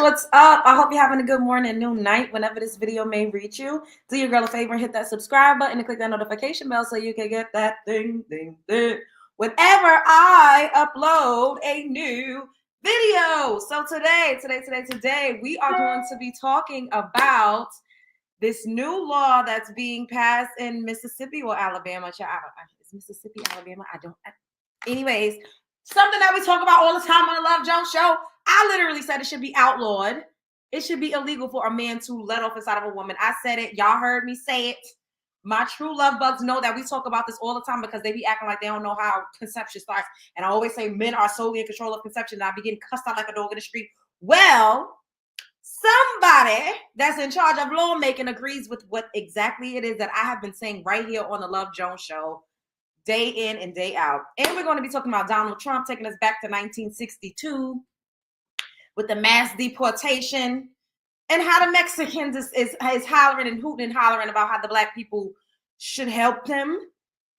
what's up? I hope you're having a good morning, noon, night, whenever this video may reach you. Do your girl a favor and hit that subscribe button and click that notification bell so you can get that ding. Whenever I upload a new video. So today, we are going to be talking about this new law that's being passed in Mississippi or Alabama. Is Mississippi, Alabama? Anyways, something that we talk about all the time on the Love Jones show. I literally said it should be outlawed. It should be illegal for a man to let off inside of a woman. I said it. Y'all heard me say it. My true love bugs know that we talk about this all the time because they be acting like they don't know how conception starts. And I always say men are solely in control of conception. And I be getting cussed out like a dog in the street. Well, somebody that's in charge of lawmaking agrees with what exactly it is that I have been saying right here on the Love Jones show, day in and day out. And we're going to be talking about Donald Trump taking us back to 1962 with the mass deportation and how the Mexicans is hollering and hooting and hollering about how the black people should help them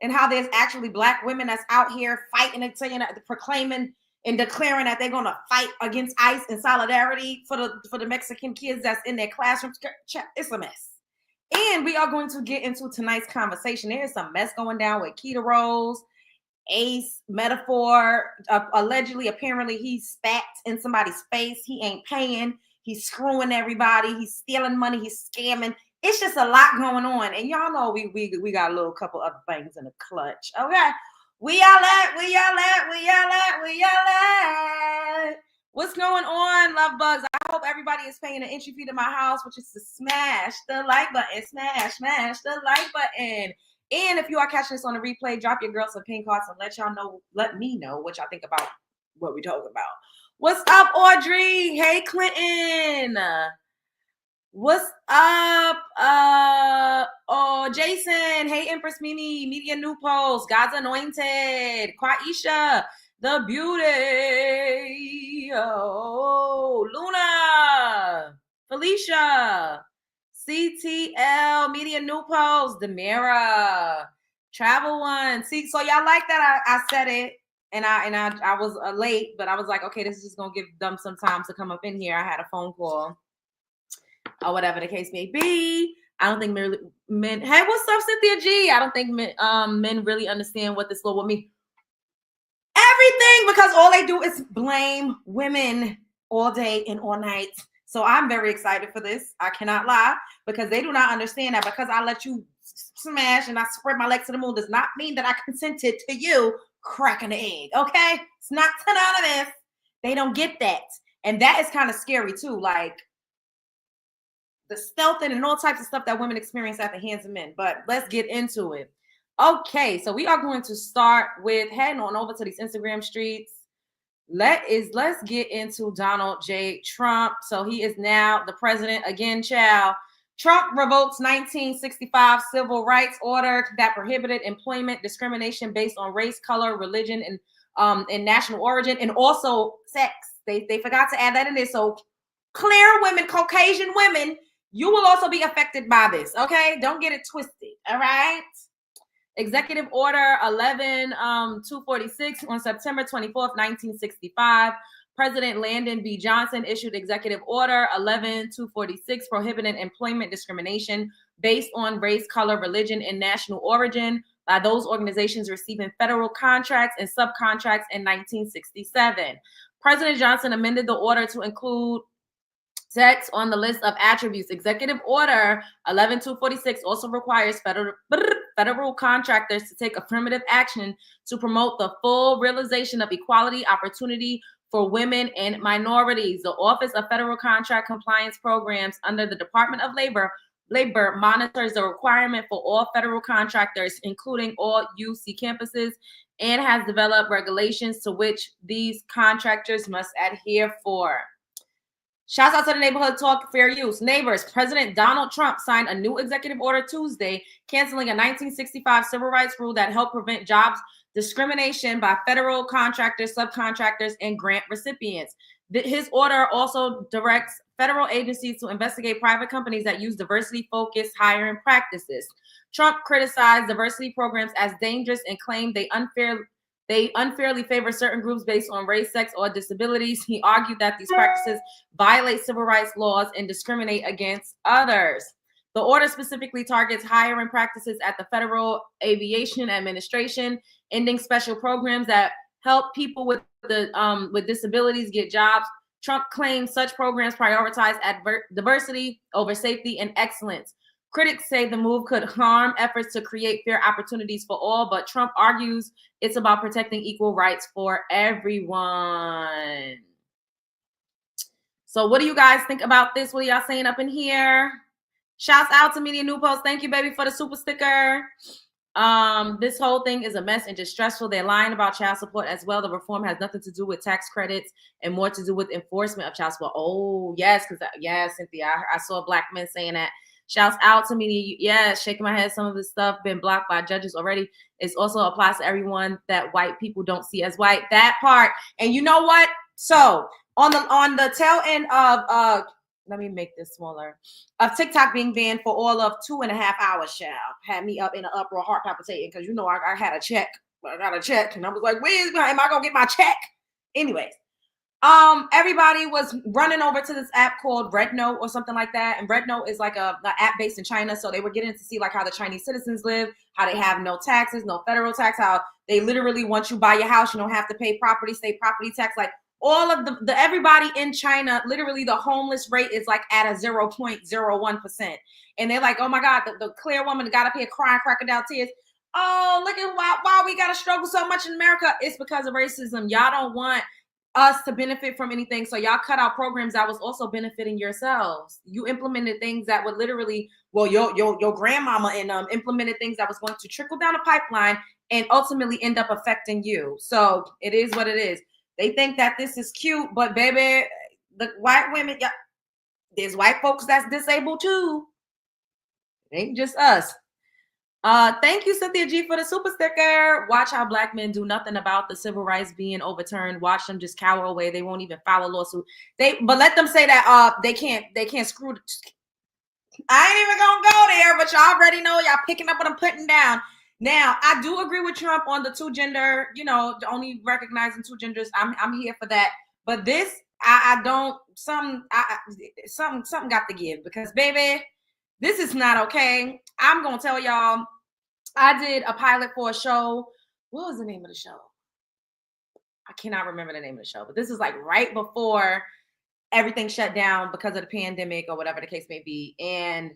and how there's actually black women that's out here fighting and saying, proclaiming and declaring that they're going to fight against ICE in solidarity for the Mexican kids that's in their classrooms. It's a mess. And we are going to get into tonight's conversation. There is some mess going down with Keeta Rose, Ace, Metaphor. Allegedly, apparently, he spat in somebody's face. He ain't paying. He's screwing everybody. He's stealing money. He's scamming. It's just a lot going on. And y'all know we got a little couple other things in the clutch. Okay. We y'all at. What's going on, love bugs? I hope everybody is paying an entry fee to my house, which is to smash the like button. Smash the like button. And if you are catching this on the replay, drop your girls some pink hearts and let me know what y'all think about what we talk about. What's up, Audrey? Hey, Clinton. What's up? Jason. Hey, Empress Mimi. Media New Post. God's Anointed. Quaisha. The Beauty. Oh, Luna. Felicia. CTL, Media New Post, Demira, Travel One. See, so y'all like that? I said it, and I was late, but I was like, okay, this is just gonna give them some time to come up in here. I had a phone call, or whatever the case may be. I don't think men. Hey, what's up, Cynthia G? I don't think men really understand what this law will mean. Everything, because all they do is blame women all day and all night. So I'm very excited for this. I cannot lie, because they do not understand that because I let you smash and I spread my legs to the moon does not mean that I consented to you cracking the egg, okay? It's not none of this. They don't get that. And that is kind of scary too, like the stealthing and all types of stuff that women experience at the hands of men. But let's get into it. Okay, so we are going to start with heading on over to these Instagram streets. Let's get into Donald J. Trump. So he is now the president again, child. Trump revokes 1965 civil rights order that prohibited employment discrimination based on race, color, religion, and national origin, and also sex. They forgot to add that in there. So clear women, Caucasian women, you will also be affected by this. Okay, don't get it twisted. All right. Executive Order 11-246 on September 24th, 1965. President Lyndon B. Johnson issued Executive Order 11-246 prohibiting employment discrimination based on race, color, religion, and national origin by those organizations receiving federal contracts and subcontracts in 1967. President Johnson amended the order to include sex on the list of attributes. Executive Order 11-246 also requires federal contractors to take affirmative action to promote the full realization of equality opportunity for women and minorities. The Office of Federal Contract Compliance Programs under the Department of Labor monitors the requirement for all federal contractors, including all UC campuses, and has developed regulations to which these contractors must adhere for. Shouts out to the Neighborhood Talk Fair Use. Neighbors, President Donald Trump signed a new executive order Tuesday, canceling a 1965 civil rights rule that helped prevent jobs discrimination by federal contractors, subcontractors, and grant recipients. His order also directs federal agencies to investigate private companies that use diversity-focused hiring practices. Trump criticized diversity programs as dangerous and claimed they They unfairly favor certain groups based on race, sex, or disabilities. He argued that these practices violate civil rights laws and discriminate against others. The order specifically targets hiring practices at the Federal Aviation Administration, ending special programs that help people with disabilities get jobs. Trump claims such programs prioritize diversity over safety and excellence. Critics say the move could harm efforts to create fair opportunities for all, but Trump argues it's about protecting equal rights for everyone. So what do you guys think about this? What are y'all saying up in here? Shouts out to Media New Post. Thank you, baby, for the super sticker. This whole thing is a mess and just stressful. They're lying about child support as well. The reform has nothing to do with tax credits and more to do with enforcement of child support. Oh, yes, because, yes, Cynthia, I saw black men saying that. Shouts out to me. Yeah, shaking my head. Some of this stuff been blocked by judges already. It also applies to everyone that white people don't see as white. That part. And you know what? So on the tail end of let me make this smaller, of TikTok being banned for all of 2.5 hours, child, had me up in an uproar, heart palpitating, because you know I had a check. I got a check, and I was like, am I gonna get my check? Anyways. Everybody was running over to this app called Red Note or something like that. And Red Note is like a app based in China. So they were getting to see like how the Chinese citizens live, how they have no taxes, no federal tax, how they literally, once you buy your house, you don't have to pay state property tax. Like all of the everybody in China, literally the homeless rate is like at a 0.01%. And they're like, oh my God, the clear woman got up here crying crocodile tears. Oh, look at why we got to struggle so much in America. It's because of racism. Y'all don't want us to benefit from anything, so y'all cut out programs that was also benefiting yourselves. You implemented things that would literally, well, your grandmama and implemented things that was going to trickle down a pipeline and ultimately end up affecting you. So it is what it is. They think that this is cute, but baby, the white women, yeah, there's white folks that's disabled too. It ain't just us. Thank you, Cynthia G, for the super sticker. Watch how black men do nothing about the civil rights being overturned. Watch them just cower away. They won't even file a lawsuit. But let them say that they can't screw. I ain't even gonna go there, but y'all already know y'all picking up what I'm putting down. Now, I do agree with Trump on the two gender, only recognizing two genders. I'm here for that. But this, I don't. Something got to give, because baby, this is not okay. I'm going to tell y'all, I did a pilot for a show. What was the name of the show? I cannot remember the name of the show, but this is like right before everything shut down because of the pandemic or whatever the case may be. And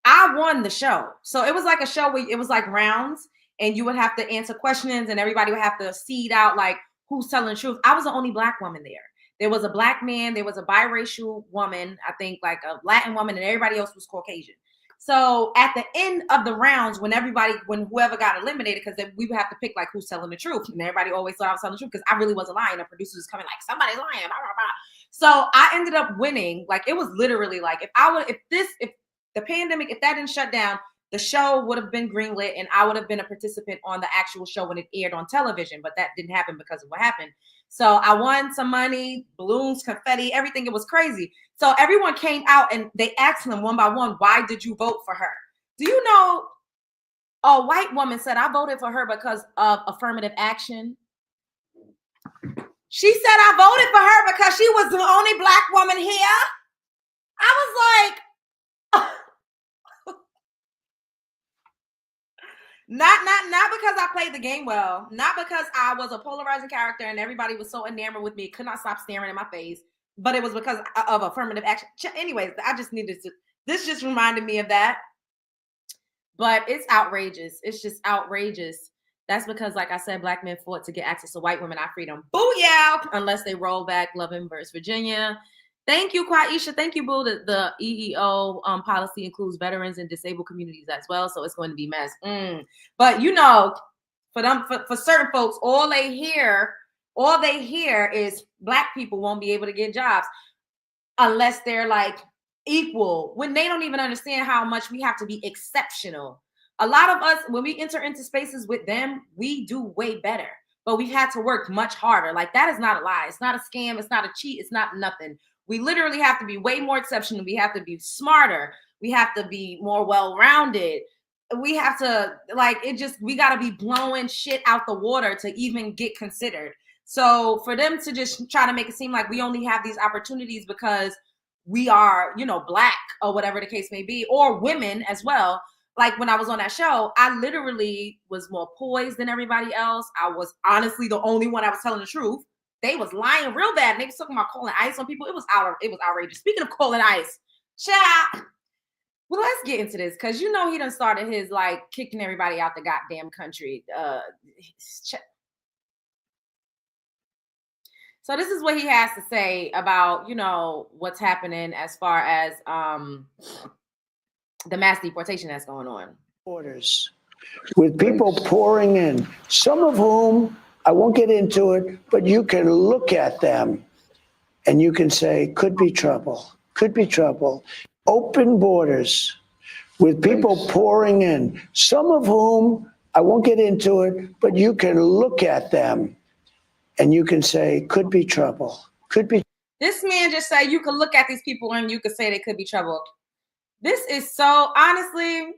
I won the show. So it was like a show where it was like rounds and you would have to answer questions and everybody would have to seed out like who's telling the truth. I was the only black woman there. There was a black man, there was a biracial woman, I think like a Latin woman, and everybody else was Caucasian. So at the end of the rounds, when whoever got eliminated, because we would have to pick like who's telling the truth, and everybody always thought I was telling the truth because I really wasn't lying. The producers was coming like, somebody's lying, blah, blah, blah. So I ended up winning. Like it was literally like if the pandemic, if that didn't shut down, the show would have been greenlit and I would have been a participant on the actual show when it aired on television, but that didn't happen because of what happened. So I won some money, balloons, confetti, everything. It was crazy. So everyone came out and they asked them one by one, why did you vote for her? Do you know a white woman said, I voted for her because of affirmative action? She said, I voted for her because she was the only black woman here. I was like, Not because I played the game well, not because I was a polarizing character and everybody was so enamored with me, could not stop staring in my face, but it was because of affirmative action. Anyways, I just needed to, this just reminded me of that. But it's outrageous. It's just outrageous. That's because, like I said, black men fought to get access to white women, our freedom. Booyah! Unless they roll back Loving versus Virginia. Thank you, Kwaisha. Thank you, Boo. The EEO policy includes veterans and disabled communities as well, so it's going to be mess. But for certain folks, all they hear is black people won't be able to get jobs unless they're like equal, when they don't even understand how much we have to be exceptional. A lot of us, when we enter into spaces with them, we do way better, but we've had to work much harder. Like that is not a lie. It's not a scam. It's not a cheat. It's not nothing. We literally have to be way more exceptional. We have to be smarter. We have to be more well-rounded. we have to, like, it just, we got to be blowing shit out the water to even get considered. So for them to just try to make it seem like we only have these opportunities because we are, you know, Black or whatever the case may be, or women as well. Like when I was on that show, I literally was more poised than everybody else. I was honestly the only one that was telling the truth. They was lying real bad. And they was talking about calling ice on people. It was outrageous. Speaking of calling ice, chat. Well, let's get into this because you know he done started his like kicking everybody out the goddamn country. So this is what he has to say about, you know, what's happening as far as the mass deportation that's going on. Orders with people pouring in, some of whom I won't get into it, but you can look at them and you can say, could be trouble, could be trouble. Open borders with people pouring in, some of whom I won't get into it, but you can look at them and you can say, could be trouble, could be. This man just said you could look at these people and you could say they could be trouble. This is so, honestly,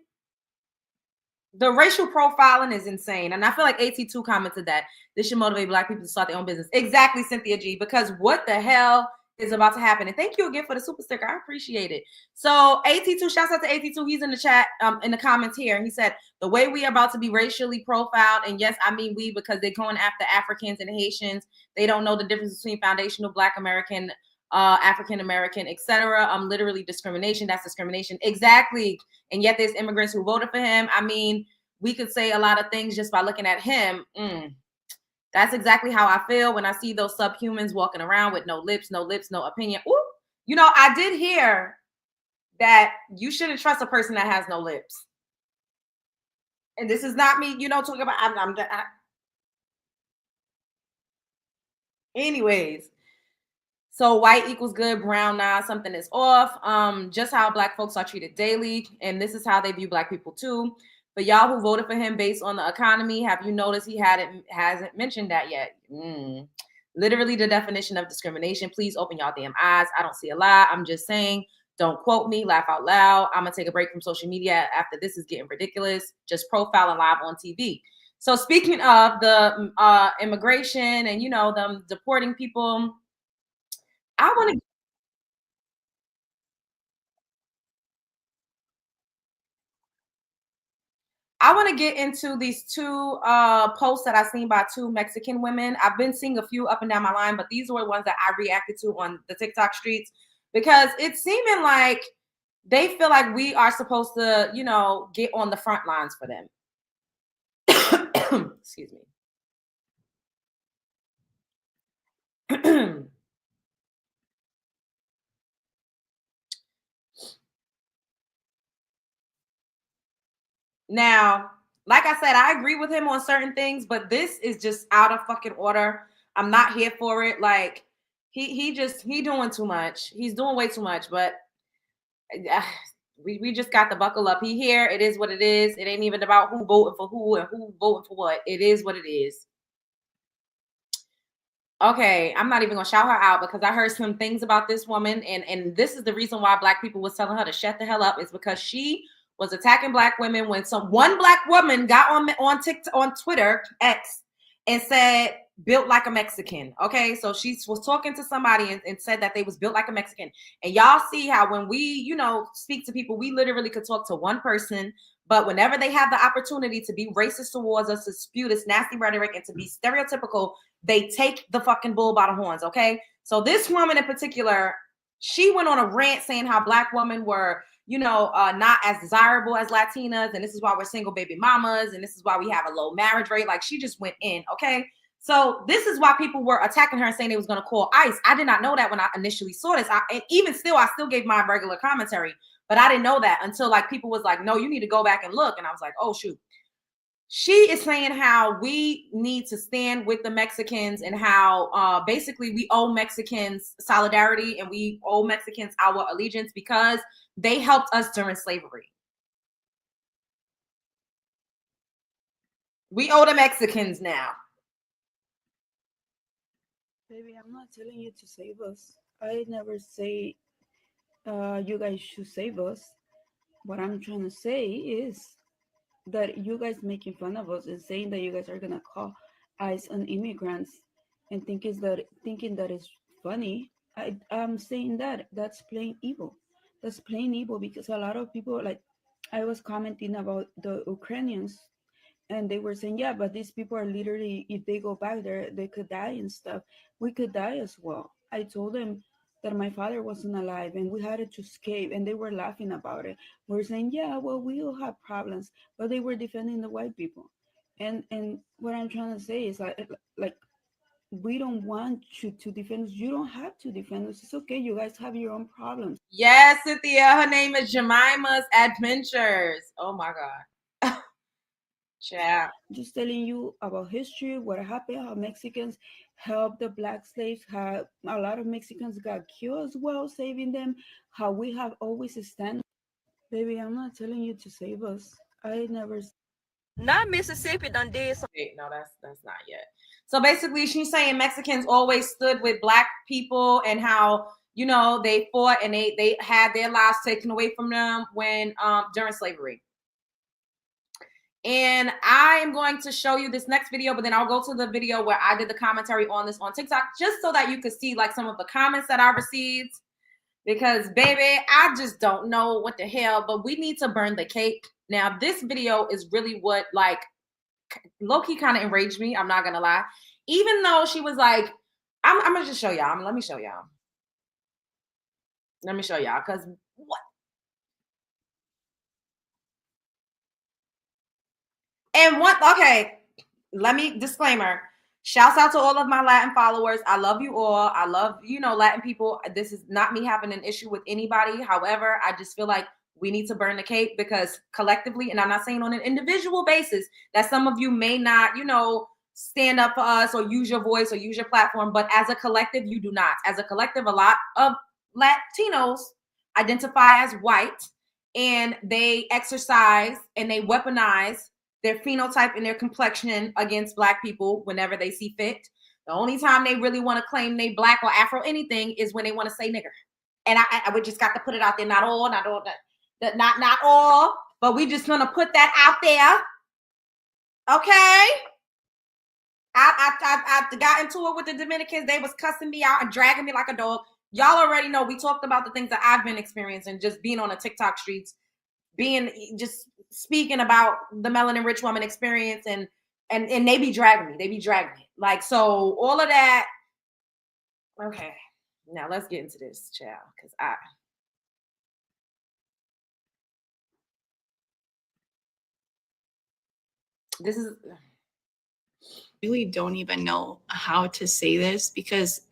the racial profiling is insane. And I feel like AT2 commented that this should motivate Black people to start their own business. Exactly, Cynthia G, because what the hell is about to happen? And thank you again for the super sticker. I appreciate it. So AT2, shouts out to AT2. He's in the chat, in the comments here. And he said, the way we are about to be racially profiled, and yes, I mean we, because they're going after Africans and Haitians. They don't know the difference between foundational Black American, African American, etc. Literally discrimination. That's discrimination. Exactly. And yet there's immigrants who voted for him. I mean, we could say a lot of things just by looking at him. That's exactly how I feel when I see those subhumans walking around with no lips, no opinion. Ooh, you know, I did hear that you shouldn't trust a person that has no lips. And this is not me, you know, talking about. Anyways, so white equals good, brown nah, something is off. Just how Black folks are treated daily, and this is how they view Black people too. But y'all who voted for him based on the economy, have you noticed he hasn't mentioned that yet? Literally the definition of discrimination. Please open y'all damn eyes. I don't see a lie. I'm just saying, don't quote me, laugh out loud. I'm gonna take a break from social media after this is getting ridiculous. Just profiling live on TV. So speaking of the immigration and, you know, them deporting people, I want to get into these two posts that I've seen by two Mexican women. I've been seeing a few up and down my line, but these were ones that I reacted to on the TikTok streets because it's seeming like they feel like we are supposed to, you know, get on the front lines for them. Excuse me. Now, like I said, I agree with him on certain things, but this is just out of fucking order. I'm not here for it. Like he doing too much. He's doing way too much, but we just got to buckle up. He here. It is what it is. It ain't even about who voting for who and who voting for what. It is what it is. Okay, I'm not even gonna shout her out because I heard some things about this woman, and this is the reason why Black people was telling her to shut the hell up, is because she was attacking Black women when one Black woman got on TikTok, on Twitter X, and said built like a Mexican. Okay, so she was talking to somebody and said that they was built like a Mexican. And y'all see how when we, you know, speak to people, we literally could talk to one person, but whenever they have the opportunity to be racist towards us, to spew this nasty rhetoric and to be stereotypical, they take the fucking bull by the horns, okay? So this woman in particular, she went on a rant saying how Black women were, you know, not as desirable as Latinas, and this is why we're single baby mamas, and this is why we have a low marriage rate. Like, she just went in, okay? So this is why people were attacking her and saying they was going to call ICE. I did not know that when I initially saw this. And even still, I still gave my regular commentary, but I didn't know that until like people was like, no, you need to go back and look. And I was like, oh, shoot. She is saying how we need to stand with the Mexicans and how basically we owe Mexicans solidarity and we owe Mexicans our allegiance because they helped us during slavery. We owe the Mexicans now. Baby, I'm not telling you to save us. I never say you guys should save us. What I'm trying to say is that you guys making fun of us and saying that you guys are gonna call ICE on immigrants and thinking that is funny. I'm saying that that's plain evil. That's plain evil because a lot of people, like, I was commenting about the Ukrainians, and they were saying, yeah, but these people are literally, if they go back there, they could die and stuff. We could die as well. I told them that my father wasn't alive and we had to escape, and they were laughing about it. We're saying, yeah, well, we all have problems, but they were defending the white people. And what I'm trying to say is like we don't want you to defend us. You don't have to defend us. It's okay. You guys have your own problems. Yes, Cynthia. Her name is Jemima's Adventures. Oh my God. Child. Just telling you about history, what happened, how Mexicans helped the black slaves, how a lot of Mexicans got killed as well, saving them, how we have always stand. Baby, I'm not telling you to save us. I never. Not Mississippi done did some. Wait, no, that's not yet. So basically, she's saying Mexicans always stood with black people and how, you know, they fought and they had their lives taken away from them when during slavery. And I am going to show you this next video, but then I'll go to the video where I did the commentary on this on TikTok, just so that you could see like some of the comments that I received. Because baby, I just don't know what the hell, but we need to burn the cake. Now, this video is really what like low-key kind of enraged me. I'm not gonna lie. Even though she was like, I'm gonna just show y'all. Let me show y'all. Let me show y'all, because what? And what, okay, let me, disclaimer. Shouts out to all of my Latin followers. I love you all. I love, you know, Latin people. This is not me having an issue with anybody. However, I just feel like we need to burn the cake because collectively, and I'm not saying on an individual basis, that some of you may not, you know, stand up for us or use your voice or use your platform, but as a collective, you do not. As a collective, a lot of Latinos identify as white, and they exercise and they weaponize their phenotype and their complexion against black people whenever they see fit. The only time they really want to claim they black or Afro anything is when they want to say nigger. And I would just got to put it out there. Not all, not all, but we just gonna put that out there. Okay. I got into it with the Dominicans. They was cussing me out and dragging me like a dog. Y'all already know we talked about the things that I've been experiencing just being on the TikTok streets, being just speaking about the melanin rich woman experience, and they be dragging me. Like, so all of that. Okay, now let's get into this, child, because I really don't even know how to say this because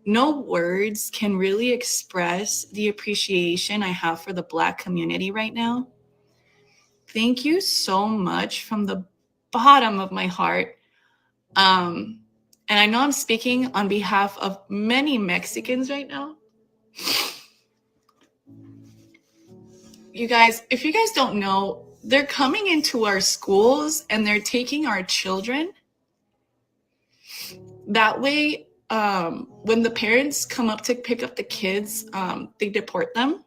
no words can really express the appreciation I have for the Black community right now. Thank you so much from the bottom of my heart. And I know I'm speaking on behalf of many Mexicans right now. You guys, if you guys don't know, they're coming into our schools and they're taking our children. That way, when the parents come up to pick up the kids, they deport them.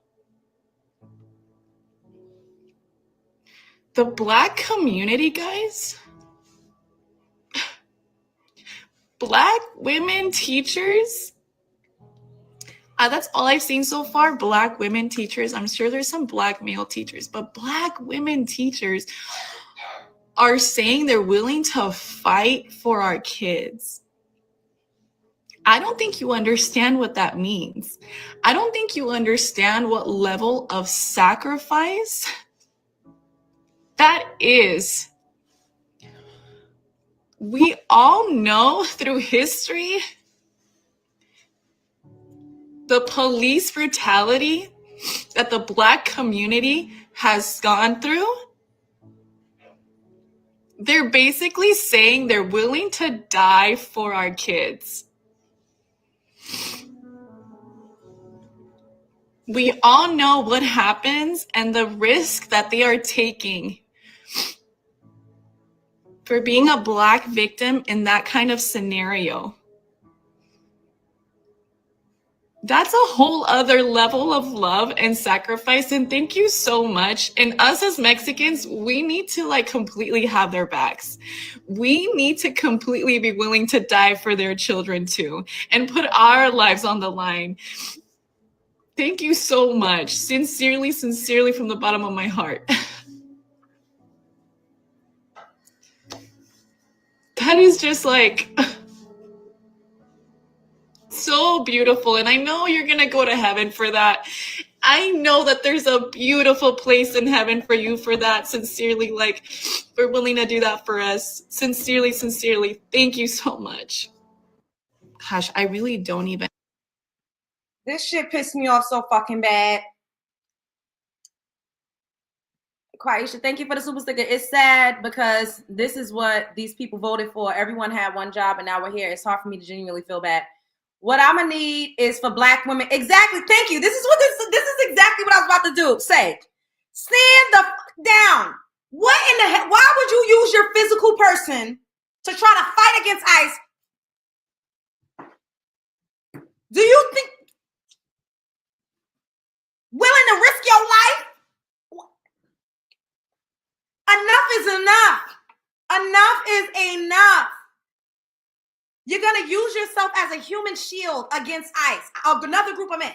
The Black community, guys, Black women teachers, that's all I've seen so far, Black women teachers. I'm sure there's some Black male teachers, but Black women teachers are saying they're willing to fight for our kids. I don't think you understand what that means. I don't think you understand what level of sacrifice that is. We all know through history the police brutality that the Black community has gone through. They're basically saying they're willing to die for our kids. We all know what happens and the risk that they are taking for being a Black victim in that kind of scenario. that's a whole other level of love and sacrifice. And thank you so much. And us as Mexicans, we need to like completely have their backs. We need to completely be willing to die for their children too, and put our lives on the line. Thank you so much. Sincerely, sincerely from the bottom of my heart. That is just like so beautiful. And I know you're going to go to heaven for that. I know that there's a beautiful place in heaven for you for that. Sincerely, like, for willing to do that for us. Sincerely, sincerely. Thank you so much. Gosh, I really don't even. This shit pissed me off so fucking bad. Quaisha, thank you for the super sticker. It's sad because this is what these people voted for. Everyone had one job and now we're here. It's hard for me to genuinely feel bad. What I'm gonna need is for Black women. Exactly. Thank you. This is exactly what I was about to do. Say, stand the fuck down. What in the heck? Why would you use your physical person to try to fight against ICE? Do you think willing to risk your life? Enough is enough. Enough is enough. You're going to use yourself as a human shield against ICE, another group of men.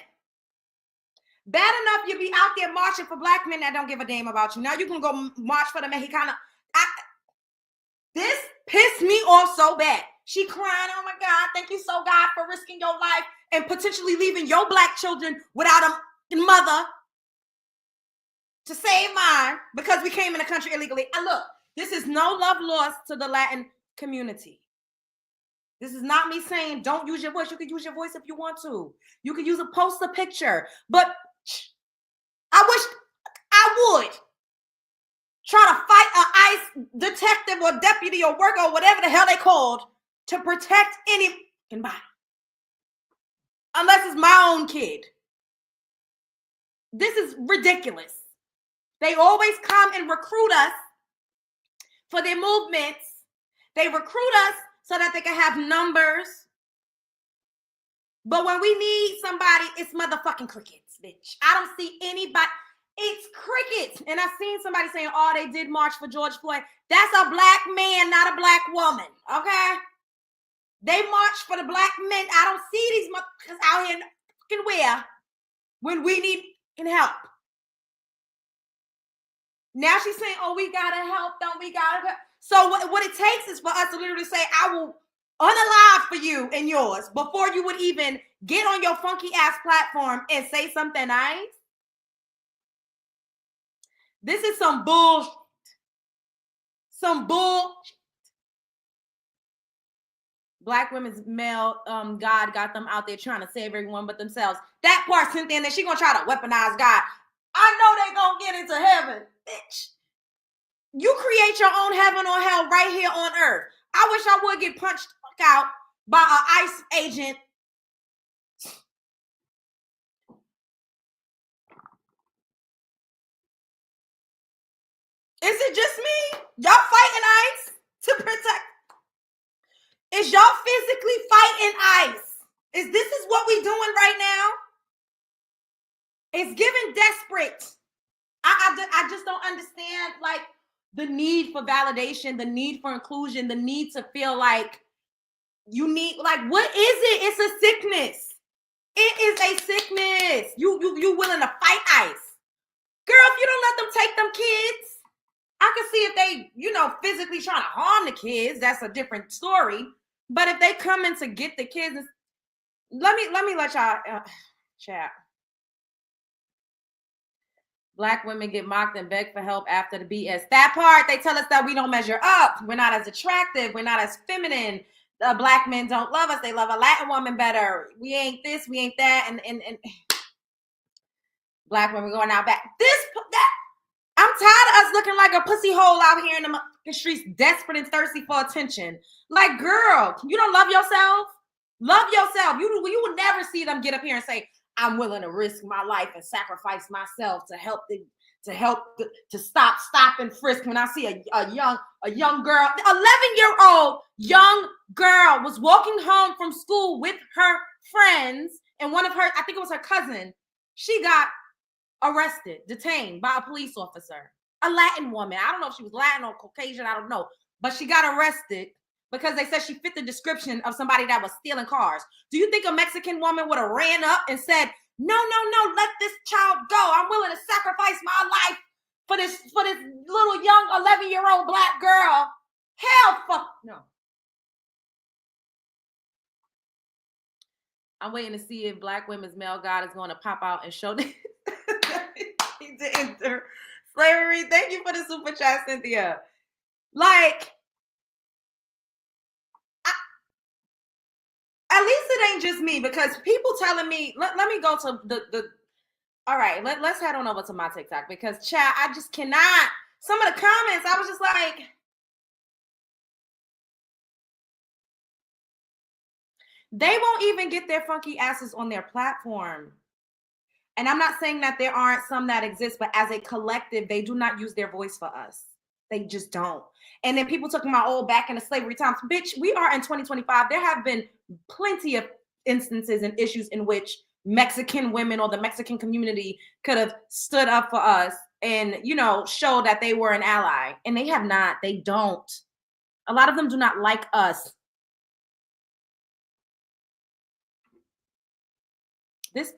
Bad enough you be out there marching for Black men that don't give a damn about you. Now you can go march for the Mexicana. This pissed me off so bad. She crying, oh my God, thank you so God for risking your life and potentially leaving your Black children without a mother to save mine because we came in the country illegally. And look, this is no love lost to the Latin community. This is not me saying don't use your voice. You can use your voice if you want to. You can post a picture. But I wish I would try to fight an ICE detective or deputy or worker or whatever the hell they called to protect anybody. Unless it's my own kid. This is ridiculous. They always come and recruit us for their movements. They recruit us so that they can have numbers. But when we need somebody, it's motherfucking crickets, bitch. I don't see anybody. It's crickets. And I seen somebody saying, oh, they did march for George Floyd. That's a Black man, not a Black woman, okay? They march for the Black men. I don't see these motherfuckers out here in where when we need help. Now she's saying, oh, we gotta help them. We gotta. So what it takes is for us to literally say, I will unalive for you and yours before you would even get on your funky ass platform and say something nice. This is some bullshit. Some bullshit. Black women's male, God got them out there trying to save everyone but themselves. That part, Cynthia, and then she gonna try to weaponize God. I know they gonna get into heaven, bitch. You create your own heaven or hell right here on earth. I wish I would get punched out by an ICE agent. Is it just me? Y'all fighting ICE to protect? Is y'all physically fighting ICE? Is what we doing right now? It's giving desperate. I just don't understand, like, the need for validation, the need for inclusion, the need to feel like you need, like, what is it? It's a sickness. It is a sickness. You willing to fight ICE. Girl, if you don't let them take them kids, I can see if they, physically trying to harm the kids, that's a different story. But if they come in to get the kids, let me let y'all chat. Black women get mocked and beg for help after the BS. That part, they tell us that we don't measure up. We're not as attractive. We're not as feminine. The Black men don't love us. They love a Latin woman better. We ain't this, we ain't that. And Black women going out back. That. I'm tired of us looking like a pussy hole out here in the streets, desperate and thirsty for attention. Like, girl, you don't love yourself? Love yourself. You would never see them get up here and say, I'm willing to risk my life and sacrifice myself to stop and frisk. When I see a young girl, 11-year-old young girl was walking home from school with her friends and one of her, I think it was her cousin, she got arrested, detained by a police officer, a Latin woman. I don't know if she was Latin or Caucasian, I don't know, but she got arrested because they said she fit the description of somebody that was stealing cars. Do you think a Mexican woman would have ran up and said, no, let this child go. I'm willing to sacrifice my life for this little young 11-year-old black girl? Hell fuck no. I'm waiting to see if Black women's male God is going to pop out and show them to enter slavery. Thank you for the super chat, Cynthia. Like, at least it ain't just me, because people telling me, let me go to the all right, let's head on over to my TikTok, because chat, I just cannot. Some of the comments, I was just like, they won't even get their funky asses on their platform. And I'm not saying that there aren't some that exist, but as a collective, they do not use their voice for us. They just don't. And then people talking about, oh, back in the slavery times. Bitch, we are in 2025. There have been plenty of instances and issues in which Mexican women or the Mexican community could have stood up for us and, you know, show that they were an ally. And they have not. They don't. A lot of them do not like us.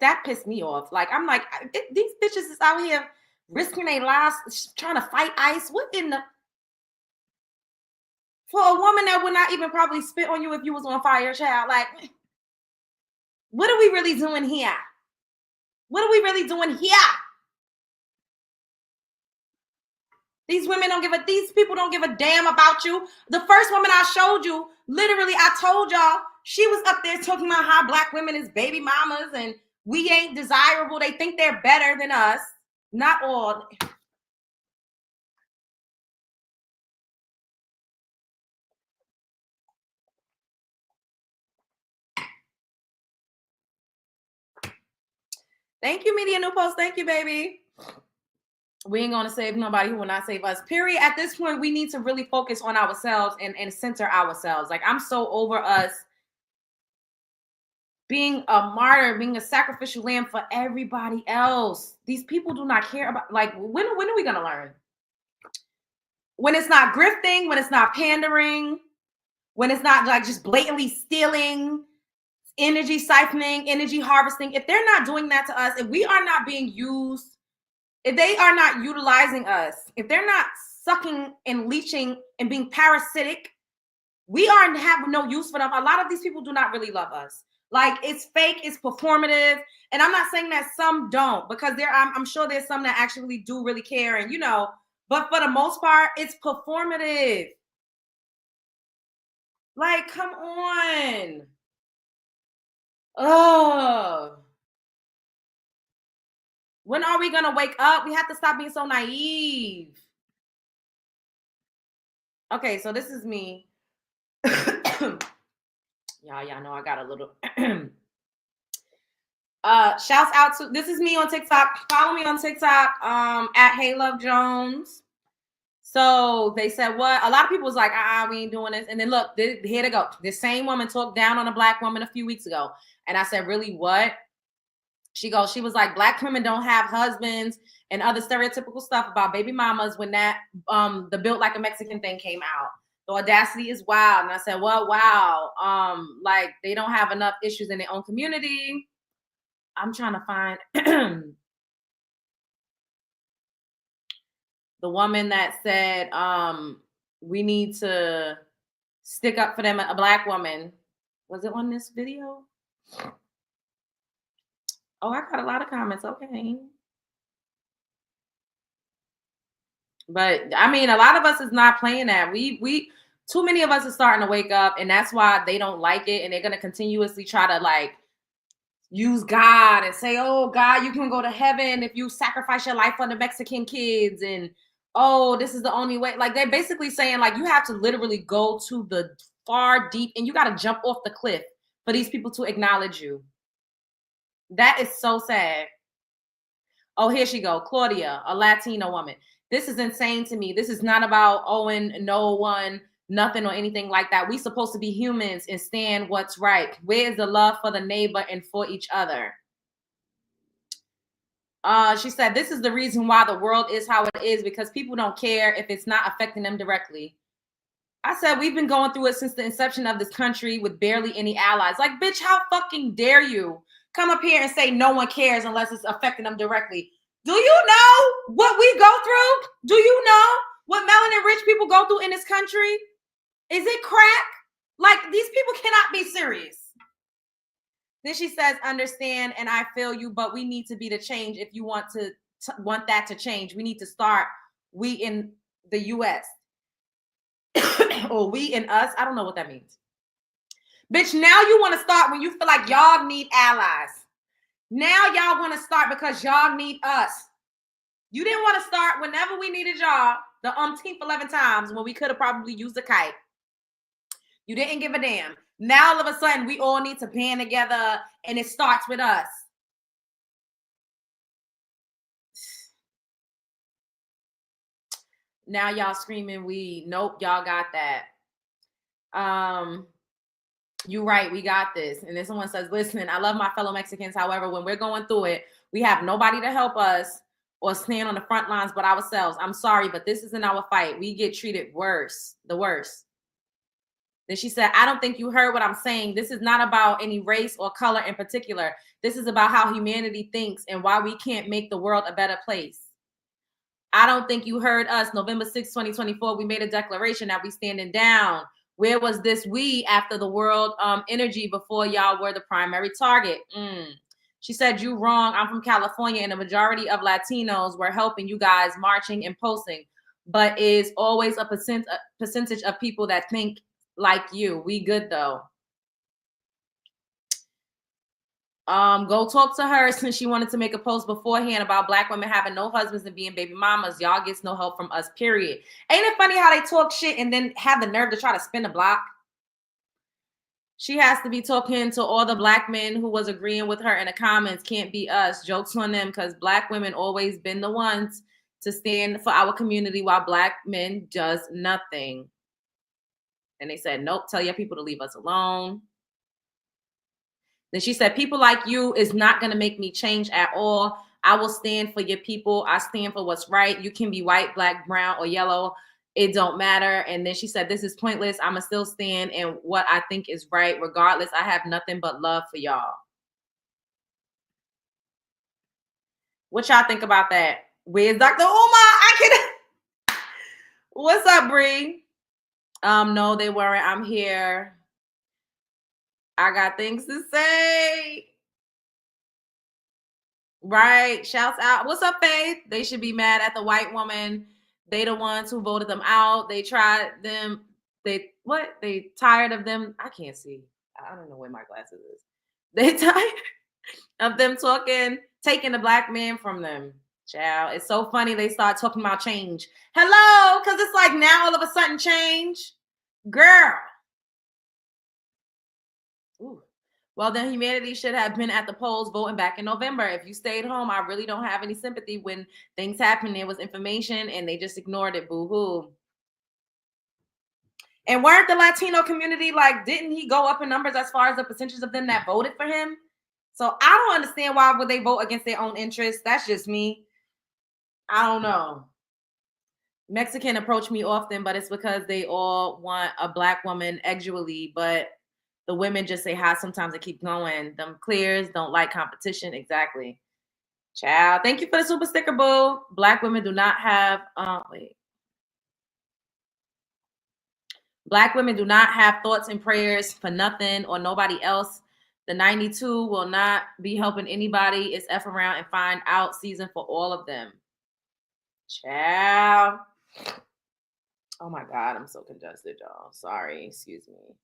That pissed me off. Like, I'm like, these bitches is out here risking their lives trying to fight ICE. What in the... For a woman that would not even probably spit on you if you was on fire, child. Like, what are we really doing here? What are we really doing here? These people don't give a damn about you. The first woman I showed you, literally, I told y'all, she was up there talking about how Black women is baby mamas and we ain't desirable. They think they're better than us. Not all. Thank you, Media New Post. Thank you, baby. We ain't gonna save nobody who will not save us. Period. At this point, we need to really focus on ourselves and center ourselves. Like, I'm so over us being a martyr, being a sacrificial lamb for everybody else. These people do not care about, like, when are we gonna learn? When it's not grifting, when it's not pandering, when it's not like just blatantly stealing, energy siphoning, energy harvesting. If they're not doing that to us, if we are not being used, if they are not utilizing us, if they're not sucking and leeching and being parasitic, we have no use for them. A lot of these people do not really love us. Like, it's fake, it's performative. And I'm not saying that some don't, because I'm sure there's some that actually do really care, and, you know, but for the most part, it's performative. Like, come on. Oh. When are we gonna wake up? We have to stop being so naive. Okay, so this is me. Y'all know I got a little shouts out to, this is me on TikTok. Follow me on TikTok at Hey Love Jones. So they said, what? A lot of people was like, we ain't doing this. And then look, here they go. This same woman talked down on a Black woman a few weeks ago. And I said, really, what? She was like, Black women don't have husbands and other stereotypical stuff about baby mamas when that the Built Like a Mexican thing came out. The audacity is wild. And I said, well, wow. Like, they don't have enough issues in their own community. I'm trying to find the woman that said we need to stick up for them, a Black woman. Was it on this video? Oh, I got a lot of comments. Okay. But I mean, a lot of us is not playing that. We too many of us are starting to wake up, and that's why they don't like it, and they're gonna continuously try to like use God and say, oh, God, you can go to heaven if you sacrifice your life for the Mexican kids, and oh, this is the only way. Like, they're basically saying, like, you have to literally go to the far deep, and you got to jump off the cliff for these people to acknowledge you. That is so sad. Oh, here she go. Claudia, a Latina woman. This is insane to me. This is not about owing no one nothing or anything like that. We supposed to be humans and stand what's right. Where is the love for the neighbor and for each other? She said, this is the reason why the world is how it is, because people don't care if it's not affecting them directly. I said, we've been going through it since the inception of this country with barely any allies. Like, bitch, how fucking dare you come up here and say no one cares unless it's affecting them directly? Do you know what we go through? Do you know what melanin rich people go through in this country? Is it crack? Like, these people cannot be serious. Then she says, understand, and I feel you, but we need to be the change. If you want that to change, we need to start. We in the U.S. or we in us. I don't know what that means. Bitch, now you want to start when you feel like y'all need allies. Now y'all want to start because y'all need us. You didn't want to start whenever we needed y'all the umpteenth 11 times when we could have probably used a kite. You didn't give a damn. Now all of a sudden we all need to band together and it starts with us. Now y'all screaming we, nope, y'all got that. You right, we got this. And then someone says, listen, I love my fellow Mexicans. However, when we're going through it, we have nobody to help us or stand on the front lines but ourselves. I'm sorry, but this isn't our fight. We get treated worse, the worst. Then she said, I don't think you heard what I'm saying. This is not about any race or color in particular. This is about how humanity thinks and why we can't make the world a better place. I don't think you heard us. November 6, 2024, we made a declaration that we standing down. Where was this we after the world energy before y'all were the primary target? She said, you wrong. I'm from California and the majority of Latinos were helping you guys marching and posting, but is always a percentage of people that think like you. We good though. Go talk to her since she wanted to make a post beforehand about Black women having no husbands and being baby mamas. Y'all gets no help from us, period. Ain't it funny how they talk shit and then have the nerve to try to spin the block? She has to be talking to all the Black men who was agreeing with her in the comments. Can't be us. Jokes on them, because Black women always been the ones to stand for our community while Black men does nothing. And they said, nope, tell your people to leave us alone. Then she said, people like you is not going to make me change at all. I will stand for your people. I stand for what's right. You can be white, Black, brown, or yellow. It don't matter. And then she said, this is pointless. I'm going to still stand in what I think is right. Regardless, I have nothing but love for y'all. What y'all think about that? Where's Dr. Uma? What's up, Bree? No, they weren't. I'm here. I got things to say. Right. Shouts out. What's up, Faith? They should be mad at the white woman. They the ones who voted them out. They tried them. They tired of them. I can't see. I don't know where my glasses is. They tired of them taking the Black man from them. Child, it's so funny they start talking about change. Hello, because it's like now all of a sudden change. Girl. Ooh. Well, then humanity should have been at the polls voting back in November. If you stayed home, I really don't have any sympathy when things happened. There was information and they just ignored it. Boo-hoo. And weren't the Latino community, like, didn't he go up in numbers as far as the percentage of them that voted for him? So I don't understand why would they vote against their own interests. That's just me. I don't know. Mexican approach me often, but it's because they all want a Black woman exually, but the women just say hi sometimes and keep going. Them clears don't like competition. Exactly. Child. Thank you for the super sticker, boo. Black women do not have, Black women do not have thoughts and prayers for nothing or nobody else. The 92 will not be helping anybody. It's F around and find out season for all of them. Child. Oh my God, I'm so congested, y'all. Sorry, excuse me.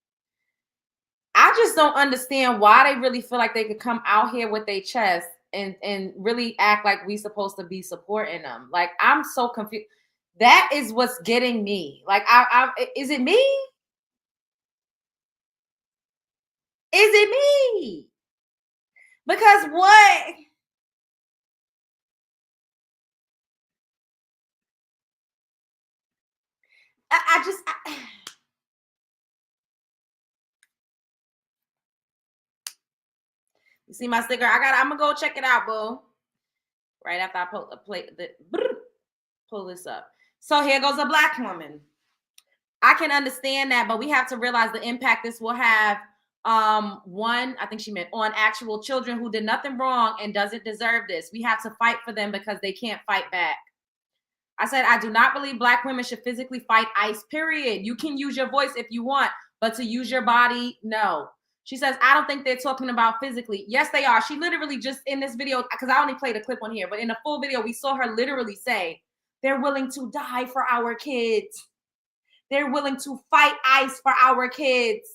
I just don't understand why they really feel like they could come out here with their chest and really act like we supposed to be supporting them. Like, I'm so confused. That is what's getting me. Like, is it me? Is it me? Because what? You see my sticker? I'm gonna go check it out, boo. Right after I pull this up. So here goes a Black woman. I can understand that, but we have to realize the impact this will have. One, I think she meant on actual children who did nothing wrong and doesn't deserve this. We have to fight for them because they can't fight back. I said, I do not believe Black women should physically fight ICE, period. You can use your voice if you want, but to use your body, no. She says, I don't think they're talking about physically. Yes, they are. She literally just in this video, because I only played a clip on here, but in the full video, we saw her literally say, they're willing to die for our kids. They're willing to fight ICE for our kids.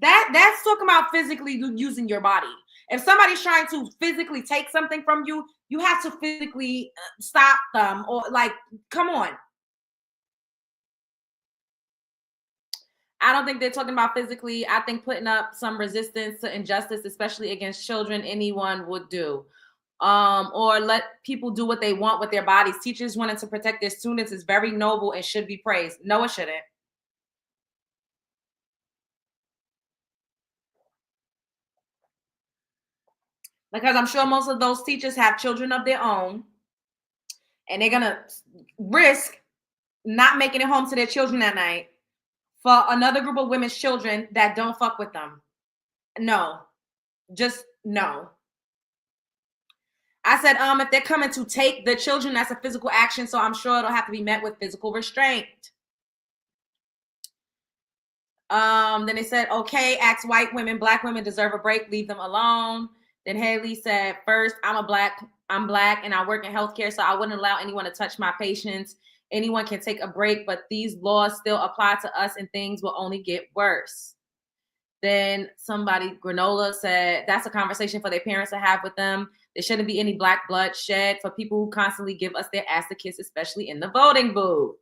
That's talking about physically using your body. If somebody's trying to physically take something from you, you have to physically stop them, or like, come on. I don't think they're talking about physically. I think putting up some resistance to injustice, especially against children, anyone would do. Or let people do what they want with their bodies. Teachers wanting to protect their students is very noble and should be praised. No, it shouldn't. Because I'm sure most of those teachers have children of their own, and they're gonna risk not making it home to their children that night for another group of women's children that don't fuck with them. No, just no. I said, if they're coming to take the children, that's a physical action, so I'm sure it'll have to be met with physical restraint. Then they said, okay, ask white women, Black women deserve a break, leave them alone. Then Haley said, first, I'm Black and I work in healthcare, so I wouldn't allow anyone to touch my patients. Anyone can take a break, but these laws still apply to us and things will only get worse. Then somebody, Granola, said, that's a conversation for their parents to have with them. There shouldn't be any Black blood shed for people who constantly give us their ass to kiss, especially in the voting booth.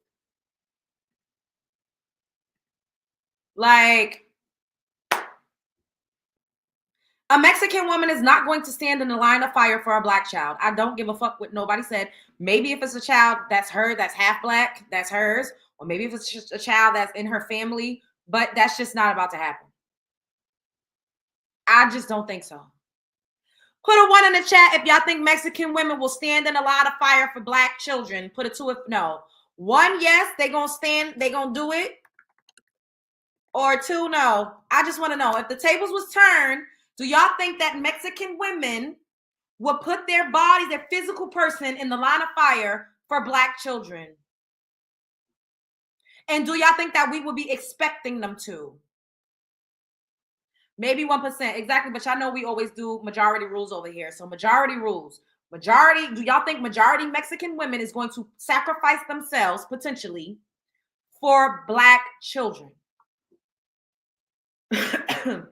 Like, a Mexican woman is not going to stand in the line of fire for a Black child. I don't give a fuck what nobody said. Maybe if it's a child that's her, that's half Black, that's hers. Or maybe if it's just a child that's in her family, but that's just not about to happen. I just don't think so. Put a 1 in the chat if y'all think Mexican women will stand in a line of fire for Black children. Put a 2 if no. 1, yes, they gonna stand, they gonna do it. Or 2, no. I just want to know, if the tables was turned, do y'all think that Mexican women would put their bodies, their physical person, in the line of fire for Black children? And do y'all think that we would be expecting them to? Maybe 1%, exactly. But y'all know we always do majority rules over here. So majority rules. Majority, do y'all think majority Mexican women is going to sacrifice themselves, potentially, for Black children?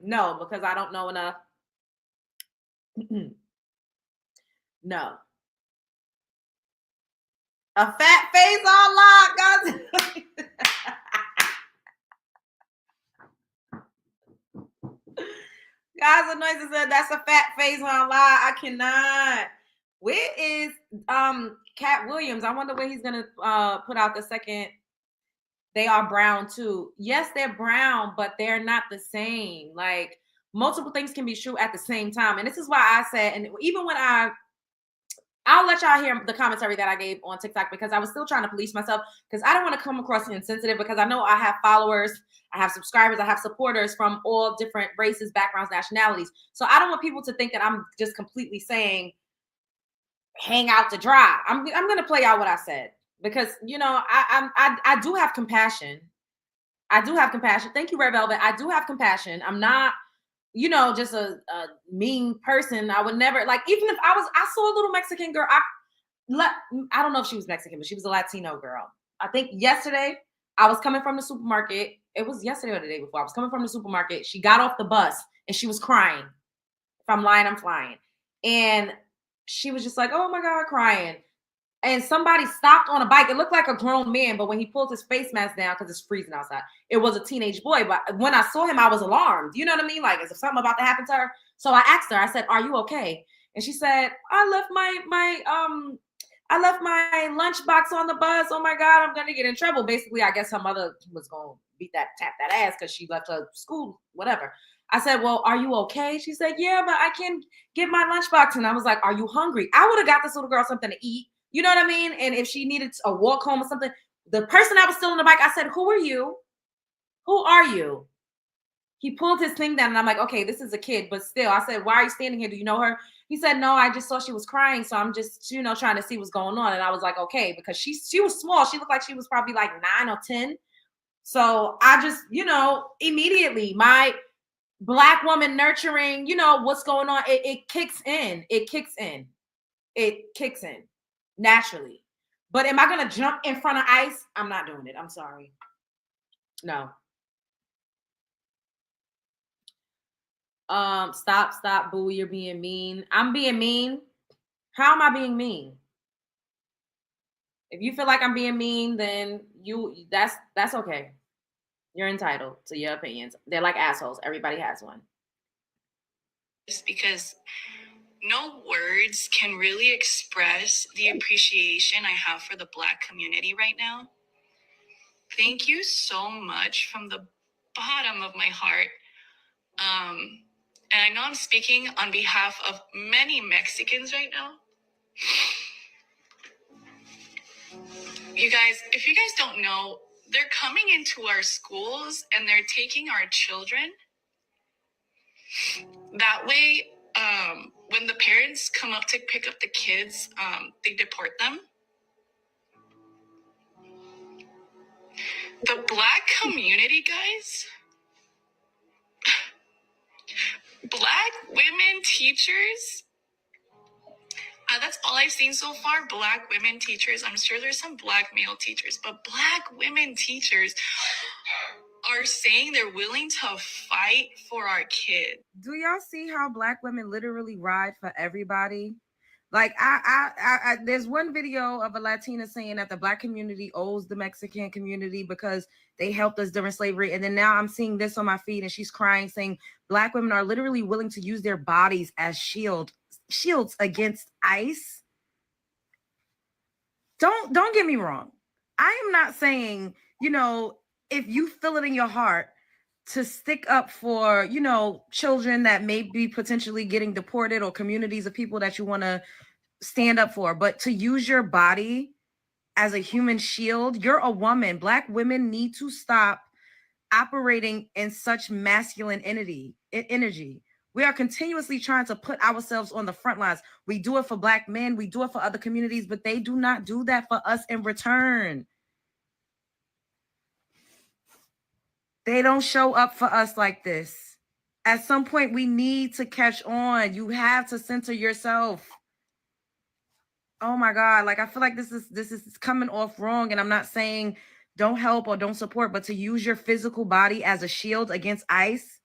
No, because I don't know enough. No. A fat face on lock, guys. Guys, the noise said that's a fat face on lock. I cannot. Where is Cat Williams? I wonder where he's gonna put out the second. They are brown too. Yes, they're brown, but they're not the same. Like, multiple things can be true at the same time. And this is why I said, and even when I'll let y'all hear the commentary that I gave on TikTok, because I was still trying to police myself, because I don't want to come across insensitive, because I know I have followers, I have subscribers, I have supporters from all different races, backgrounds, nationalities. So I don't want people to think that I'm just completely saying, hang out to dry. I'm going to play out what I said, because, you know, I do have compassion. I do have compassion. Thank you, Red Velvet. I do have compassion. I'm not, you know, just a mean person. I would never, like, even if I saw a little Mexican girl, I don't know if she was Mexican, but she was a Latino girl. I think yesterday I was coming from the supermarket. It was yesterday or the day before. I was coming from the supermarket. She got off the bus and she was crying. If I'm lying, I'm flying. And she was just like, oh my God, crying. And somebody stopped on a bike. It looked like a grown man, but when he pulled his face mask down, because it's freezing outside, it was a teenage boy. But when I saw him, I was alarmed. You know what I mean? Like, is there something about to happen to her? So I asked her, I said, are you okay? And she said, I left my lunchbox on the bus. Oh my God, I'm gonna get in trouble. Basically, I guess her mother was gonna tap that ass because she left her school, whatever. I said, well, are you okay? She said, yeah, but I can't get my lunchbox. And I was like, are you hungry? I would have got this little girl something to eat. You know what I mean? And if she needed a walk home or something, the person I was still on the bike, I said, who are you? Who are you? He pulled his thing down and I'm like, okay, this is a kid, but still, I said, why are you standing here? Do you know her? He said, no, I just saw she was crying. So I'm just, trying to see what's going on. And I was like, okay, because she was small. She looked like she was probably like 9 or 10. So I just, immediately my Black woman nurturing, what's going on. It kicks in. It kicks in. It kicks in naturally. But am I going to jump in front of ICE? I'm not doing it. I'm sorry. No. Stop, boo, you're being mean. I'm being mean. How am I being mean? If you feel like I'm being mean, then that's okay. You're entitled to your opinions. They're like assholes. Everybody has one. Just because no words can really express the appreciation I have for the Black community right now. Thank you so much from the bottom of my heart. And I know I'm speaking on behalf of many Mexicans right now. You guys, if you guys don't know, they're coming into our schools and they're taking our children. That way, when the parents come up to pick up the kids, they deport them. The Black community, guys, Black women teachers, that's all I've seen so far. Black women teachers. I'm sure there's some Black male teachers, but Black women teachers are saying they're willing to fight for our kids. Do y'all see how Black women literally ride for everybody? Like I there's one video of a Latina saying that the Black community owes the Mexican community because they helped us during slavery. And then now I'm seeing this on my feed and she's crying, saying Black women are literally willing to use their bodies as shields against ICE. Don't get me wrong. I am not saying, if you feel it in your heart to stick up for, children that may be potentially getting deported or communities of people that you want to stand up for, but to use your body as a human shield, you're a woman. Black women need to stop operating in such masculine energy. We are continuously trying to put ourselves on the front lines. We do it for Black men. We do it for other communities, but they do not do that for us in return. They don't show up for us like this. At some point, we need to catch on. You have to center yourself. Oh my God. Like, I feel like this is coming off wrong. And I'm not saying don't help or don't support, but to use your physical body as a shield against ICE,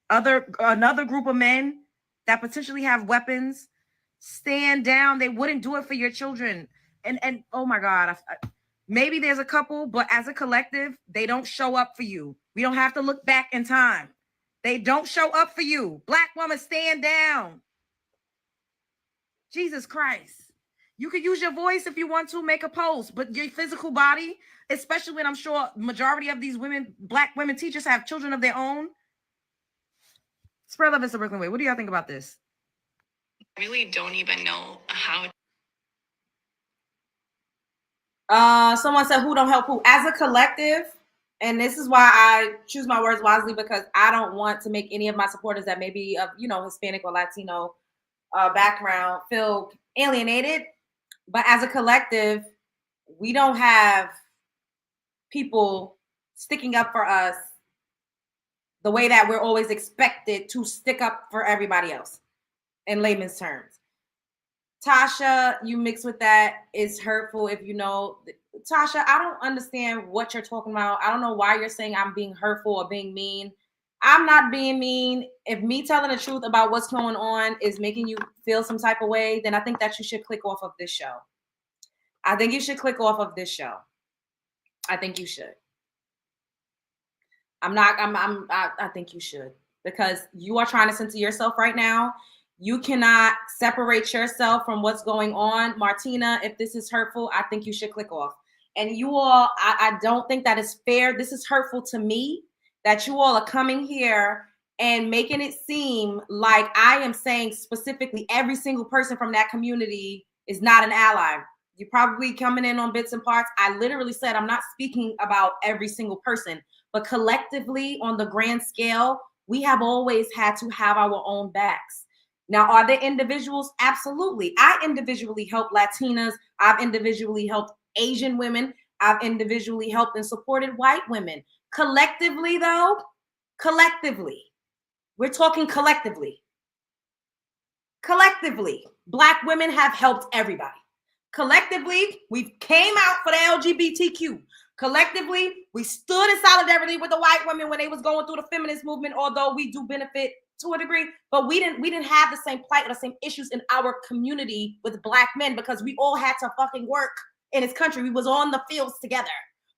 another group of men that potentially have weapons, stand down. They wouldn't do it for your children. And oh my God, maybe there's a couple, but as a collective, they don't show up for you. We don't have to look back in time. They don't show up for you. Black woman, stand down. Jesus Christ. You could use your voice if you want to make a post, but your physical body, especially when I'm sure majority of these women, Black women teachers have children of their own. Spread love is the Brooklyn way. What do y'all think about this? I really don't even know how. Someone said, who don't help who? As a collective, and this is why I choose my words wisely, because I don't want to make any of my supporters that may be of, Hispanic or Latino background feel alienated. But as a collective, we don't have people sticking up for us the way that we're always expected to stick up for everybody else, in layman's terms. Tasha, you mix with that is hurtful. If you know, Tasha, I don't understand what you're talking about. I don't know why you're saying I'm being hurtful or being mean. I'm not being mean. If me telling the truth about what's going on is making you feel some type of way, then I think that you should click off of this show. I think you should click off of this show. I think you should. I think you should, because you are trying to censor yourself right now. You cannot separate yourself from what's going on. Martina, if this is hurtful, I think you should click off. And you all, I don't think that is fair. This is hurtful to me that you all are coming here and making it seem like I am saying specifically every single person from that community is not an ally. You're probably coming in on bits and parts. I literally said I'm not speaking about every single person, but collectively on the grand scale, we have always had to have our own backs. Now, are there individuals? Absolutely. I individually help Latinas. I've individually helped Asian women. I've individually helped and supported white women. Collectively, though, collectively, we're talking collectively. Collectively, Black women have helped everybody. Collectively, we came out for the LGBTQ. Collectively, we stood in solidarity with the white women when they was going through the feminist movement, although we do benefit to a degree, but we didn't have the same plight or the same issues in our community with Black men because we all had to fucking work in this country. We was on the fields together,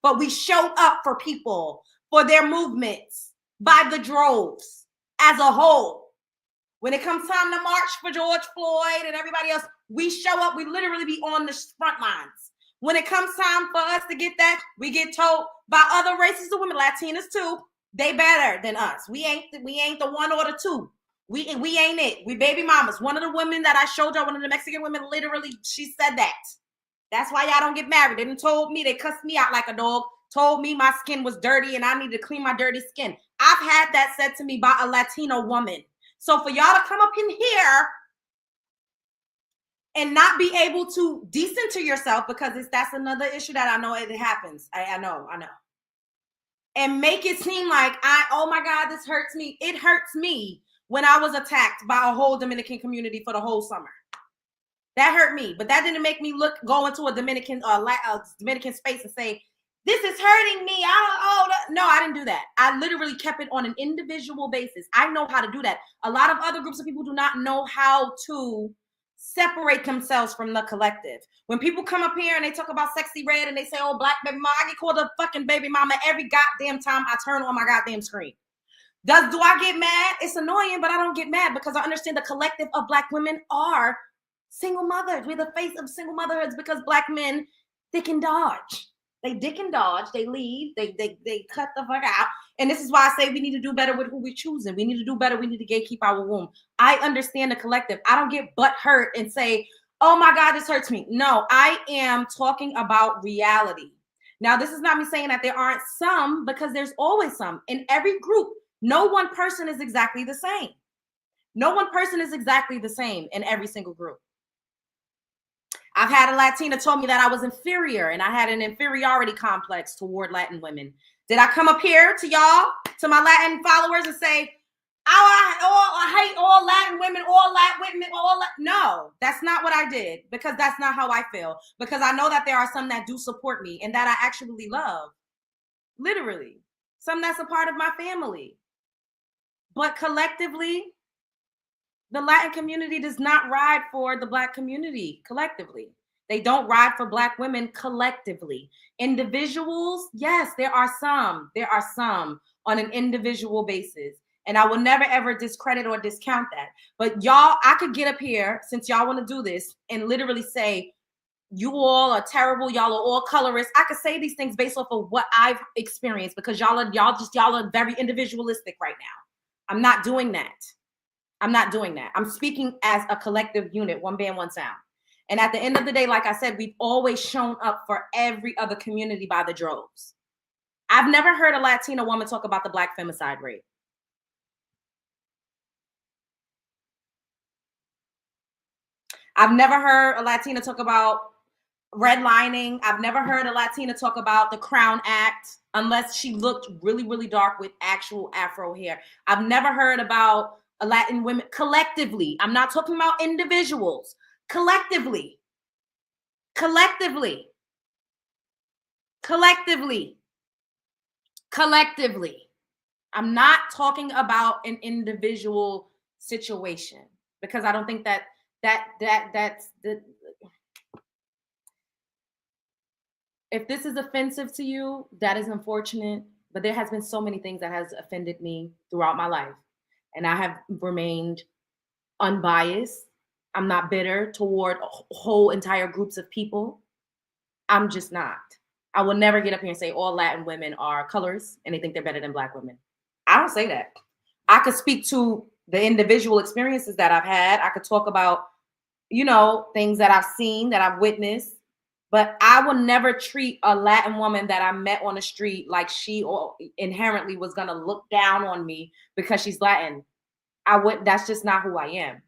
but we showed up for people, for their movements by the droves as a whole. When it comes time to march for George Floyd and everybody else, we show up. We literally be on the front lines. When it comes time for us to get that, we get told by other races of women, Latinas too, they better than us. We ain't the one or the two. We ain't it. We baby mamas. One of the women that I showed y'all, one of the Mexican women, literally, she said that. That's why y'all don't get married. They done told me, they cussed me out like a dog, told me my skin was dirty and I need to clean my dirty skin. I've had that said to me by a Latino woman. So for y'all to come up in here and not be able to decenter yourself, because that's another issue that I know it happens. I know. And make it seem like oh my God, this hurts me. It hurts me when I was attacked by a whole Dominican community for the whole summer. That hurt me, but that didn't make me go into a Dominican space and say, this is hurting me. No, I didn't do that. I literally kept it on an individual basis. I know how to do that. A lot of other groups of people do not know how to separate themselves from the collective. When people come up here and they talk about sexy red and they say, oh, Black baby mama, I get called a fucking baby mama every goddamn time I turn on my goddamn screen. Do I get mad? It's annoying, but I don't get mad because I understand the collective of Black women are single mothers. We're the face of single motherhoods because Black men dick and dodge. They dick and dodge. They leave. They cut the fuck out. And this is why I say we need to do better with who we're choosing. We need to do better. We need to gatekeep our womb. I understand the collective. I don't get butt hurt and say, oh my God, this hurts me. No, I am talking about reality. Now, this is not me saying that there aren't some, because there's always some. In every group, no one person is exactly the same. No one person is exactly the same in every single group. I've had a Latina told me that I was inferior and I had an inferiority complex toward Latin women. Did I come up here to y'all, to my Latin followers and say, I hate all Latin women, No, that's not what I did, because that's not how I feel. Because I know that there are some that do support me and that I actually love. Literally. Some that's a part of my family. But collectively, the Latin community does not ride for the Black community collectively. They don't ride for Black women collectively. Individuals, yes, there are some on an individual basis. And I will never, ever discredit or discount that. But y'all, I could get up here, since y'all want to do this, and literally say, you all are terrible. Y'all are all colorists. I could say these things based off of what I've experienced, because y'all are very individualistic right now. I'm not doing that. I'm speaking as a collective unit, one band, one sound. And at the end of the day, like I said, we've always shown up for every other community by the droves. I've never heard a Latina woman talk about the Black femicide rate. I've never heard a Latina talk about redlining. I've never heard a Latina talk about the Crown Act, unless she looked really, really dark with actual Afro hair. I've never heard about a Latin women collectively. I'm not talking about individuals. Collectively. I'm not talking about an individual situation, because I don't think that's the. If this is offensive to you, that is unfortunate, but there has been so many things that has offended me throughout my life. And I have remained unbiased. I'm not bitter toward whole entire groups of people. I'm just not. I will never get up here and say all Latin women are colors and they think they're better than Black women. I don't say that. I could speak to the individual experiences that I've had. I could talk about, you know, things that I've seen, that I've witnessed. But I will never treat a Latin woman that I met on the street like she or inherently was gonna look down on me because she's Latin. I would. That's just not who I am.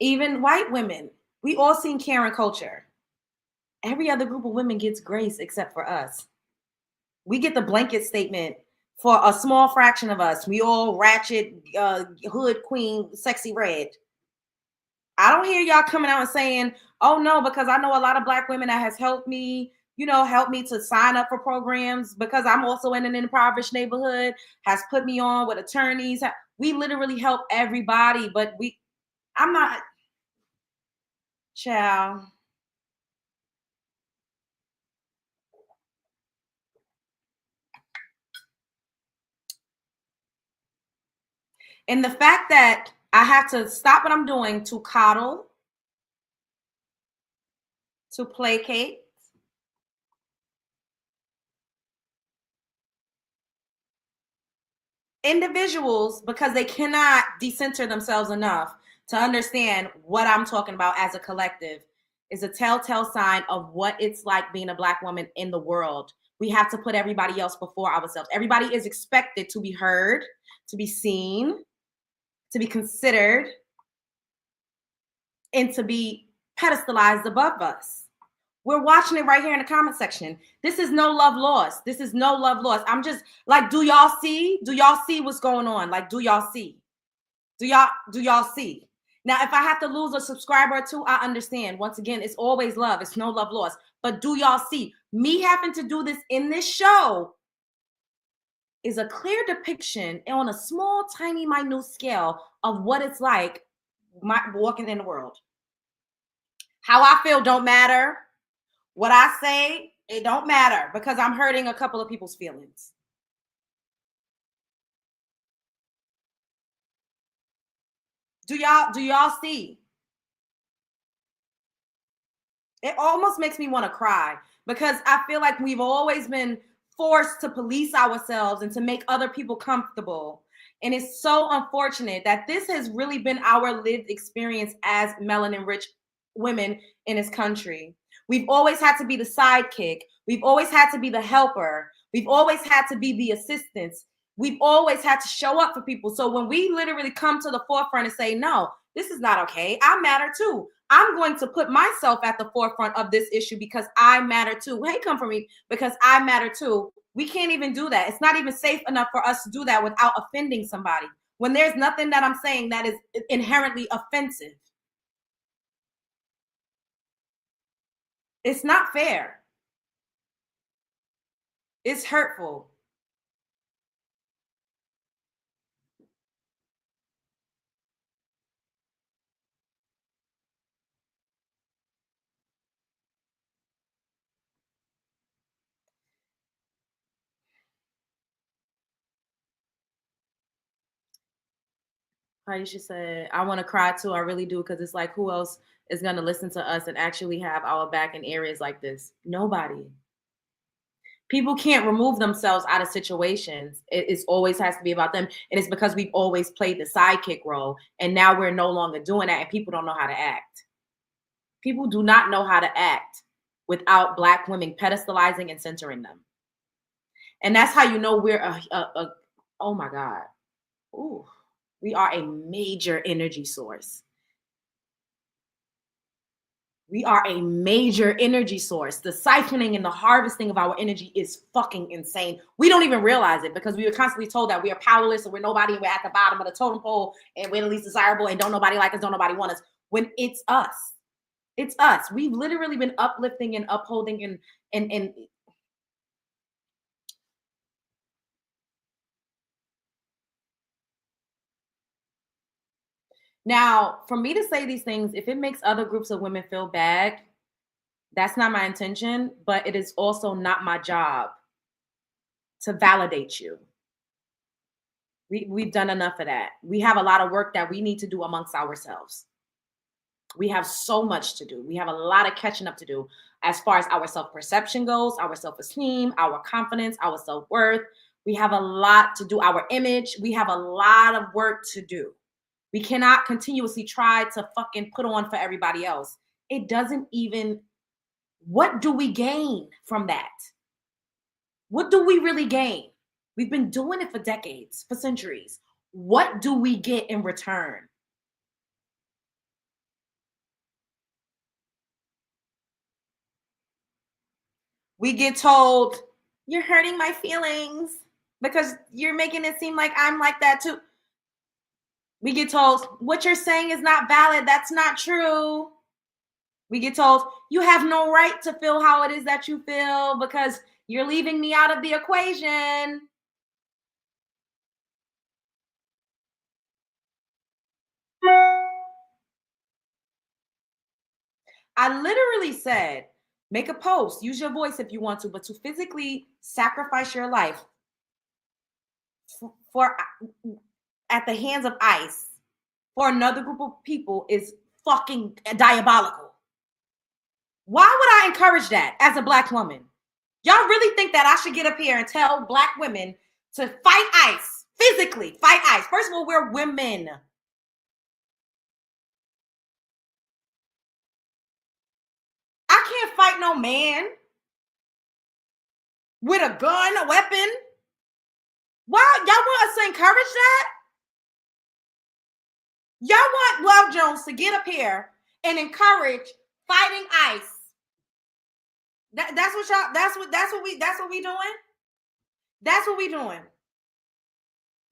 Even white women, we all seen Karen culture. Every other group of women gets grace except for us. We get the blanket statement for a small fraction of us. We all ratchet, hood queen, sexy red. I don't hear y'all coming out and saying, oh no, because I know a lot of Black women that has helped me, you know, helped me to sign up for programs because I'm also in an impoverished neighborhood, has put me on with attorneys. We literally help everybody, but I'm not, child. And the fact that I have to stop what I'm doing to coddle, to placate, individuals because they cannot decenter themselves enough to understand what I'm talking about as a collective is a telltale sign of what it's like being a Black woman in the world. We have to put everybody else before ourselves. Everybody is expected to be heard, to be seen, to be considered, and to be pedestalized above us. We're watching it right here in the comment section. This is no love lost. This is no love lost. I'm just like, do y'all see? Do y'all see what's going on? Like, do y'all see? Do y'all see? Now, if I have to lose a subscriber or two, I understand. Once again, it's always love. It's no love lost. But do y'all see? Me having to do this in this show is a clear depiction on a small, tiny, minute scale of what it's like walking in the world. How I feel don't matter. What I say, it don't matter because I'm hurting a couple of people's feelings. Do y'all see? It almost makes me want to cry because I feel like we've always been forced to police ourselves and to make other people comfortable. And it's so unfortunate that this has really been our lived experience as melanin-rich women in this country. We've always had to be the sidekick. We've always had to be the helper. We've always had to be the assistants. We've always had to show up for people. So when we literally come to the forefront and say, no, this is not okay. I matter too. I'm going to put myself at the forefront of this issue because I matter too. Hey, come for me because I matter too. We can't even do that. It's not even safe enough for us to do that without offending somebody. When there's nothing that I'm saying that is inherently offensive. It's not fair. It's hurtful. Aisha said, I want to cry too. I really do. Because it's like, who else is going to listen to us and actually have our back in areas like this? Nobody. People can't remove themselves out of situations. It's always has to be about them. And it's because we've always played the sidekick role. And now we're no longer doing that. And people don't know how to act. People do not know how to act without Black women pedestalizing and centering them. And that's how you know we're oh my God. Ooh. We are a major energy source. We are a major energy source. The siphoning and the harvesting of our energy is fucking insane. We don't even realize it because we were constantly told that we are powerless and we're nobody and we're at the bottom of the totem pole and we're the least desirable and don't nobody like us, don't nobody want us. When it's us. It's us. We've literally been uplifting and upholding and now, for me to say these things, if it makes other groups of women feel bad, that's not my intention, but it is also not my job to validate you. We've done enough of that. We have a lot of work that we need to do amongst ourselves. We have so much to do. We have a lot of catching up to do as far as our self-perception goes, our self-esteem, our confidence, our self-worth, We have a lot to do. Our image, we have a lot of work to do. We cannot continuously try to fucking put on for everybody else. It doesn't even, what do we gain from that? What do we really gain? We've been doing it for decades, for centuries. What do we get in return? We get told, you're hurting my feelings because you're making it seem like I'm like that too. We get told, what you're saying is not valid. That's not true. We get told, you have no right to feel how it is that you feel because you're leaving me out of the equation. I literally said, make a post, use your voice if you want to, but to physically sacrifice your life for at the hands of ICE for another group of people is fucking diabolical. Why would I encourage that as a Black woman? Y'all really think that I should get up here and tell Black women to fight ICE, physically fight ICE? First of all, we're women. I can't fight no man with a gun, a weapon. Why? Y'all want us to encourage that? Y'all want Love Jones to get up here and encourage fighting ICE. That's what y'all, that's what we doing? That's what we doing.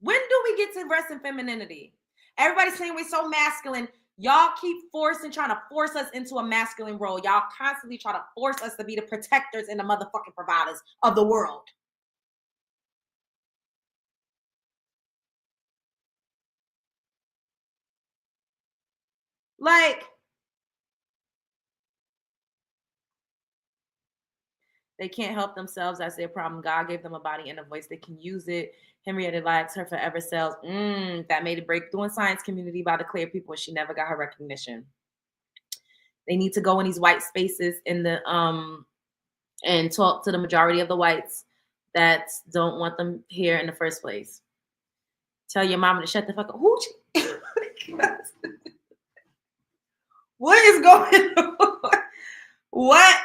When do we get to rest in femininity? Everybody's saying we're so masculine. Y'all keep trying to force us into a masculine role. Y'all constantly try to force us to be the protectors and the motherfucking providers of the world. Like, they can't help themselves. That's their problem. God gave them a body and a voice. They can use it. Henrietta Lacks, her forever self. That made a breakthrough in science community by the clear people, and she never got her recognition. They need to go in these white spaces in the and talk to the majority of the whites that don't want them here in the first place. Tell your mama to shut the fuck up. What is going on? What?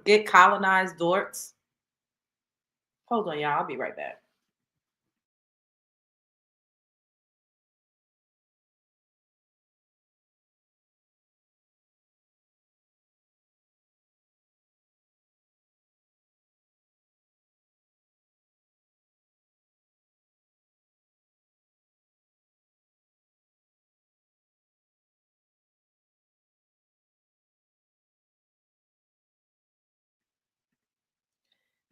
Get colonized dorks. Hold on, y'all. I'll be right back.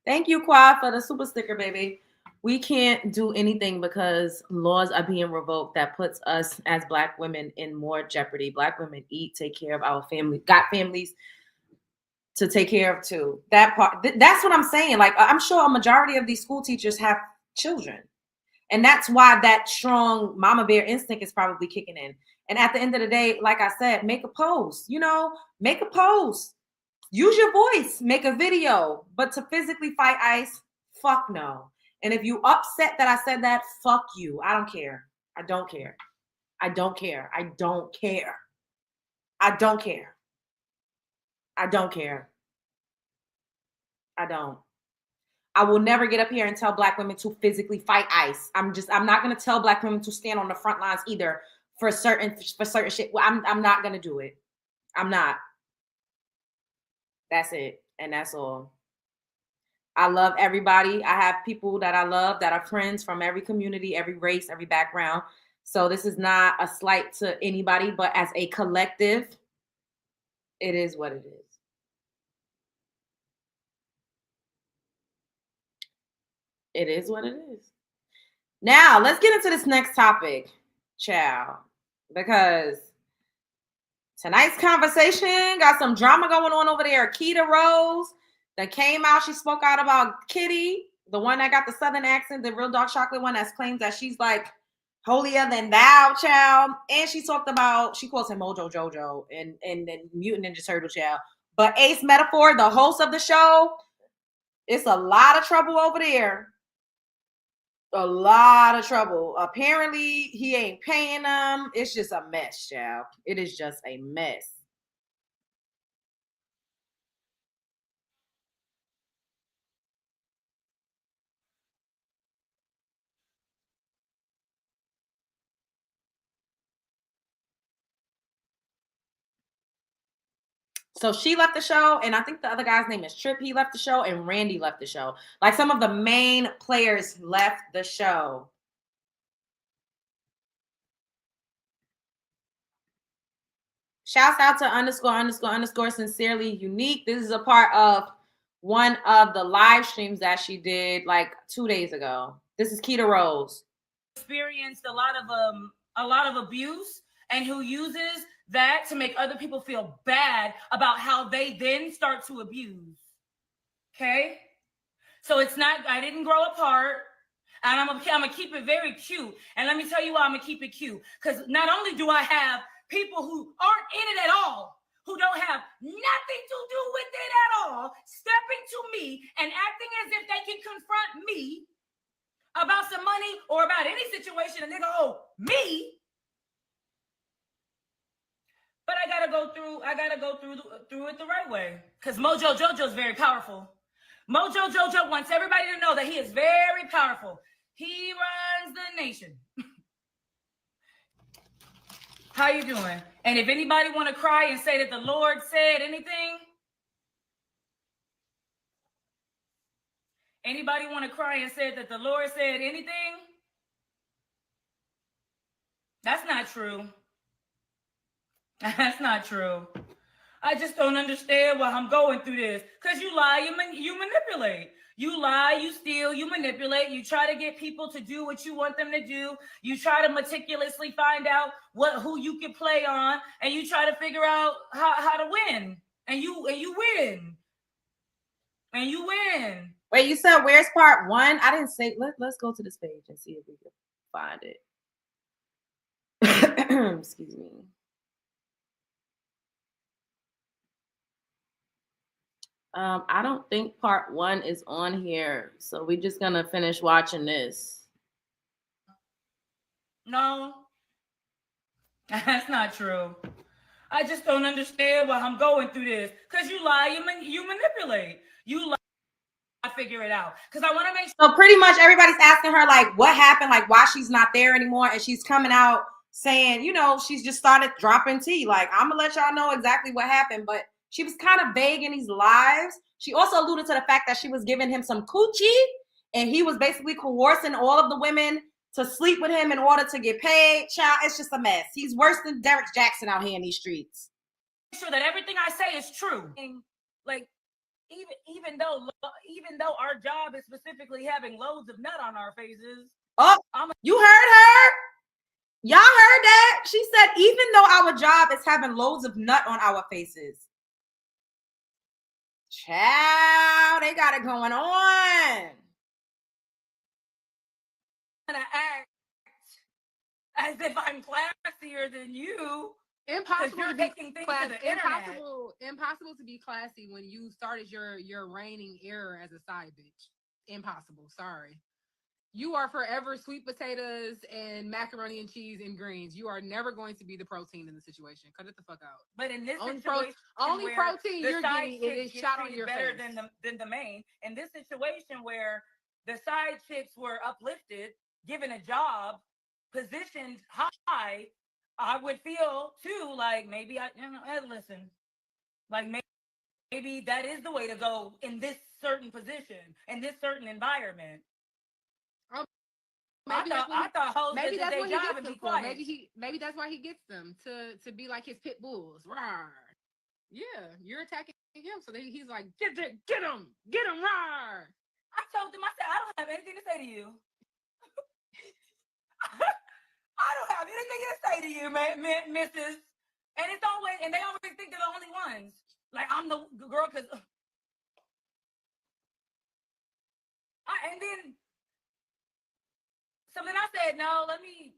Thank you, Quad, for the super sticker, baby. We can't do anything because laws are being revoked that puts us as Black women in more jeopardy. Black women eat, take care of our family, got families to take care of too. That part, that's what I'm saying. Like, I'm sure a majority of these school teachers have children. And that's why that strong mama bear instinct is probably kicking in. And at the end of the day, like I said, make a post, make a post. Use your voice, make a video, but to physically fight ICE, fuck no. And if you upset that I said that, fuck you. I don't care. I don't care. I don't care. I don't care. I don't care. I don't care. I don't. I will never get up here and tell Black women to physically fight ICE. I'm not going to tell Black women to stand on the front lines either for certain shit. Well, I'm not going to do it. I'm not. That's it. And that's all. I love everybody. I have people that I love that are friends from every community, every race, every background. So this is not a slight to anybody, but as a collective, it is what it is. It is what it is. Now, let's get into this next topic, child, because tonight's conversation got some drama going on over there. Keeta Rose that came out. She spoke out about Kitty, the one that got the Southern accent, the real dark chocolate one that claims that she's like holier than thou, child. And she talked about, she calls him Mojo Jojo and Mutant Ninja Turtle, child. But Ace Metaphor, the host of the show, It's a lot of trouble over there. A lot of trouble. Apparently, he ain't paying them. It's just a mess, child. It is just a mess. So she left the show, and I think the other guy's name is Trip. He left the show, and Randy left the show. Like some of the main players left the show. Shouts out to ___ sincerely unique. This is a part of one of the live streams that she did like 2 days ago. This is Keeta Rose. Experienced a lot of abuse, and who uses that to make other people feel bad about how they then start to abuse. Okay? So it's not, I didn't grow apart. And I'm gonna keep it very cute. And let me tell you why I'm gonna keep it cute. Because not only do I have people who aren't in it at all, who don't have nothing to do with it at all, stepping to me and acting as if they can confront me about some money or about any situation, and they go, oh, me. But I gotta go through it the right way. Because Mojo Jojo's very powerful. Mojo Jojo wants everybody to know that he is very powerful. He runs the nation. How you doing? And if anybody want to cry and say that the Lord said anything, anybody want to cry and say that the Lord said anything? That's not true. That's not true. I just don't understand why I'm going through this. Because you lie, you manipulate. You lie, you steal, you manipulate. You try to get people to do what you want them to do. You try to meticulously find out who you can play on, and you try to figure out how to win. And you win. And you win. Wait, you said where's part 1? I didn't say. Let's go to this page and see if we can find it. Excuse me. I don't think part 1 is on here, so we're just gonna finish watching this. No, that's not true. I just don't understand why I'm going through this. Because you lie, you manipulate. You lie, I figure it out. Because I want to make sure. So pretty much everybody's asking her, like, what happened, like, why she's not there anymore, and she's coming out saying, she's just started dropping tea. Like, I'm gonna let y'all know exactly what happened, but she was kind of vague in these lives. She also alluded to the fact that she was giving him some coochie, and he was basically coercing all of the women to sleep with him in order to get paid. Child, it's just a mess. He's worse than Derek Jackson out here in these streets. Sure that everything I say is true. Like, even though our job is specifically having loads of nut on our faces. Oh, you heard her? Y'all heard that? She said, even though our job is having loads of nut on our faces. Child, they got it going on. And I act as if I'm classier than you. Impossible to be classy. Impossible to be classy when you started your reigning era as a side bitch. Impossible. Sorry. You are forever sweet potatoes and macaroni and cheese and greens. You are never going to be the protein in the situation. Cut it the fuck out. But in this only situation, only protein you're getting is shot on your better face. than the main. In this situation where the side chicks were uplifted, given a job, positioned high, I would feel too like maybe listen, like maybe that is the way to go in this certain position, in this certain environment. Maybe I thought hoes maybe that's what he gets them for. Quiet. Maybe that's why he gets them to be like his pit bulls. Rawr. Yeah, you're attacking him, so he's like, get him, rawr. I told him, I said, I don't have anything to say to you. I don't have anything to say to you, missus. And it's always, and they always think they're the only ones. Like I'm the girl, because and then so then I said, no, let me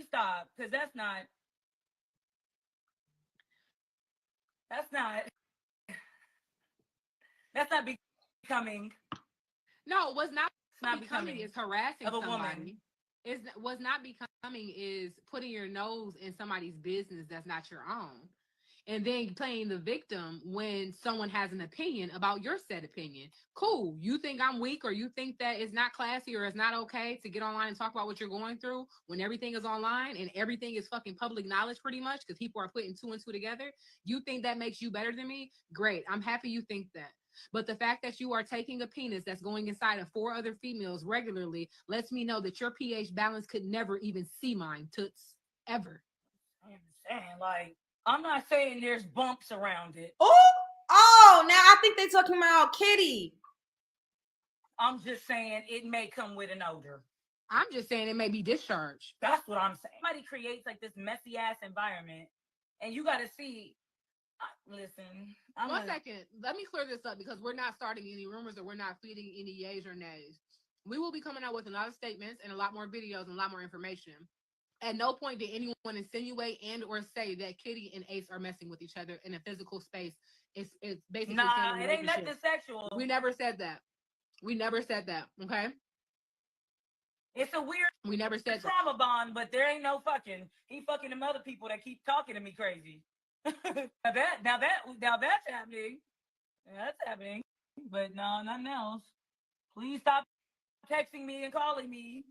stop, because that's not becoming. No, what's not Not becoming becoming is harassing of a somebody. What's not becoming is putting your nose in somebody's business that's not your own. And then playing the victim when someone has an opinion about your said opinion. Cool. You think I'm weak, or you think that it's not classy or it's not okay to get online and talk about what you're going through when everything is online and everything is fucking public knowledge pretty much because people are putting two and two together. You think that makes you better than me? Great. I'm happy you think that. But the fact that you are taking a penis that's going inside of 4 other females regularly lets me know that your pH balance could never even see mine, toots, ever. I understand. Like, I'm not saying there's bumps around it. Oh, now I think they're talking about Kitty. I'm just saying it may come with an odor. I'm just saying it may be discharged. That's what I'm saying. Somebody creates like this messy ass environment, and you got to see. Listen, One second. Let me clear this up because we're not starting any rumors or we're not feeding any yays or nays. We will be coming out with a lot of statements and a lot more videos and a lot more information. At no point did anyone insinuate and or say that Kitty and Ace are messing with each other in a physical space. It's basically nah, it ain't nothing sexual. We never said that. We never said that. Okay. It's a weird. We never said trauma bond, but there ain't no fucking. He fucking them other people that keep talking to me crazy. now that's happening. That's happening. But no, nothing else. Please stop texting me and calling me.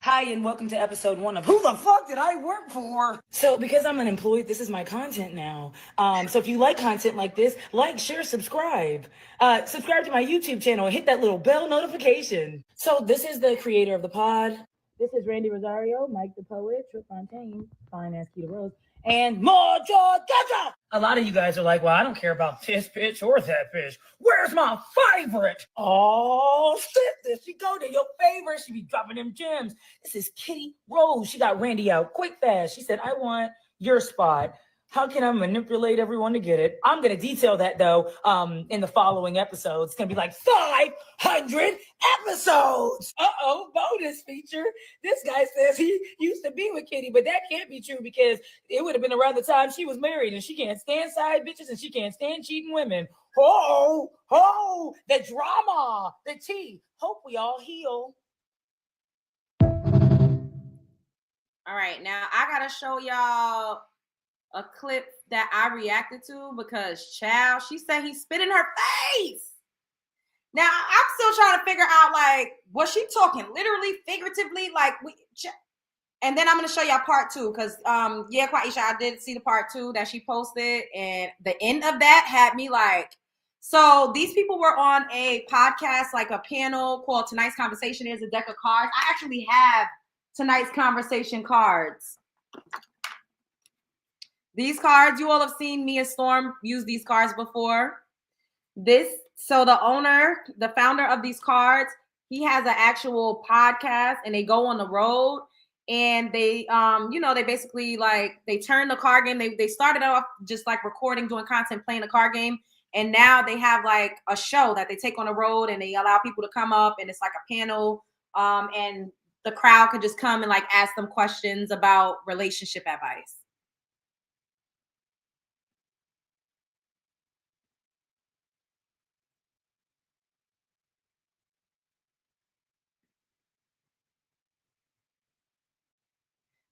Hi, and welcome to episode 1 of Who the Fuck Did I Work For? So, because I'm unemployed, this is my content now. So if you like content like this, like, share, subscribe. Subscribe to my YouTube channel and hit that little bell notification. So this is the creator of the pod. This is Randy Rosario, Mike the Poet, Trip Fontaine, fine ass Keeta Rose, and Mojo Gacha. A lot of you guys are like, well, I don't care about this bitch or that bitch. Where's my favorite? Oh, shit, there she go to your favorite. She be dropping them gems. This is Keeta Rose. She got Randy out quick, fast. She said, I want your spot. How can I manipulate everyone to get it? I'm going to detail that, though, in the following episodes. It's going to be like 500 episodes. Uh-oh, bonus feature. This guy says he used to be with Kitty, but that can't be true because it would have been around the time she was married, and she can't stand side bitches, and she can't stand cheating women. Oh, the drama, the tea. Hope we all heal. All right, now I got to show y'all a clip that I reacted to because child, she said he spit in her face. Now I'm still trying to figure out, like, was she talking literally, figuratively? Like, and then I'm gonna show y'all part 2 because yeah, Quaisha, I did see the part 2 that she posted, and the end of that had me like, so these people were on a podcast, like a panel called Tonight's Conversation. There's a deck of cards. I actually have tonight's conversation cards. These cards, you all have seen me and Storm use these cards before. So the owner, the founder of these cards, he has an actual podcast, and they go on the road, and they, they basically, like, they turn the card game. They started off just like recording, doing content, playing the card game, and now they have like a show that they take on the road, and they allow people to come up, and it's like a panel, and the crowd could just come and like ask them questions about relationship advice.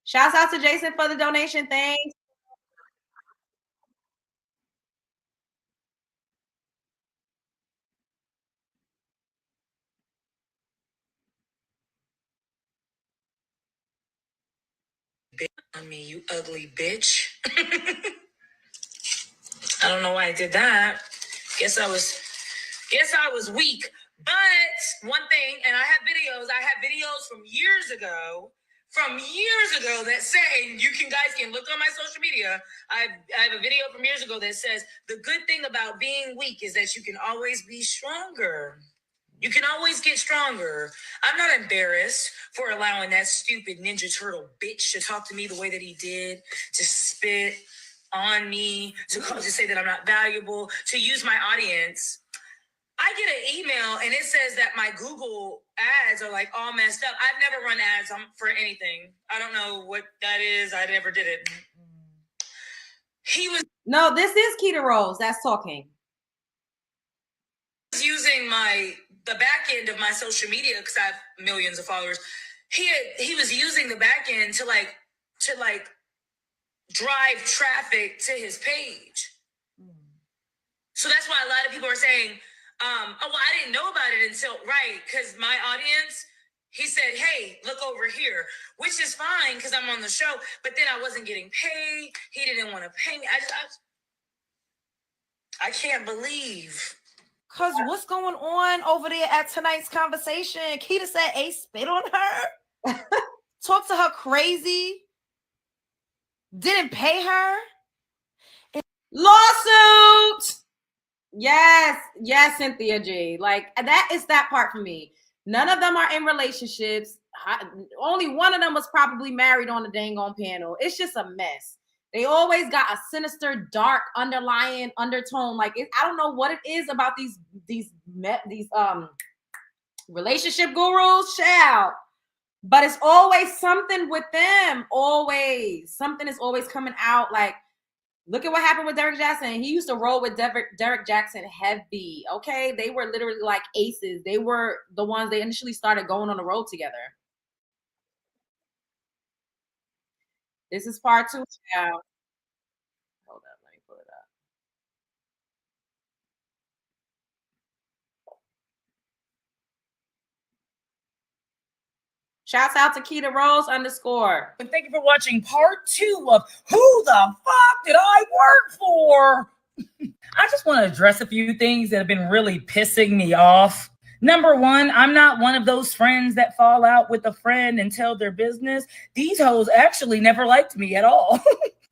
Shouts out to Jason for the donation. Thanks. On me, you ugly bitch. I don't know why I did that. Guess I was weak. But one thing, and I have videos from years ago that say, guys can look on my social media. I have a video from years ago that says the good thing about being weak is that you can always be stronger. You can always get stronger. I'm not embarrassed for allowing that stupid Ninja Turtle bitch to talk to me the way that he did, to spit on me, to say that I'm not valuable, to use my audience I get an email and it says that my Google ads are like all messed up. I've never run ads for anything. I don't know what that is. I never did it. No, this is Keeta Rose that's talking. Using the back end of my social media because I have millions of followers. He was using the back end to drive traffic to his page. So that's why a lot of people are saying, oh, well, I didn't know about it until, right, because my audience, he said, hey, look over here, which is fine because I'm on the show, but then I wasn't getting paid. He didn't want to pay me. I can't believe. Cause what's going on over there at tonight's conversation? Keeta said Ace spit on her. Talk to her crazy. Didn't pay her. Lawsuit. Yes, Cynthia G. Like that is that part for me. None of them are in relationships. Only one of them was probably married on the dang on panel. It's just a mess. They always got a sinister, dark, underlying undertone. Like I don't know what it is about these relationship gurus, but it's always something with them. Always something is always coming out. Like, look at what happened with Derek Jackson. He used to roll with Derek Jackson heavy. Okay, they were literally like aces. They were the ones they initially started going on the road together. This is part 2 now. Hold up, let me pull it up. Shouts out to Keeta Rose _. And thank you for watching part 2 of Who the Fuck Did I Work For? I just want to address a few things that have been really pissing me off. Number one, I'm not one of those friends that fall out with a friend and tell their business. These hoes actually never liked me at all.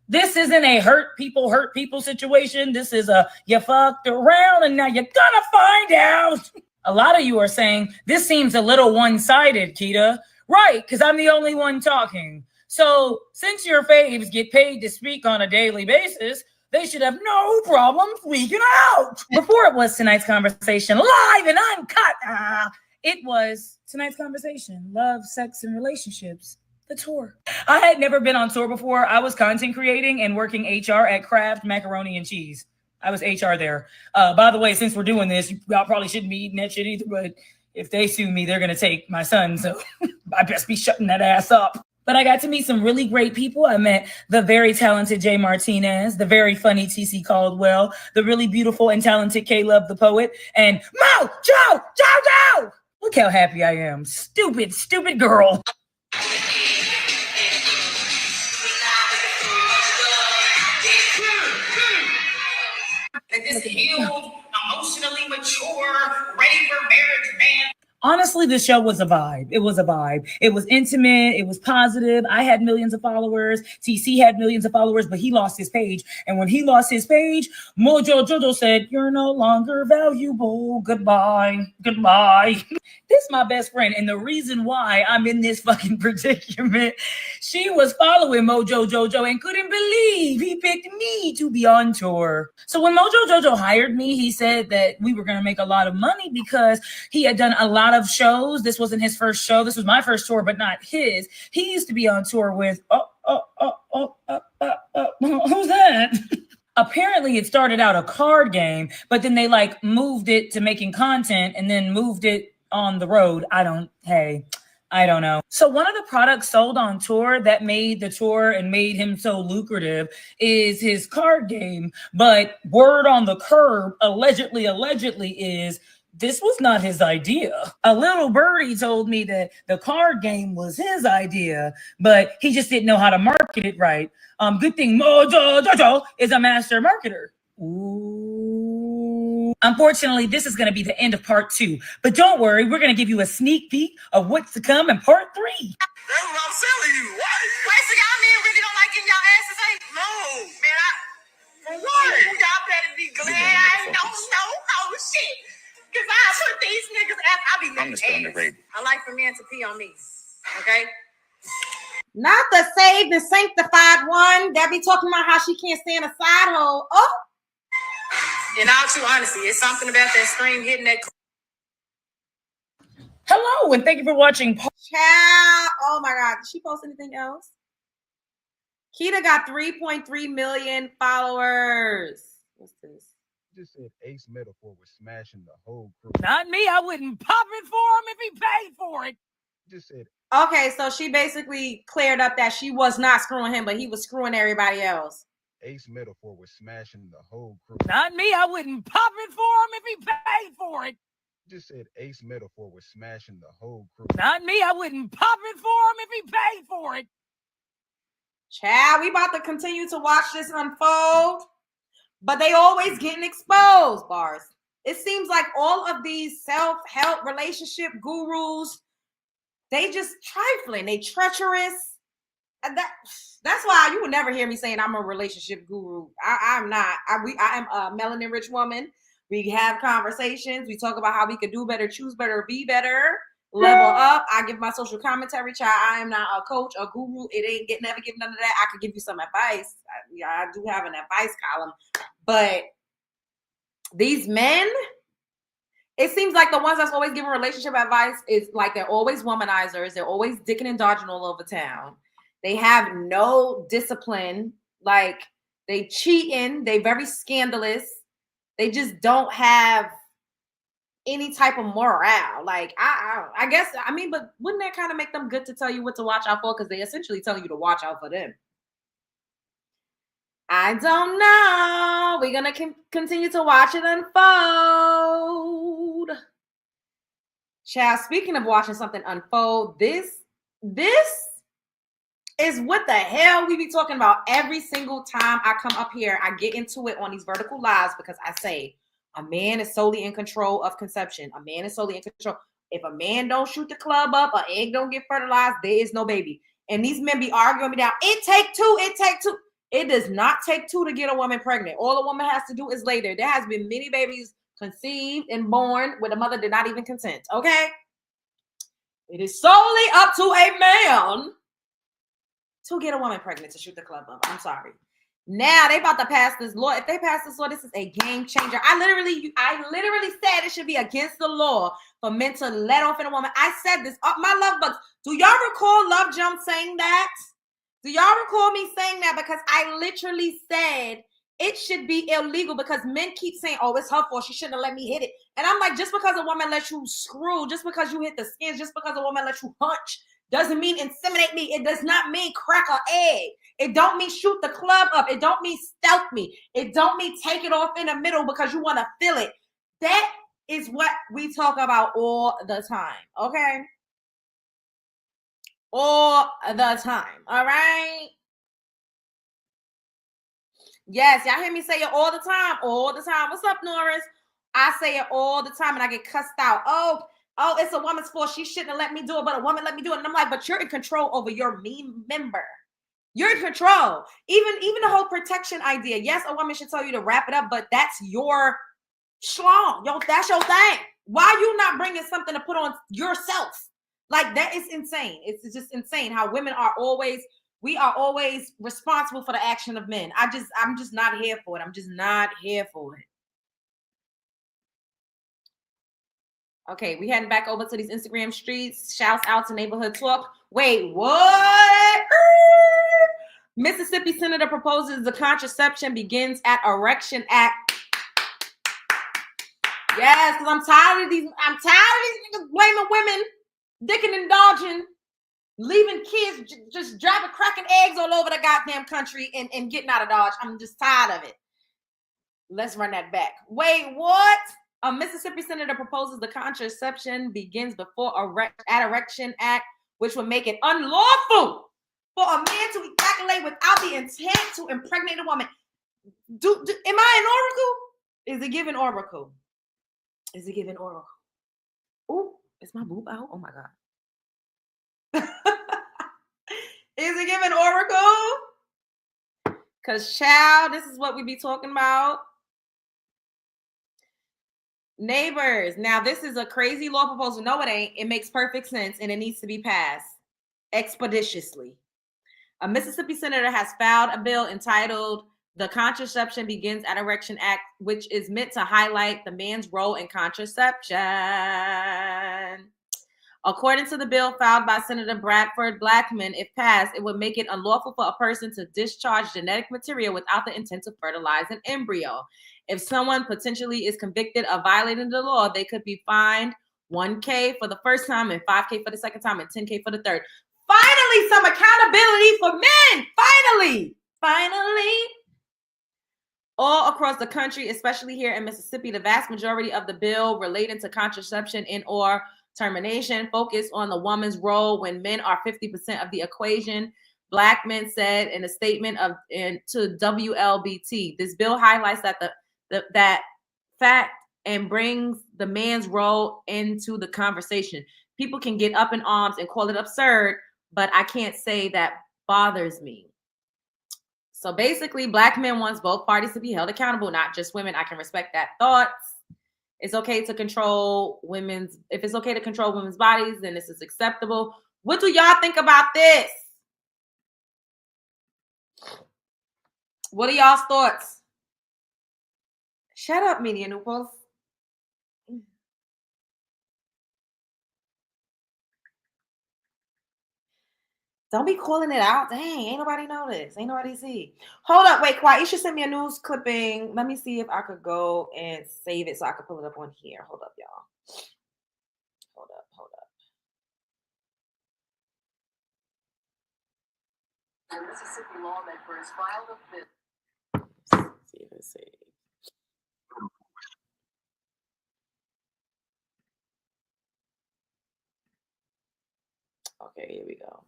This isn't a hurt people situation. This is a you fucked around and now you're gonna find out. A lot of you are saying this seems a little one-sided, Keeta. Right, because I'm the only one talking. So since your faves get paid to speak on a daily basis, they should have no problem freaking out. Before it was tonight's conversation, live and uncut. It was tonight's conversation, love, sex, and relationships. The tour. I had never been on tour before. I was content creating and working HR at Kraft Macaroni and Cheese. I was HR there. By the way, since we're doing this, y'all probably shouldn't be eating that shit either, but if they sue me, they're going to take my son. So I best be shutting that ass up. But I got to meet some really great people. I met the very talented Jay Martinez, the very funny TC Caldwell, the really beautiful and talented K-Love the poet, and Joe. Look how happy I am. Stupid girl. This healed, emotionally mature, ready for marriage man. Honestly, the show was a vibe. It was a vibe. It was intimate. It was positive. I had millions of followers. TC had millions of followers, but he lost his page. And when he lost his page, Mojo Jojo said, "You're no longer valuable. Goodbye." This is my best friend. And the reason why I'm in this fucking predicament, she was following Mojo Jojo and couldn't believe he picked me to be on tour. So when Mojo Jojo hired me, he said that we were going to make a lot of money because he had done a lot of shows. This wasn't his first show. This was my first tour, but not his. He used to be on tour with, who's that? Apparently it started out a card game, but then they like moved it to making content and then moved it on the road. I don't know. So one of the products sold on tour that made the tour and made him so lucrative is his card game. But word on the curb, allegedly is this was not his idea. A little birdie told me that the card game was his idea, but he just didn't know how to market it right. Good thing Mojo Jojo is a master marketer. Ooh. Unfortunately, this is going to be the end of part 2. But don't worry, we're going to give you a sneak peek of what's to come in part 3. That's what I'm telling you. What? Wait, so y'all men really don't like getting y'all asses ate? No. Man, for what? Y'all better be glad I ain't no shit. Because I put these niggas I be making ass. I like for men to pee on me. Okay? Not the saved and sanctified one that be talking about how she can't stand a side hole. Oh. In all true honesty, it's something about that scream hitting that. Hello, and thank you for watching. Child. Oh my God. Did she post anything else? Keeta got 3.3 million followers. What's this? Just said Ace Metaphor was smashing the whole crew. Not me. I wouldn't pop it for him if he paid for it. Just said. Okay, so she basically cleared up that she was not screwing him, but he was screwing everybody else. Ace Metaphor was smashing the whole crew. Not me. I wouldn't pop it for him if he paid for it. Just said Ace Metaphor was smashing the whole crew. Not me. I wouldn't pop it for him if he paid for it. Child, we about to continue to watch this unfold, but they always getting exposed, bars. It seems like all of these self-help relationship gurus, they just trifling, they treacherous. And that's why you would never hear me saying I'm a relationship guru. I'm not. I am a melanin rich woman. We have conversations. We talk about how we can do better, choose better, be better, level up. I give my social commentary. Child, I am not a coach, a guru. It ain't never give none of that. I could give you some advice. I do have an advice column, but these men, it seems like the ones that's always giving relationship advice is like they're always womanizers. They're always dicking and dodging all over town. They have no discipline. Like they cheating. They very scandalous. They just don't have any type of morale. Like I guess, I mean, but wouldn't that kind of make them good to tell you what to watch out for? Because they essentially telling you to watch out for them. I don't know. We're going to continue to watch it unfold. Child, speaking of watching something unfold, this is what the hell we be talking about every single time I come up here. I get into it on these vertical lives because I say a man is solely in control of conception. A man is solely in control. If a man don't shoot the club up, an egg don't get fertilized, there is no baby. And these men be arguing me down. It take two. It take two. It does not take two to get a woman pregnant. All a woman has to do is lay there. There has been many babies conceived and born where the mother did not even consent. Okay? It is solely up to a man to get a woman pregnant to shoot the club up. I'm sorry. Now they about to pass this law. If they pass this law, this is a game changer. I literally said it should be against the law for men to let off in a woman. I said this. My love bugs. Do y'all recall Love Jump saying that? Do y'all recall me saying that? Because I literally said it should be illegal because men keep saying, oh, it's her fault. She shouldn't have let me hit it. And I'm like, just because a woman lets you screw, just because you hit the skins, just because a woman lets you punch, doesn't mean inseminate me. It does not mean crack an egg. It don't mean shoot the club up. It don't mean stealth me. It don't mean take it off in the middle because you want to feel it. That is what we talk about all the time, okay? All the time, all right? Yes, y'all hear me say it all the time, all the time. What's up, Norris? I say it all the time and I get cussed out. Oh, it's a woman's fault. She shouldn't have let me do it, but a woman let me do it. And I'm like, but you're in control over your member. You're in control. Even the whole protection idea. Yes, a woman should tell you to wrap it up, but that's your schlong. Yo, that's your thing. Why you not bringing something to put on yourself? Like, that is insane. It's just insane how women are always, we are always responsible for the action of men. I'm just not here for it. I'm just not here for it. Okay, we heading back over to these Instagram streets. Shouts out to Neighborhood Talk. Wait, what? Mississippi Senator proposes the contraception begins at erection act. Yes, because I'm tired of these niggas blaming women, dicking and dodging, leaving kids just driving cracking eggs all over the goddamn country and getting out of Dodge. I'm just tired of it. Let's run that back. Wait, what? A Mississippi senator proposes the contraception begins before erection act, which would make it unlawful for a man to ejaculate without the intent to impregnate a woman. Am I an oracle? Is it giving oracle? Is it giving oracle? Oh, is my boob out? Oh my God. Is it giving oracle? Because, child, this is what we be talking about. Neighbors. Now, this is a crazy law proposal. No, it ain't. It makes perfect sense, and it needs to be passed expeditiously. A Mississippi senator has filed a bill entitled The Contraception Begins at Erection Act, which is meant to highlight the man's role in contraception. According to the bill filed by Senator Bradford Blackman, if passed, it would make it unlawful for a person to discharge genetic material without the intent to fertilize an embryo. If someone potentially is convicted of violating the law, they could be fined $1K for the first time and $5K for the second time and $10K for the third. Finally, some accountability for men. Finally. All across the country, especially here in Mississippi, the vast majority of the bill relating to contraception and or termination focus on the woman's role when men are 50% of the equation. Blackman said in a statement to WLBT, this bill highlights that that fact and brings the man's role into the conversation. People can get up in arms and call it absurd, but I can't say that bothers me. So basically, Blackman wants both parties to be held accountable, not just women. I can respect that thoughts. It's okay to control if it's okay to control women's bodies, then this is acceptable. What do y'all think about this? What are y'all's thoughts? Shut up, Media Nooples. Don't be calling it out. Dang, ain't nobody know this. Ain't nobody see. Hold up, wait, quiet. You should send me a news clipping. Let me see if I could go and save it so I could pull it up on here. Hold up, y'all. Hold up. The Mississippi lawmakers filed a bill. Let's see. Okay, here we go.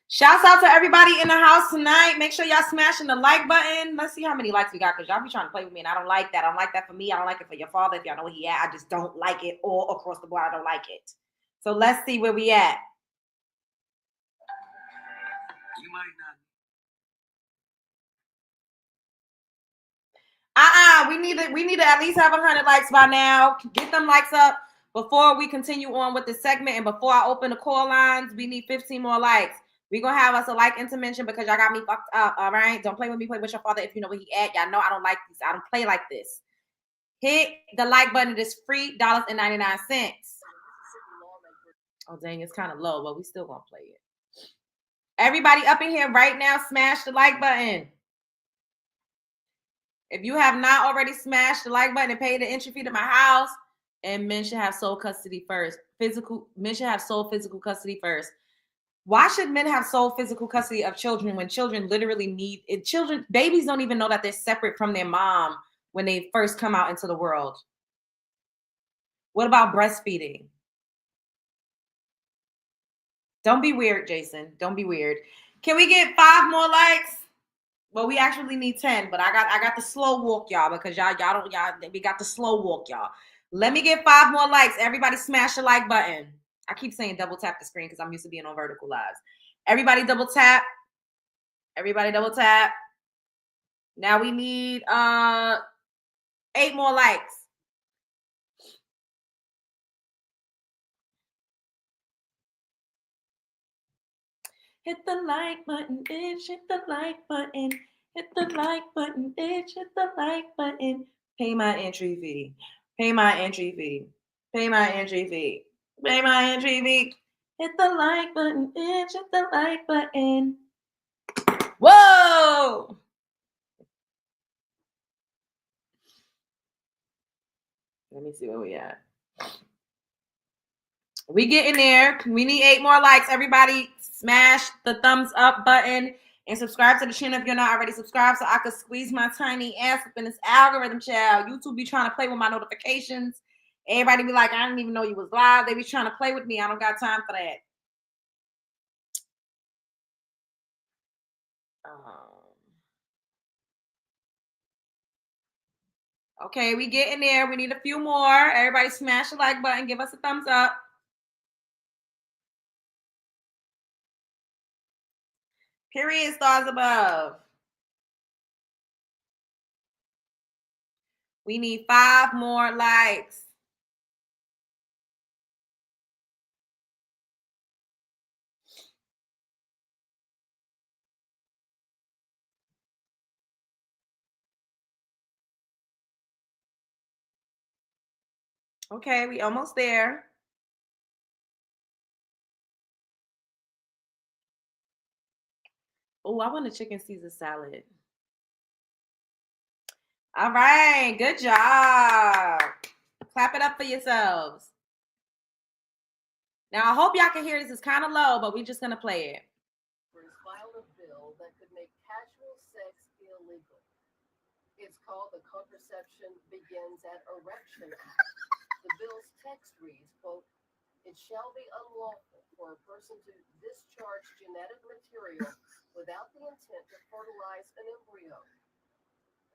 Shouts out to everybody in the house tonight. Make sure y'all smashing the like button. Let's see how many likes we got, because y'all be trying to play with me, and I don't like that. I don't like that for me. I don't like it for your father. If y'all know where he at, I just don't like it all across the board. I don't like it. So let's see where we at. You might not. We need to at least have 100 likes by now. Get them likes up before we continue on with the segment, and before I open the call lines, we need 15 more likes. We're going to have us a like intervention because y'all got me fucked up, all right? Don't play with me, play with your father if you know where he at. Y'all know I don't like this. I don't play like this. Hit the like button. It is free, $1.99. Oh, dang, it's kind of low, but we still going to play it. Everybody up in here right now, smash the like button. If you have not already smashed the like button and paid the entry fee to my house, and men should have sole custody first. Men should have sole physical custody first. Why should men have sole physical custody of children when children literally need it? Babies don't even know that they're separate from their mom when they first come out into the world. What about breastfeeding? Don't be weird, Jason. Don't be weird. Can we get 5 more likes? Well, we actually need 10, but I got the slow walk, y'all, because we got the slow walk, y'all. Let me get 5 more likes. Everybody smash the like button. I keep saying double tap the screen because I'm used to being on vertical lives. Everybody double tap. Everybody double tap. Now we need 8 more likes. Hit the like button, bitch. Hit the like button. Hit the like button, bitch. Hit the like button. Pay my entry fee. Pay my entry fee. Pay my entry fee. Pay my entry fee. Hit the like button, bitch. Hit the like button. Whoa! Let me see where we at. We getting there. We need 8 more likes. Everybody smash the thumbs up button and subscribe to the channel if you're not already subscribed so I could squeeze my tiny ass up in this algorithm, child. YouTube be trying to play with my notifications. Everybody be like, I didn't even know you was live. They be trying to play with me. I don't got time for that. Okay, we getting there. We need a few more. Everybody smash the like button. Give us a thumbs up. Period stars above. We need 5 more likes. Okay, we almost there. Oh, I want a chicken Caesar salad. All right, good job. Clap it up for yourselves. Now, I hope y'all can hear this. It's kind of low, but we're just going to play it. Filed a bill that could make casual sex illegal. It's called the Contraception Begins at Er3ction Act. The bill's text reads, quote, "It shall be unlawful for a person to discharge genetic material without the intent to fertilize an embryo."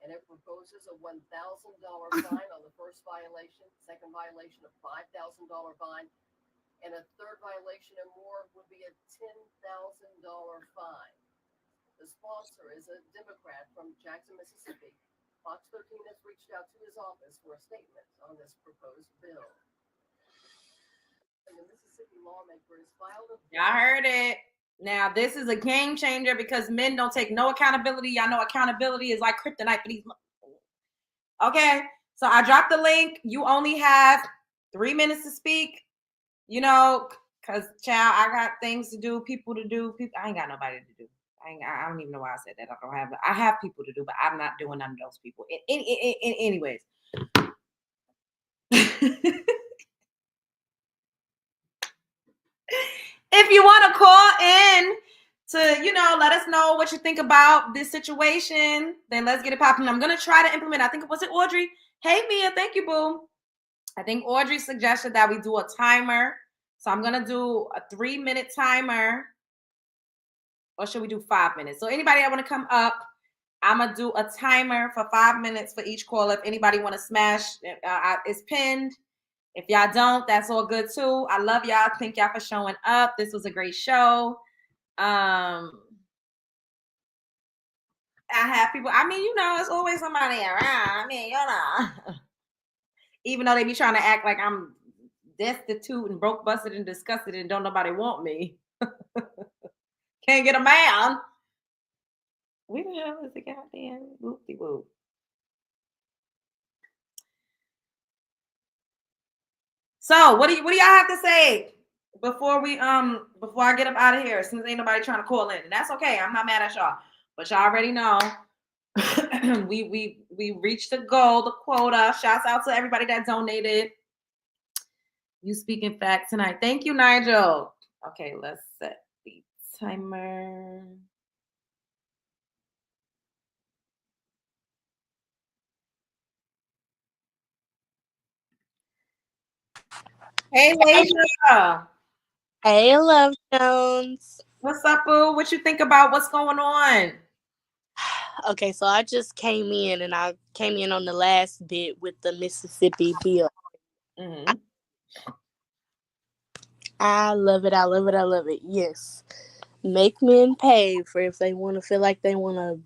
And it proposes a $1,000 fine on the first violation, second violation a $5,000 fine, and a third violation and more would be a $10,000 fine. The sponsor is a Democrat from Jackson, Mississippi. Fox 13 has reached out to his office for a statement on this proposed bill. And the Mississippi lawmakers filed a bill. Y'all heard it. Now, this is a game changer because men don't take no accountability. Y'all know accountability is like kryptonite for these. Okay, so I dropped the link. You only have 3 minutes to speak, you know, because, child, I got things to do, people to do. I ain't got nobody to do. I don't even know why I said that. I have people to do, but I'm not doing none of those people. Anyways. If you want to call in to, you know, let us know what you think about this situation, then let's get it popping. I'm going to try to implement, I think, was it Audrey? Hey, Mia, thank you, boo. I think Audrey suggested that we do a timer. So I'm going to do a 3-minute timer. Or should we do 5 minutes? So anybody that want to come up, I'm going to do a timer for 5 minutes for each call. If anybody want to smash, it's pinned. If y'all don't, that's all good too. I love y'all. Thank y'all for showing up. This was a great show. I have people. I mean, you know, it's always somebody around. I mean, you know, even though they be trying to act like I'm destitute and broke, busted, and disgusted, and don't nobody want me. Can't get a man. Where the hell is the goddamn whoop-de-whoop? So what do y'all have to say before I get up out of here? Since ain't nobody trying to call in, and that's okay. I'm not mad at y'all, but y'all already know we reached the goal, the quota. Shouts out to everybody that donated. You speaking facts tonight. Thank you, Nigel. Okay, let's set the timer. Hey, Laisha. Hey, Love Jones. What's up, boo? What you think about what's going on? Okay, so I just came in, and I came in on the last bit with the Mississippi bill. Mm-hmm. I love it. I love it. I love it. Yes. Make men pay for if they want to feel like they want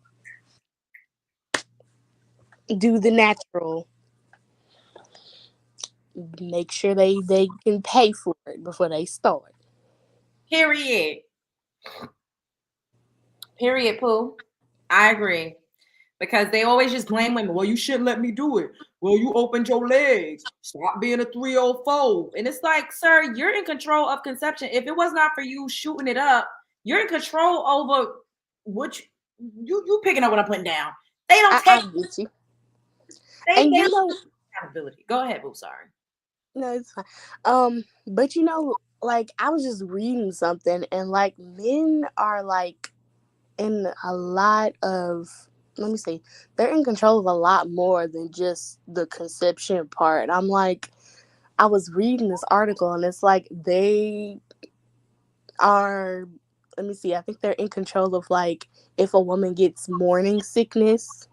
to do the natural. Make sure they can pay for it before they start. Period. Period, Pooh. I agree. Because they always just blame women. Well, you shouldn't let me do it. Well, you opened your legs. Stop being a 304. And it's like, sir, you're in control of conception. If it was not for you shooting it up, you're in control over what you picking up what I'm putting down. They don't take I get you. they You don't know, take accountability. Go ahead, Boo. Sorry. no, it's fine. But you know, like I was just reading something, and like men are like in a lot of, let me see, they're in control of a lot more than just the conception part. I'm like, I was reading this article, and it's like they are, let me see, I think they're in control of like if a woman gets morning sickness.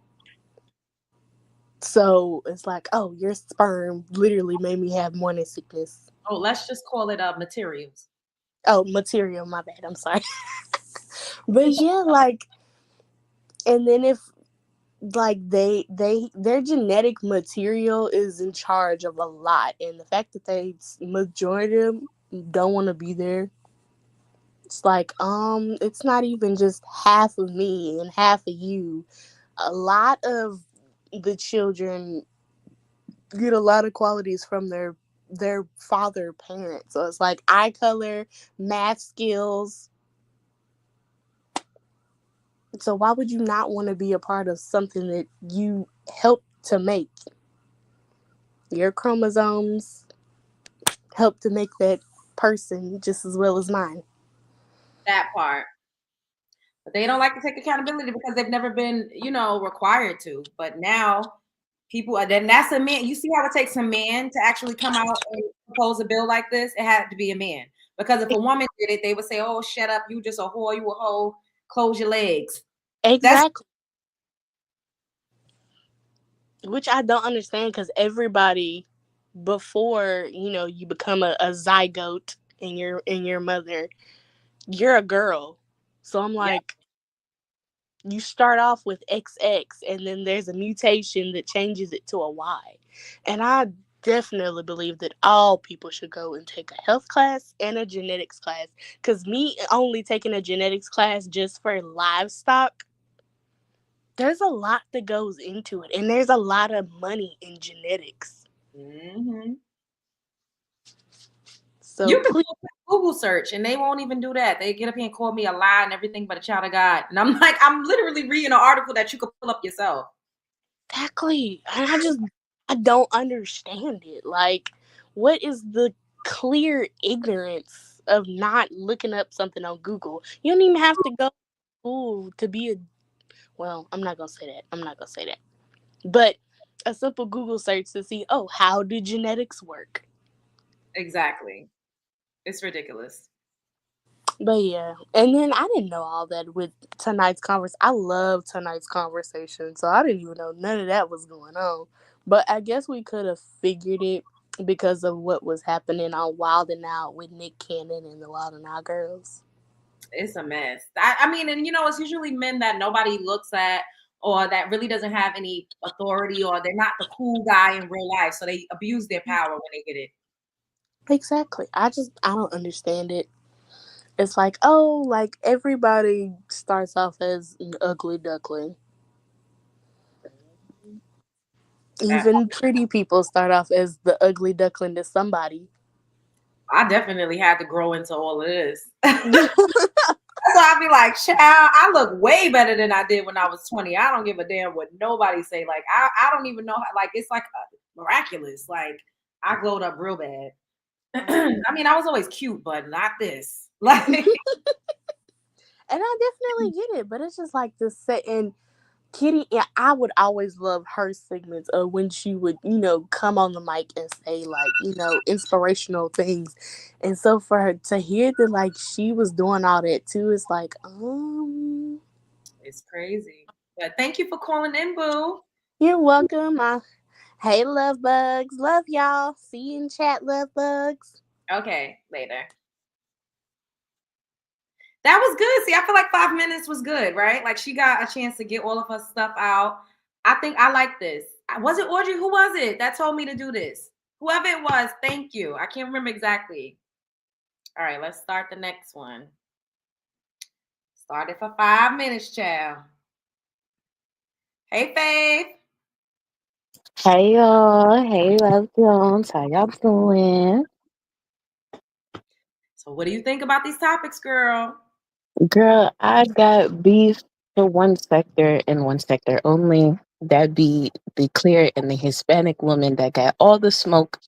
So it's like, oh, your sperm literally made me have morning sickness. Oh, let's just call it materials. Oh, material, my bad, I'm sorry. But yeah, like, and then if like their genetic material is in charge of a lot, and the fact that they majority of them don't want to be there, it's like it's not even just half of me and half of you. A lot of the children get a lot of qualities from their their father parent. So it's like eye color, math skills. So why would you not want to be a part of something that you helped to make? Your chromosomes help to make that person just as well as mine. That part. But they don't like to take accountability because they've never been, required to. But now people, then that's a man. You see how it takes a man to actually come out and propose a bill like this? It had to be a man. Because if a woman did it, they would say, "Oh, shut up, you just a whore, you a hoe, close your legs." That's Exactly. Which I don't understand because everybody before you become a zygote in your mother, you're a girl. So I'm yeah, like, you start off with XX and then there's a mutation that changes it to a Y. And I definitely believe that all people should go and take a health class and a genetics class. Because me only taking a genetics class just for livestock, there's a lot that goes into it. And there's a lot of money in genetics. hmm So You can please, do a Google search and they won't even do that. They get up here and call me a lie and everything but a child of God. And I'm like, I'm literally reading an article that you could pull up yourself. exactly. And I don't understand it. Like, what is the clear ignorance of not looking up something on Google? You don't even have to go to school to be a, well, I'm not going to say that. I'm not going to say that. But a simple Google search to see, oh, how do genetics work? Exactly. It's ridiculous. But yeah, and then I didn't know all that with tonight's conversation. I love tonight's conversation, so I didn't even know none of that was going on. But I guess we could have figured it because of what was happening on Wild and Out with Nick Cannon and the Wild and Out girls. It's a mess. I mean, and it's usually men that nobody looks at or that really doesn't have any authority or they're not the cool guy in real life. So they abuse their power when they get it. Exactly. I don't understand it. It's like, oh, like everybody starts off as an ugly duckling. That Even pretty people start off as the ugly duckling to somebody. I definitely had to grow into all of this. So I'd be like, child, I look way better than I did when I was 20. I don't give a damn what nobody say. Like, I don't even know. Like, it's like miraculous. Like, I glowed up real bad. I mean, I was always cute, but not this. Like, And I definitely get it, but it's just like the set and Kitty. Yeah, I would always love her segments of when she would, come on the mic and say like, inspirational things. And so for her to hear that like she was doing all that too, it's like, it's crazy. But thank you for calling in, boo. you're welcome. Hey, love bugs, love y'all. See you in chat, love bugs. Okay, later. That was good. See, I feel like 5 minutes was good, right? Like she got a chance to get all of her stuff out. I think I like this. Was it Audrey? Who was it that told me to do this? Whoever it was, thank you. I can't remember exactly. All right, let's start the next one. Started for 5 minutes, child. Hey, Faith. Hey y'all, hey Love Jones, how y'all doing? So, what do you think about these topics, girl? Girl, I got beef for one sector and one sector only. That be the clear and the Hispanic woman that got all the smoke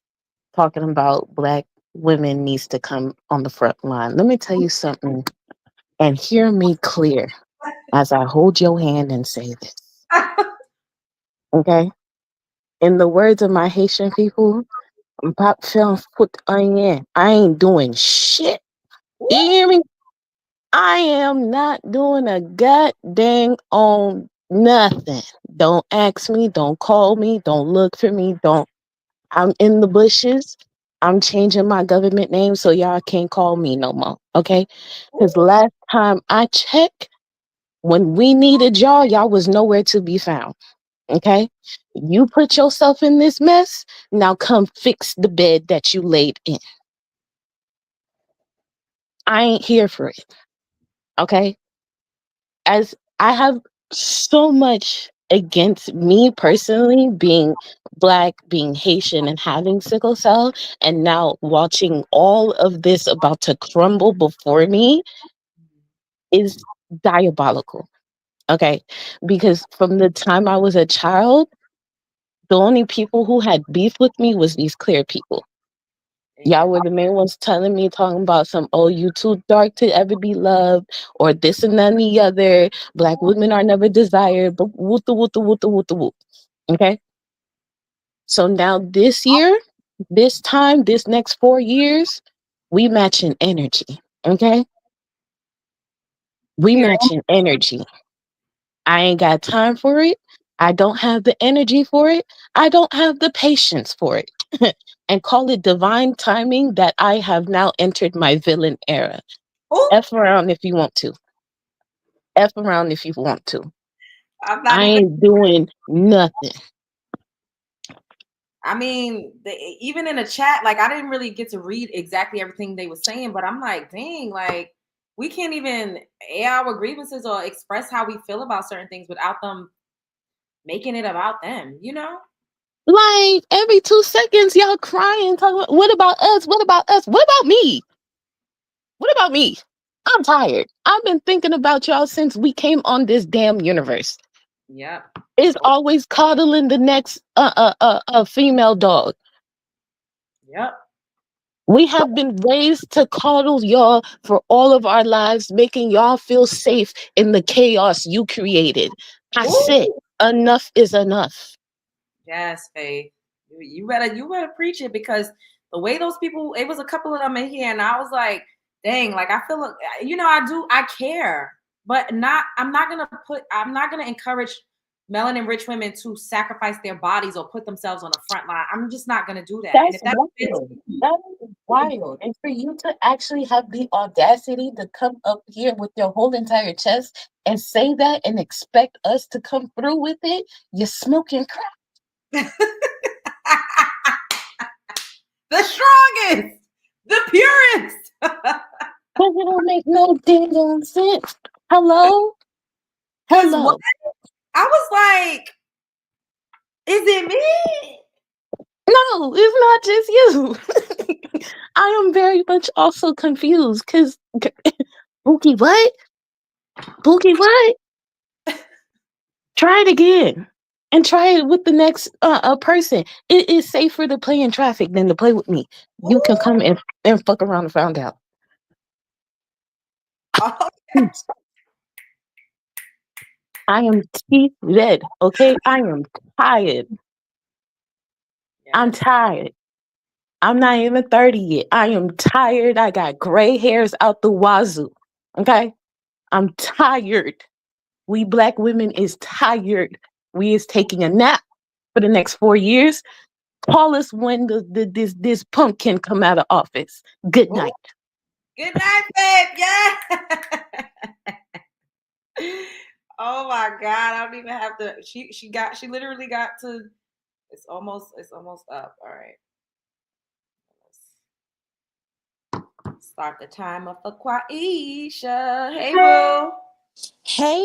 talking about black women needs to come on the front line. Let me tell you something and hear me clear as I hold your hand and say this. Okay? In the words of my Haitian people, pop film put on. I ain't doing shit. You hear me? I am not doing a god dang on nothing. Don't ask me, don't call me, don't look for me, don't. I'm in the bushes. I'm changing my government name so y'all can't call me no more. Okay? Because last time I checked, when we needed y'all, y'all was nowhere to be found. Okay? You put yourself in this mess. Now come fix the bed that you laid in. I ain't here for it. Okay? As I have so much against me personally being Black, being Haitian, and having sickle cell, and now watching all of this about to crumble before me is diabolical. Okay. Because from the time I was a child, the only people who had beef with me was these clear people. Y'all were the main ones telling me, talking about some, oh, you too dark to ever be loved, or this and that and the other. Black women are never desired, but woot the woot the woot the woot the woot. Okay. So now this year, this time, this next 4 years, we matching energy. Okay. We Period. matching energy. I ain't got time for it. I don't have the energy for it. I don't have the patience for it. And call it divine timing that I have now entered my villain era. Ooh, F around if you want to. F around if you want to. I'm not I even. ain't doing nothing. I mean, even in the chat, like I didn't really get to read exactly everything they were saying, but I'm like, dang, like we can't even air our grievances or express how we feel about certain things without them making it about them, you know? Like every 2 seconds, y'all crying, talking about, what about us? What about us? What about me? What about me? I'm tired. I've been thinking about y'all since we came on this damn universe. Yep. Is always coddling the next female dog. Yep. We have been raised to coddle y'all for all of our lives, making y'all feel safe in the chaos you created. I said, Ooh. enough is enough. Yes, Faith. You better preach it because the way those people, it was a couple of them in here, and I was like, dang, like I feel, I care, but I'm not gonna encourage melanin rich women to sacrifice their bodies or put themselves on the front line. I'm just not gonna do that. And That's if that fits, wild. That is wild. And for you to actually have the audacity to come up here with your whole entire chest and say that and expect us to come through with it, you're smoking crack. the strongest, the purest. Because it don't make no damn sense. Hello? Cause what Hello. I was like, is it me? No, it's not just you. I am very much also confused because Bookie, what? Bookie, what? Try it again. And try it with the next person. It is safer to play in traffic than to play with me. You can come and fuck around and find out. Oh, I am teeth red, okay? I am tired. I'm yes. tired. I'm not even 30 yet. I am tired. I got gray hairs out the wazoo. Okay? I'm tired. We black women is tired. We is taking a nap for the next 4 years. Call us when this pumpkin come out of office. Good Ooh, night. good night, babe. Yeah. Oh my God. I don't even have to. She literally got to, it's almost up. All right. Let's start the timer for Quaisha. Hey, boo. Hey,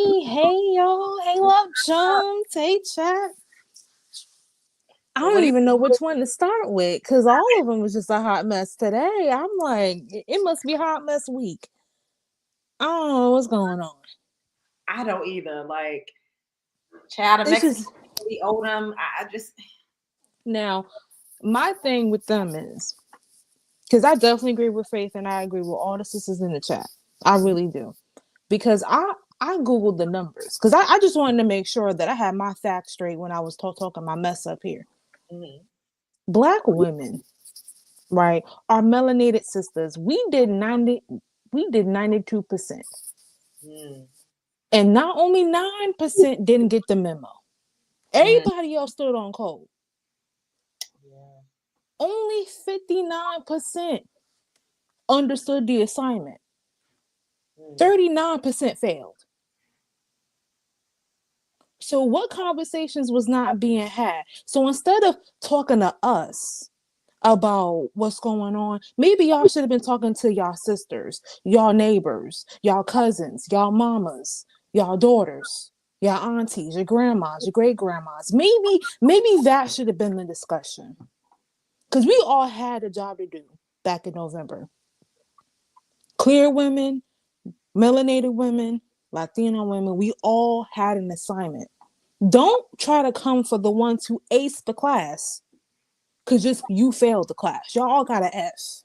y'all. Hey, Love Jones. Hey, chat. I So what don't do even you know which one to start with because all of them was just a hot mess today. I'm like, it must be hot mess week. I don't know what's going on. I don't either. Like, child of It's Mexican, just we owe them. I just, now, my thing with them is because I definitely agree with Faith and I agree with all the sisters in the chat. I really do. Because I Googled the numbers because I just wanted to make sure that I had my facts straight when I was talking my mess up here. mm-hmm. Black women, right, our melanated sisters, we did 92%. And not only 9% didn't get the memo. Everybody else stood on code. Yeah. Only 59% understood the assignment. 39% failed. So what conversations was not being had? So instead of talking to us about what's going on, maybe y'all should have been talking to y'all sisters, y'all neighbors, y'all cousins, y'all mamas, y'all daughters. your aunties, your grandmas, your great grandmas. Maybe that should have been the discussion. Because we all had a job to do back in November. Clear women, melanated women, Latino women, we all had an assignment. Don't try to come for the ones who aced the class, because just you failed the class. Y'all all got an F.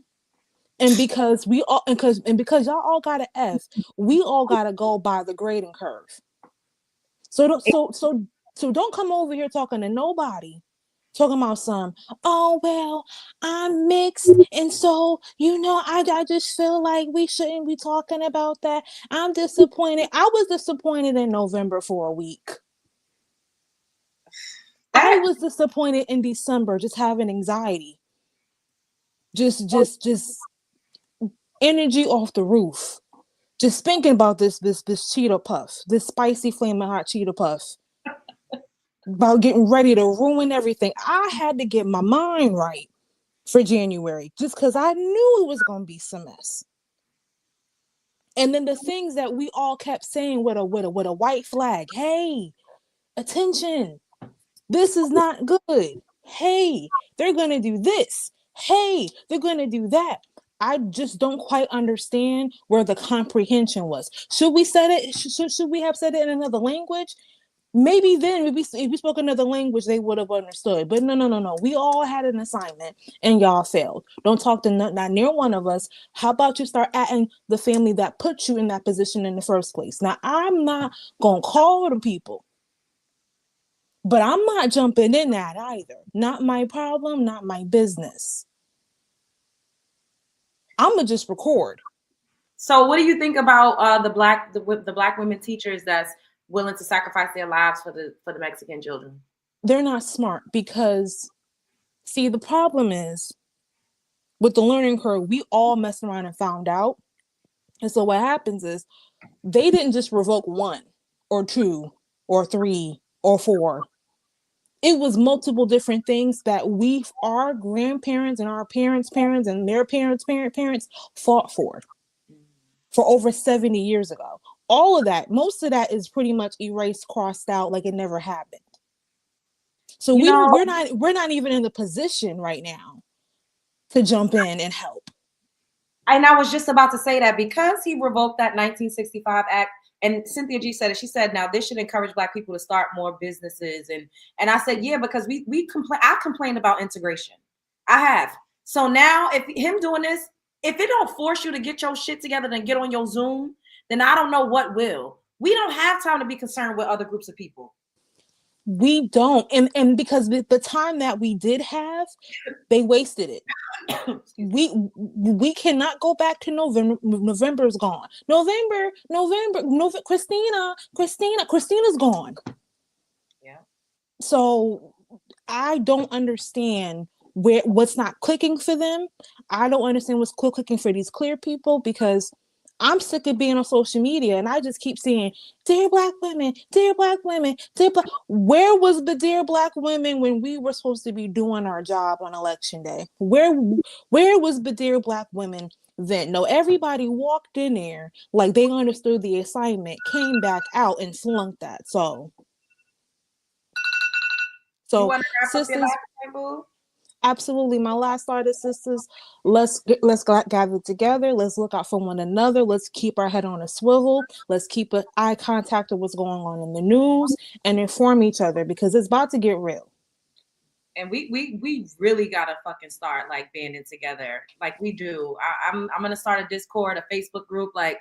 And because because y'all all got an F, we all gotta go by the grading curve. So don't come over here talking to nobody, talking about some, oh well, I'm mixed, and so I just feel like we shouldn't be talking about that. I'm disappointed. I was disappointed in November for a week. I was disappointed in December, just having anxiety. Just energy off the roof. Just thinking about this Cheeto Puff, this spicy flaming hot Cheeto Puff. About getting ready to ruin everything. I had to get my mind right for January, just because I knew it was going to be some mess. And then the things that we all kept saying with a white flag. Hey, attention. This is not good. Hey, they're going to do this. Hey, they're going to do that. I just don't quite understand where the comprehension was. Should we said it? Should we have said it in another language? Maybe then if we spoke another language, they would have understood. But no. We all had an assignment and y'all failed. Don't talk to not near one of us. How about you start adding the family that put you in that position in the first place? Now, I'm not going to call the people, but I'm not jumping in that either. Not my problem, not my business. I'm going to just record. So what do you think about the black women teachers that's willing to sacrifice their lives for the Mexican children? They're not smart because, see, the problem is with the learning curve, we all messed around and found out. And so what happens is they didn't just revoke 1 or 2 or 3 or 4. It was multiple different things that our grandparents and our parents' parents and their parents' parents fought for over 70 years ago. All of that, most of that is pretty much erased, crossed out, like it never happened. So we're not even in the position right now to jump in and help. And I was just about to say that because he revoked that 1965 act, and Cynthia G said it. She said, now this should encourage Black people to start more businesses. And I said, yeah, because we complain. I've complained about integration. I have. So now if him doing this, if it don't force you to get your shit together and get on your Zoom, then I don't know what will. We don't have time to be concerned with other groups of people. We don't. And because the time that we did have, they wasted it. We cannot go back to November. November's gone. November. Christina's gone. Yeah. So I don't understand what's not clicking for them. I don't understand what's clicking for these clear people, because I'm sick of being on social media and I just keep saying, dear Black women, dear Black women, dear Black. Where was the dear Black women when we were supposed to be doing our job on election day? Where was the dear Black women then? No, everybody walked in there like they understood the assignment, came back out and flunked that. So You want to wrap up your sisters, life, boo? absolutely. My last thought is, sisters, let's gather together. Let's look out for one another. Let's keep our head on a swivel. Let's keep an eye contact of what's going on in the news and inform each other, because it's about to get real. And we really gotta fucking start like banding together, like we do. I'm gonna start a Discord, a Facebook group. Like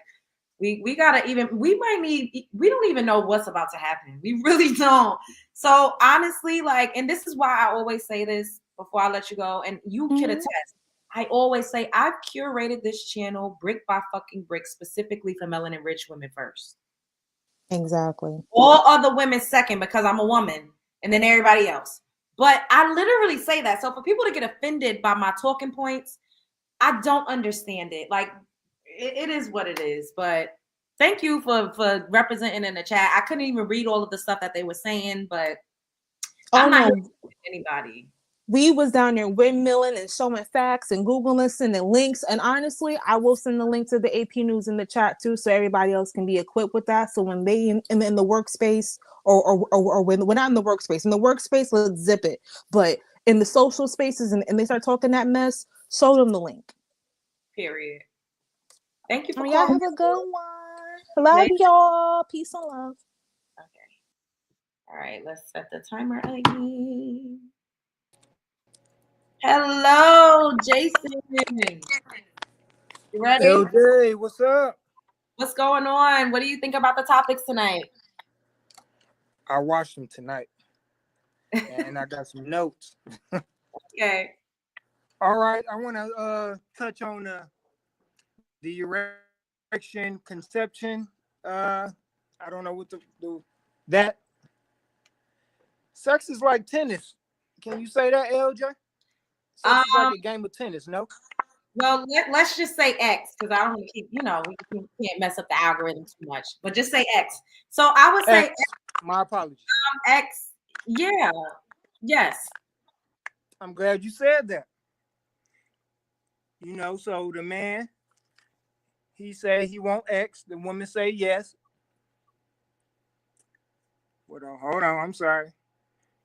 we gotta we don't even know what's about to happen. We really don't. So honestly, like, and this is why I always say this before I let you go, and you can attest. I always say I've curated this channel brick by fucking brick, specifically for melanin rich women first. Exactly. All other women second, because I'm a woman, and then everybody else. But I literally say that. So for people to get offended by my talking points, I don't understand it. Like, it is what it is. But thank you for representing in the chat. I couldn't even read all of the stuff that they were saying, but I'm not anybody. we was down there windmilling and showing facts and Googling, sending links. And honestly, I will send the link to the AP News in the chat too, so everybody else can be equipped with that. So when they in the workspace, or when we're not in the workspace, let's zip it. But in the social spaces and they start talking that mess, show them the link. Period. Thank you for Y'all calling. have a good one. Love y'all. Peace and love. Okay. All right, let's set the timer again. Hello, Jason. You ready? LJ, what's up? What's going on? What do you think about the topics tonight? I watched them tonight, and I got some notes. Okay. All right, I want to touch on the erection, conception. I don't know what that. Sex is like tennis. Can you say that, LJ? Sex is like a game of tennis. No. Well, let's just say X, because I don't want to keep, we can't mess up the algorithm too much. But just say X. So I would say X. My apologies. X. Yeah. Yes. I'm glad you said that. So the man, he said he want X. The woman say yes. Hold on. I'm sorry.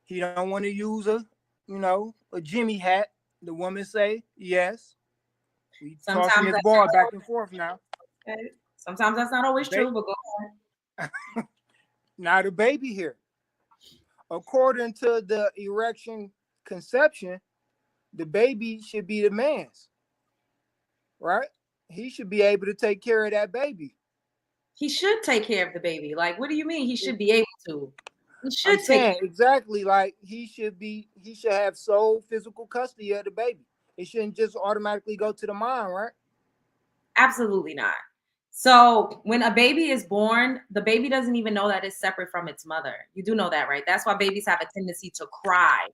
He don't want to use a Jimmy hat. The woman say yes. We tossing this ball back and forth now. Okay. Sometimes that's not always true, but go on. Now the baby here. According to the erection conception, the baby should be the man's. Right? He should be able to take care of that baby. He should take care of the baby. Like, what do you mean he should be able to? He should I'm saying exactly, like he should have sole physical custody of the baby. It shouldn't just automatically go to the mom, right? Absolutely not. So when a baby is born, the baby doesn't even know that it's separate from its mother. You do know that, right? That's why babies have a tendency to cry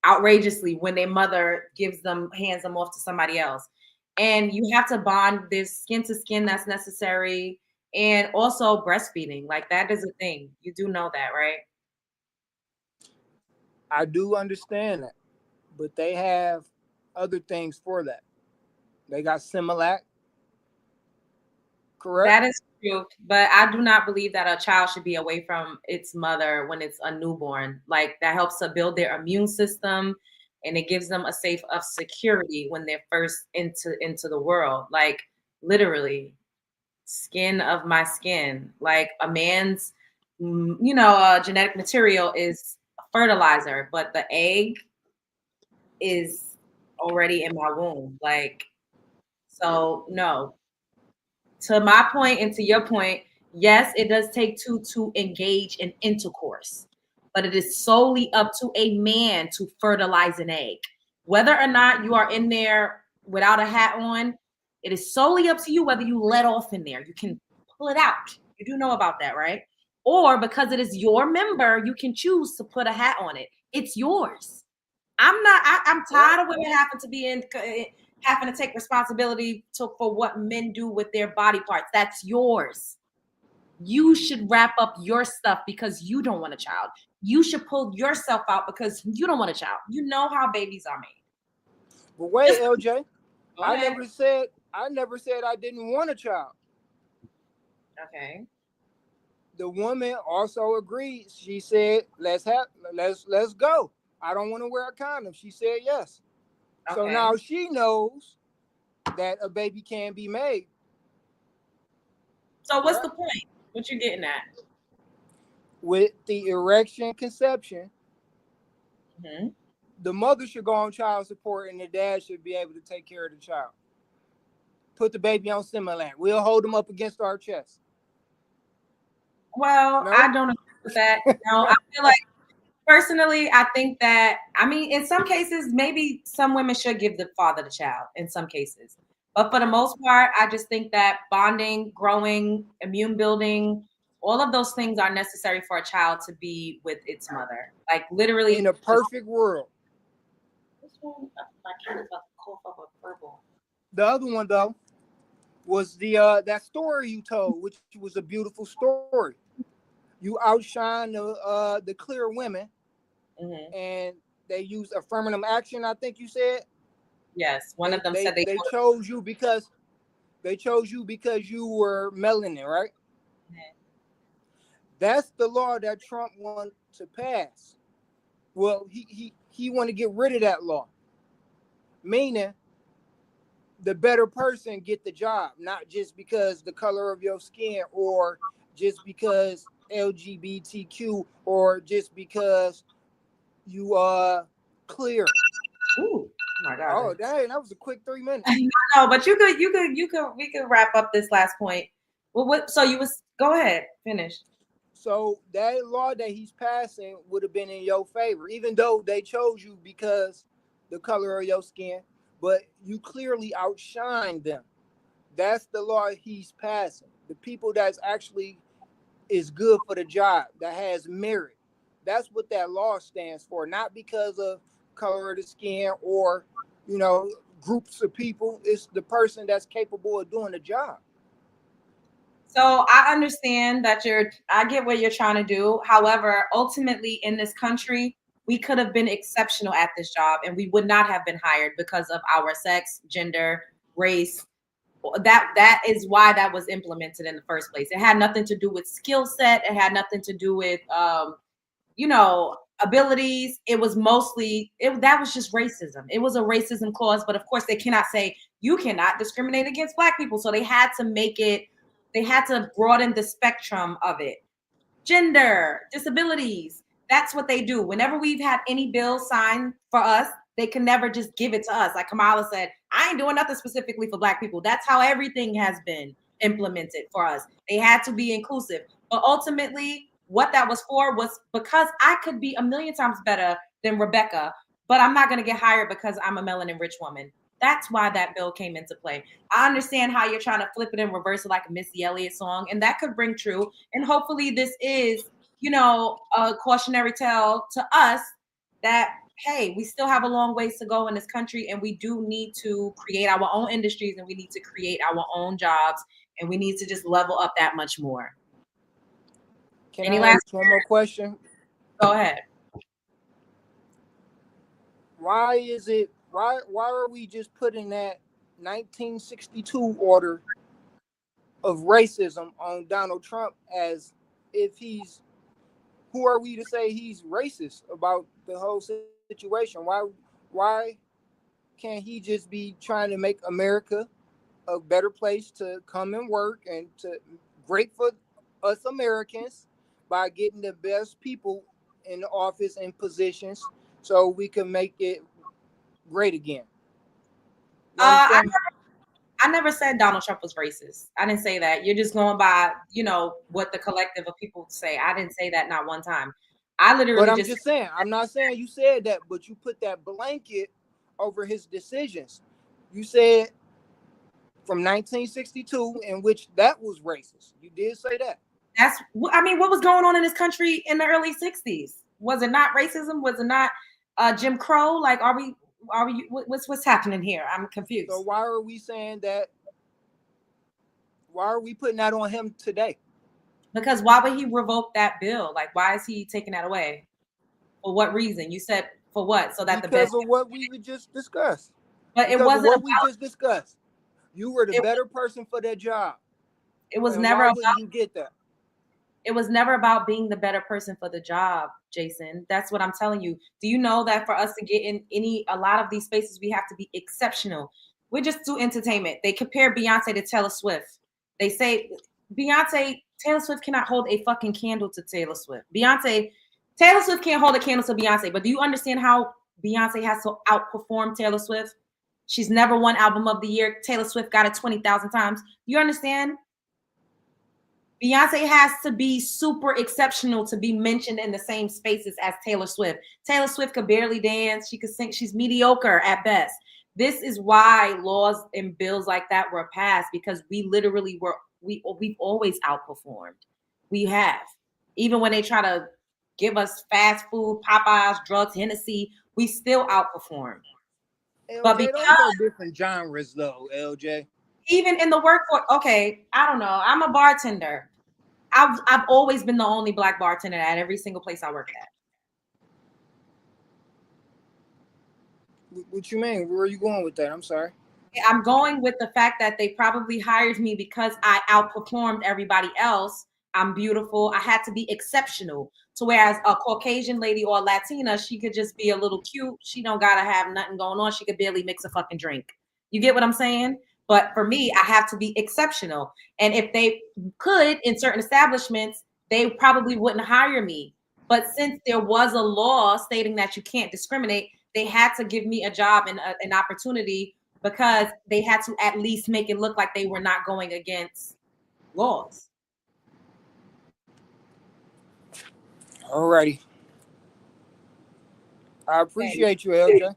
outrageously when their mother hands them off to somebody else. And you have to bond. There's skin to skin that's necessary. And also breastfeeding. Like, that is a thing. You do know that, right? I do understand that. But they have other things for that. They got Similac. Correct? That is true. But I do not believe that a child should be away from its mother when it's a newborn. Like, that helps to build their immune system, and it gives them a safe of security when they're first into the world. Like, literally, skin of my skin. Like, a man's genetic material is fertilizer, but the egg is already in my womb. Like, so no. To my point and to your point, yes, it does take two to engage in intercourse, but it is solely up to a man to fertilize an egg. Whether or not you are in there without a hat on, it is solely up to you whether you let off in there. You can pull it out. You do know about that, right? Or because it is your member, you can choose to put a hat on it. It's yours. I'm tired of women having to take responsibility for what men do with their body parts. That's yours. You should wrap up your stuff because you don't want a child. You should pull yourself out because you don't want a child. You know how babies are made. But wait, LJ, I never said I didn't want a child. Okay. The woman also agreed. She said, let's go. I don't want to wear a condom. She said yes. Okay. So now she knows that a baby can be made. So what's the point? What you getting at? With the erection conception, the mother should go on child support and the dad should be able to take care of the child. Put the baby on Similac. We'll hold them up against our chest. Well, no? I don't agree with that. No, I feel like personally, I think that, in some cases, maybe some women should give the father the child in some cases. But for the most part, I just think that bonding, growing, immune building, all of those things are necessary for a child to be with its mother. Like, literally. In a perfect world. This one, my cat is about to cough up a purple. The other one, though, was that story you told, which was a beautiful story. You outshine the clear women, and they use affirmative action. I think you said. Yes, one of them said They chose you because you were melanin, right? That's the law that Trump wanted to pass. Well, he want to get rid of that law, meaning the better person get the job, not just because the color of your skin or just because LGBTQ or just because you are clear. Ooh, my God. Oh, dang, that was a quick 3 minutes. No, but we could wrap up this last point. Well, what? So you was go ahead, finish. So that law that he's passing would have been in your favor, even though they chose you because the color of your skin, but you clearly outshine them. That's the law he's passing. The people that's actually is good for the job, that has merit. That's what that law stands for, not because of color of the skin or, groups of people. It's the person that's capable of doing the job. So I understand that I get what you're trying to do. However, ultimately in this country, we could have been exceptional at this job and we would not have been hired because of our sex, gender, race. That is why that was implemented in the first place. It had nothing to do with skill set. It had nothing to do with, abilities. It was mostly, that was just racism. It was a racism clause, but of course they cannot say you cannot discriminate against Black people. So they had to broaden the spectrum of it. Gender, disabilities, that's what they do. Whenever we've had any bill signed for us, they can never just give it to us. Like Kamala said, I ain't doing nothing specifically for Black people. That's how everything has been implemented for us. They had to be inclusive. But ultimately, what that was for was because I could be a million times better than Rebecca, but I'm not going to get hired because I'm a melanin rich woman. That's why that bill came into play. I understand how you're trying to flip it and reverse it like a Missy Elliott song, and that could bring true. And hopefully this is, a cautionary tale to us that, hey, we still have a long ways to go in this country, and we do need to create our own industries, and we need to create our own jobs, and we need to just level up that much more. Can Any I last ask one more question? Go ahead. Why are we just putting that 1962 order of racism on Donald Trump as if who are we to say he's racist about the whole situation? Why can't he just be trying to make America a better place to come and work and to great for us Americans by getting the best people in the office and positions so we can make it great again? I never said Donald Trump was racist. I didn't say that. You're just going by, what the collective of people say. I didn't say that not one time. I literally But I'm just saying, I'm not saying you said that, but you put that blanket over his decisions. You said from 1962, in which that was racist. You did say that. What was going on in this country in the early 60s? Was it not racism? Was it not Jim Crow? Like, are we, what's happening here? I'm confused. So why are we saying that? Why are we putting that on him today? Because why would he revoke that bill? Like, why is he taking that away? For what reason? You said for what? So that because of what we just discussed. But because it wasn't of what about, we just discussed. You were the better person for that job. It was and never why about. Wouldn't you get that? It was never about being the better person for the job, Jason. That's what I'm telling you. Do you know that for us to get in a lot of these spaces, we have to be exceptional? We just do entertainment. They compare Beyonce to Taylor Swift. They say Taylor Swift cannot hold a fucking candle to Taylor Swift. Taylor Swift can't hold a candle to Beyonce. But do you understand how Beyonce has to outperform Taylor Swift? She's never won Album of the Year. Taylor Swift got it 20,000 times. You understand? Beyonce has to be super exceptional to be mentioned in the same spaces as Taylor Swift. Taylor Swift could barely dance. She could sing. She's mediocre at best. This is why laws and bills like that were passed, because we literally we've always outperformed. We have. Even when they try to give us fast food, Popeyes, drugs, Hennessy, we still outperform. LJ, But because those are different genres though, LJ. even in the workforce, okay, I don't know. I'm a bartender. I've always been the only Black bartender at every single place I worked at. What you mean? Where are you going with that? I'm sorry. I'm going with the fact that they probably hired me because I outperformed everybody else. I'm beautiful. I had to be exceptional. So whereas a Caucasian lady or a Latina, she could just be a little cute. She don't gotta have nothing going on. She could barely mix a fucking drink. You get what I'm saying? But for me, I have to be exceptional. And if they could in certain establishments, they probably wouldn't hire me. But since there was a law stating that you can't discriminate, they had to give me a job and an opportunity because they had to at least make it look like they were not going against laws. Alrighty. I appreciate you, LJ.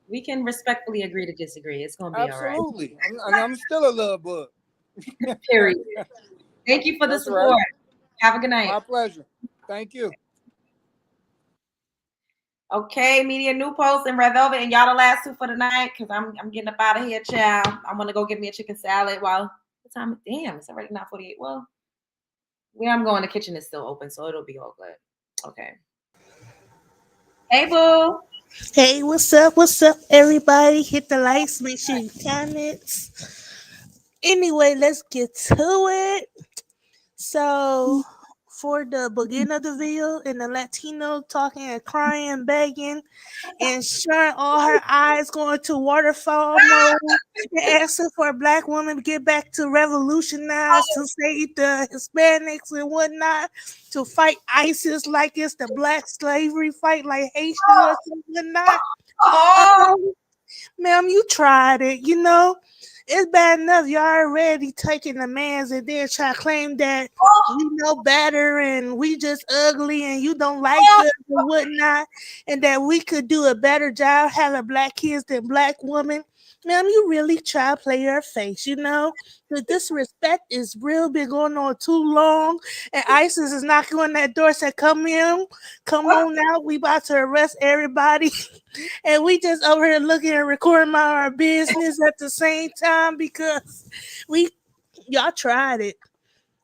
We can respectfully agree to disagree. It's gonna be all right. Absolutely. I'm still a love bug. Period. Thank you for the That's support. right. Have a good night. My pleasure. Thank you. Okay, Media New Post and Red Velvet, and y'all the last two for the night because I'm getting up out of here, child. I'm gonna go get me a chicken salad while what time? Damn, it's already 9:48. Well, where I'm going, the kitchen is still open, so it'll be all good. Okay. Hey, boo. Hey, what's up? What's up, everybody? Hit the likes, make sure you comments. Anyway, let's get to it. So, for the beginning of the video, and the Latino talking and crying, begging, and showing all her eyes going to waterfall mode, and asking for a black woman to get back to revolutionize, to save the Hispanics and whatnot, to fight ISIS like it's the black slavery fight, like Haitian or something whatnot. Ma'am, you tried it, you know. It's bad enough you're already taking the man's and then try to claim that we know better and we just ugly and you don't like us and whatnot, and that we could do a better job having black kids than black women. Ma'am, you really try to play your face, you know? The disrespect is real been going on too long, and ISIS is knocking on that door, said, come in, come on out, we about to arrest everybody. And we just over here looking and recording our business at the same time because y'all tried it.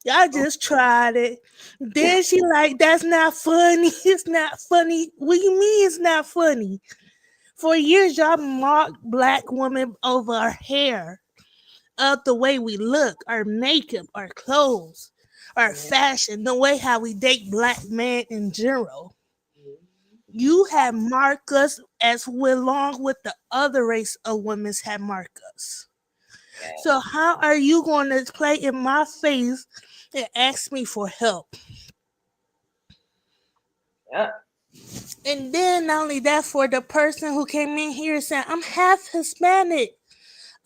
Y'all just tried it. Then she like, that's not funny. It's not funny. What do you mean it's not funny? For years, y'all mocked black women over our hair, of the way we look, our makeup, our clothes, our fashion, the way how we date black men in general. You have marked us as along with the other race of women have marked us. So how are you going to play in my face and ask me for help? And then not only that, for the person who came in here saying, I'm half Hispanic.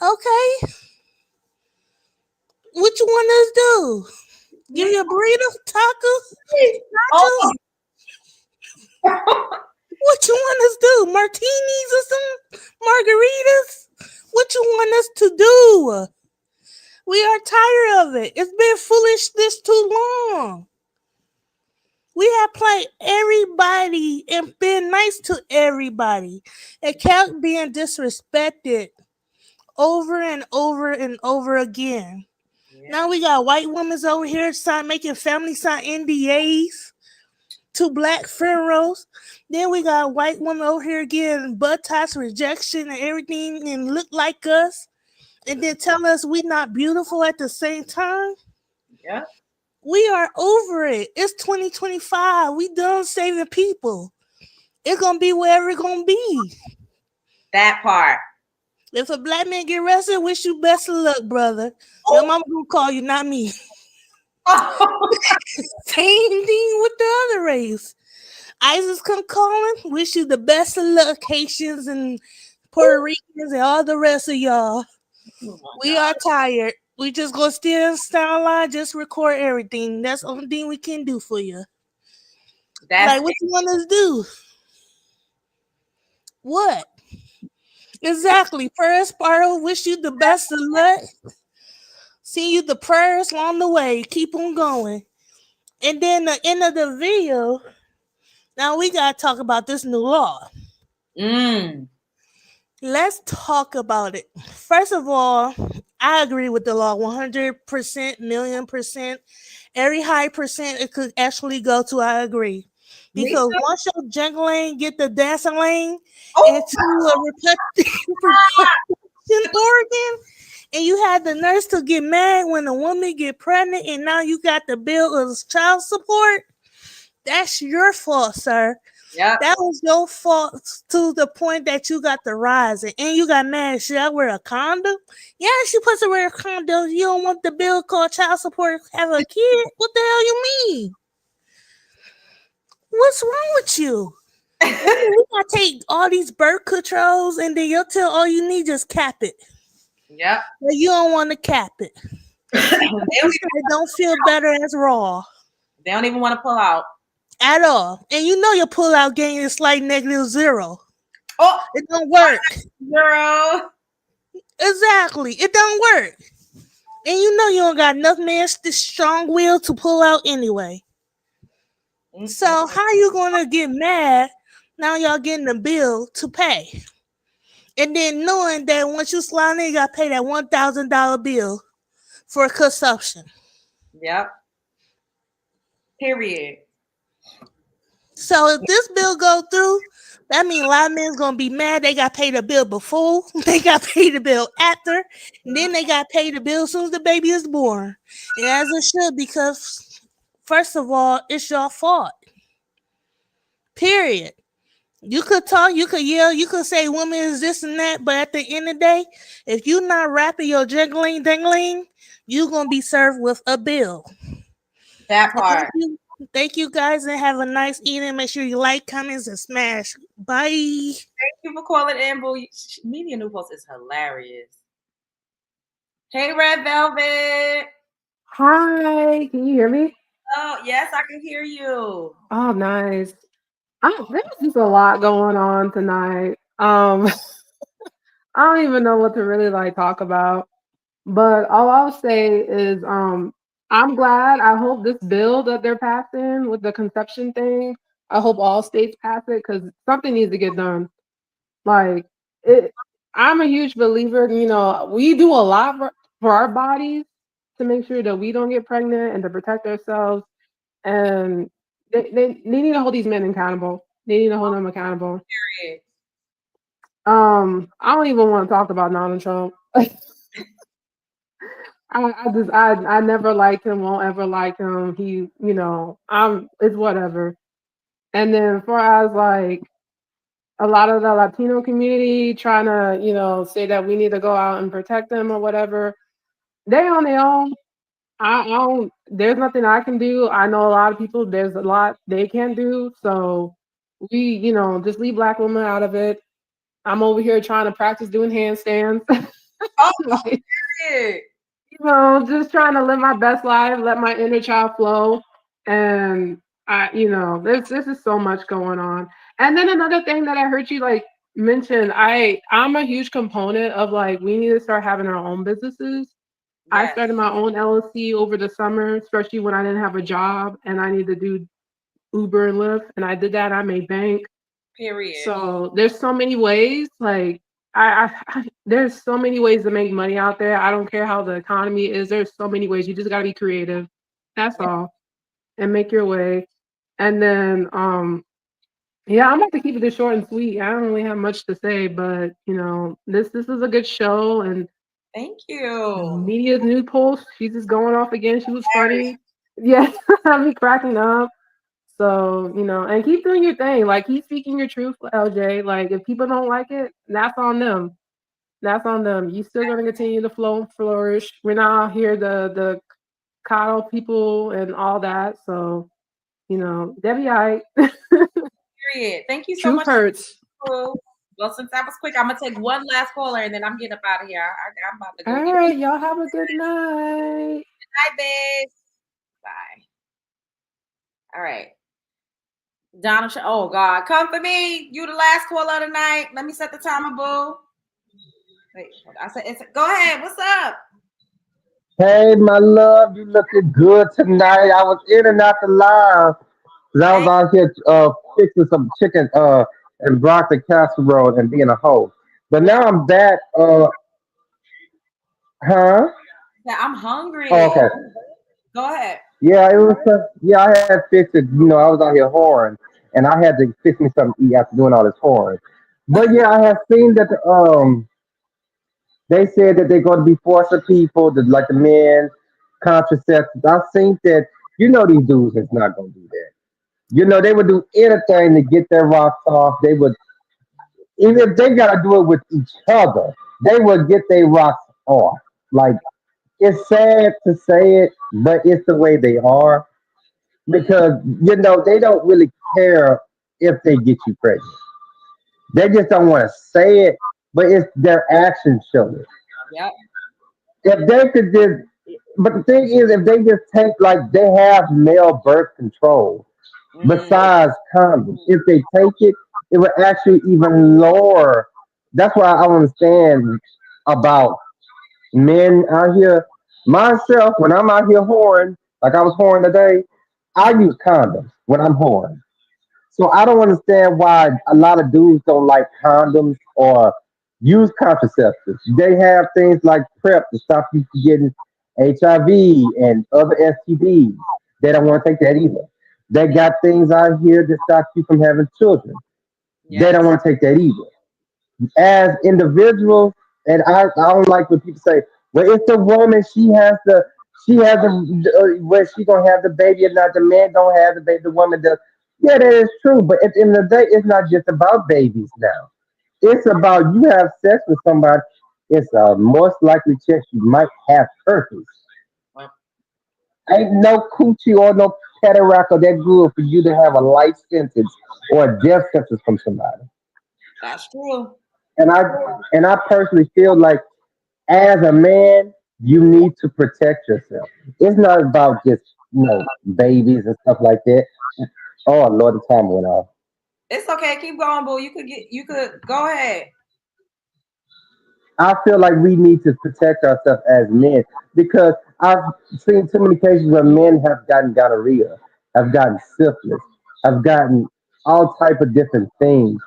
Okay. What you want us to do? Give you a burrito, tacos, nachos? What you want us to do? Martinis or some margaritas? What you want us to do? We are tired of it. It's been foolishness too long. We have played everybody and been nice to everybody and kept being disrespected over and over and over again. Now we got white women over here making family sign NDAs to black pharaohs. Then we got white women over here getting buttocks rejection and everything and look like us. And then tell us we not beautiful at the same time. Yeah. We are over it. It's 2025. We done saving people. It's gonna be wherever it's gonna be. That part. If a black man get arrested, wish you best of luck, brother. Your mama gonna call you, not me. Same thing with the other race. ISIS come calling, wish you the best of luck, Haitians and Puerto Ricans and all the rest of y'all. We are tired. We just gonna still stand line, just record everything. That's the only thing we can do for you. Like, what you want us to do? What? Exactly. Prayers, Sparrow. Wish you the best of luck. See you the prayers along the way. Keep on going. And then the end of the video, now we gotta talk about this new law. Let's talk about it. First of all, I agree with the law 100%, million percent. Every high percent it could actually go to, I agree. Because once your jungle lane get the dancing lane Oh. into a reproduction organ, and you had the nurse to get mad when a woman get pregnant, and now you got the bill of child support, that's your fault, sir. Yep. That was your fault to the point that you got the rising and you got mad. Should I wear a condom? Yeah, she supposed to wear a condom. You don't want the bill called child support have a kid? What the hell you mean? What's wrong with you? We gotta take all these birth controls and then you'll tell all you need just cap it. Yep. But you don't want to cap it. It don't feel better as raw. They don't even want to pull out at all. And you know your pull out gain is like -0. Oh, it don't work. 0. Exactly. It don't work. And you know you don't got enough man strong will to pull out anyway. Mm-hmm. So how you gonna get mad now y'all getting a bill to pay? And then knowing that once you slide in, you gotta pay that $1,000 bill for consumption. Yep. Period. So if this bill go through, that means a lot of men's gonna be mad. They got paid the bill before, they got paid the bill after, and then they got paid the bill as soon as the baby is born. And as it should, because first of all, it's your fault. Period. You could talk, you could yell, you could say women is this and that, but at the end of the day, if you're not rapping your jingling dingling, you're gonna be served with a bill. That part. Thank you guys and have a nice evening. Make sure you like, comments, and smash. Bye. Thank you for calling in, boo. Media New Post is hilarious. Hey, Red Velvet. Hi, can you hear me? Oh, yes, I can hear you. Oh, nice. There's just a lot going on tonight. I don't even know what to really like talk about. But all I'll say is I'm glad. I hope this bill that they're passing with the conception thing, I hope all states pass it because something needs to get done. Like I'm a huge believer, we do a lot for our bodies to make sure that we don't get pregnant and to protect ourselves. And they need to hold these men accountable. They need to hold them accountable. Period. I don't even want to talk about Donald Trump. I never liked him, won't ever like him. He, it's whatever. And then for us, like a lot of the Latino community trying to, say that we need to go out and protect them or whatever. They on their own. I don't. There's nothing I can do. I know a lot of people. There's a lot they can do. So we, just leave Black women out of it. I'm over here trying to practice doing handstands. Oh, like, period. Just trying to live my best life, let my inner child flow. And this is so much going on. And then another thing that I heard you mention, I'm a huge component of we need to start having our own businesses. Yes. I started my own LLC over the summer, especially when I didn't have a job and I needed to do Uber and Lyft. And I did that. I made bank. Period. So there's so many ways, there's so many ways to make money out there. I don't care how the economy is. There's so many ways. You just got to be creative. That's all. And make your way. And then, I'm about to keep it short and sweet. I don't really have much to say, but this is a good show. And thank you. Media's New Post. She's just going off again. She was funny. Yeah, I'm cracking up. So, and keep doing your thing. Keep speaking your truth, LJ. If people don't like it, that's on them. That's on them. You still gonna continue to flourish. We're not out here the coddle people and all that. So, Debbie, period. Thank you so truth much. Hurts. Well, since that was quick, I'm gonna take one last caller and then I'm getting up out of here. I'm about to go. All right, y'all have a good night. Good night, babe. Bye. All right. Donald Trump. Oh God, come for me. You the last caller of the night. Let me set the timer, boo. Wait, I said go ahead. What's up? Hey, my love, you looking good tonight. I was in and out the live because I was out here fixing some chicken and broccoli casserole and being a host. But now I'm back. Huh? Yeah, I'm hungry. Oh, okay. Go ahead. Yeah, it was. Yeah, I had fixed it. I was out here whoring, and I had to fix me something to eat after doing all this pouring. But yeah, I have seen that they said that they're going to be forcing people, to, like the men, contraceptives. I think that these dudes is not going to do that. They would do anything to get their rocks off. They would, even if they got to do it with each other, they would get their rocks off. Like, it's sad to say it, but it's the way they are because they don't really care if they get you pregnant. They just don't want to say it, but it's their actions show it. Yep. If they could just, but the thing is, if they just take like they have male birth control besides condoms, if they take it, it would actually even lower. That's why I don't understand about men out here. Myself, when I'm out here whoring, like I was whoring today, I use condoms when I'm whoring. So I don't understand why a lot of dudes don't like condoms or use contraceptives. They have things like PrEP to stop you from getting HIV and other STDs. They don't want to take that either. They got things out here to stop you from having children. They don't want to take that either. As individuals, and I don't like when people say, well, it's the woman, she has the where she gonna have the baby or not, the man don't have the baby, the woman does. Yeah, that is true, but at the end of the day, it's not just about babies now. It's about you have sex with somebody, it's a most likely chance you might have herpes. Ain't no coochie or no cataract or that good for you to have a life sentence or a death sentence from somebody. That's true. And I personally feel like as a man, you need to protect yourself. It's not about just babies and stuff like that. Oh Lord, the time went off. It's okay. Keep going, boo. You could go ahead. I feel like we need to protect ourselves as men because I've seen too many cases where men have gotten gonorrhea, have gotten syphilis, have gotten all type of different things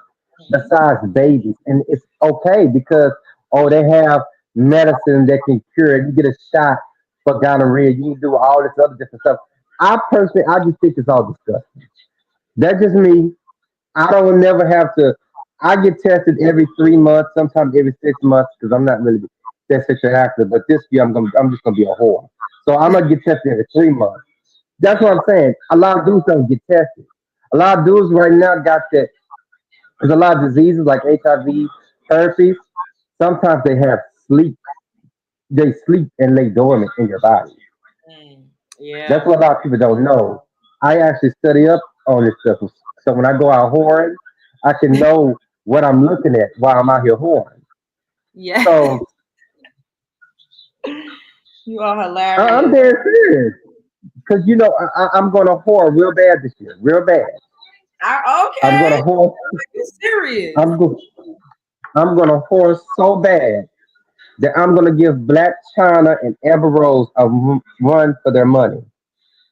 besides babies, and it's okay because they have medicine that can cure it. You get a shot for gonorrhea, you can do all this other different stuff. I just think it's all disgusting. That's just me. I don't never have to. I get tested every 3 months, sometimes every 6 months, because I'm not really that sexually active. But this year, I'm just gonna be a whore. So I'm gonna get tested every 3 months. That's what I'm saying. A lot of dudes don't get tested. A lot of dudes right now got that. There's a lot of diseases like HIV, herpes. Sometimes they have sleep. They sleep and lay dormant in your body. That's Yeah. what a lot of people don't know. I actually study up on this stuff. So when I go out whoring, I can know what I'm looking at while I'm out here whoring. Yeah. So You are I'm hilarious. dead serious. Because I'm gonna whore real bad this year. Real bad. I'm gonna Okay. whore You serious? I'm go, I'm gonna whore so bad that I'm gonna give Black China and Amber Rose a run for their money.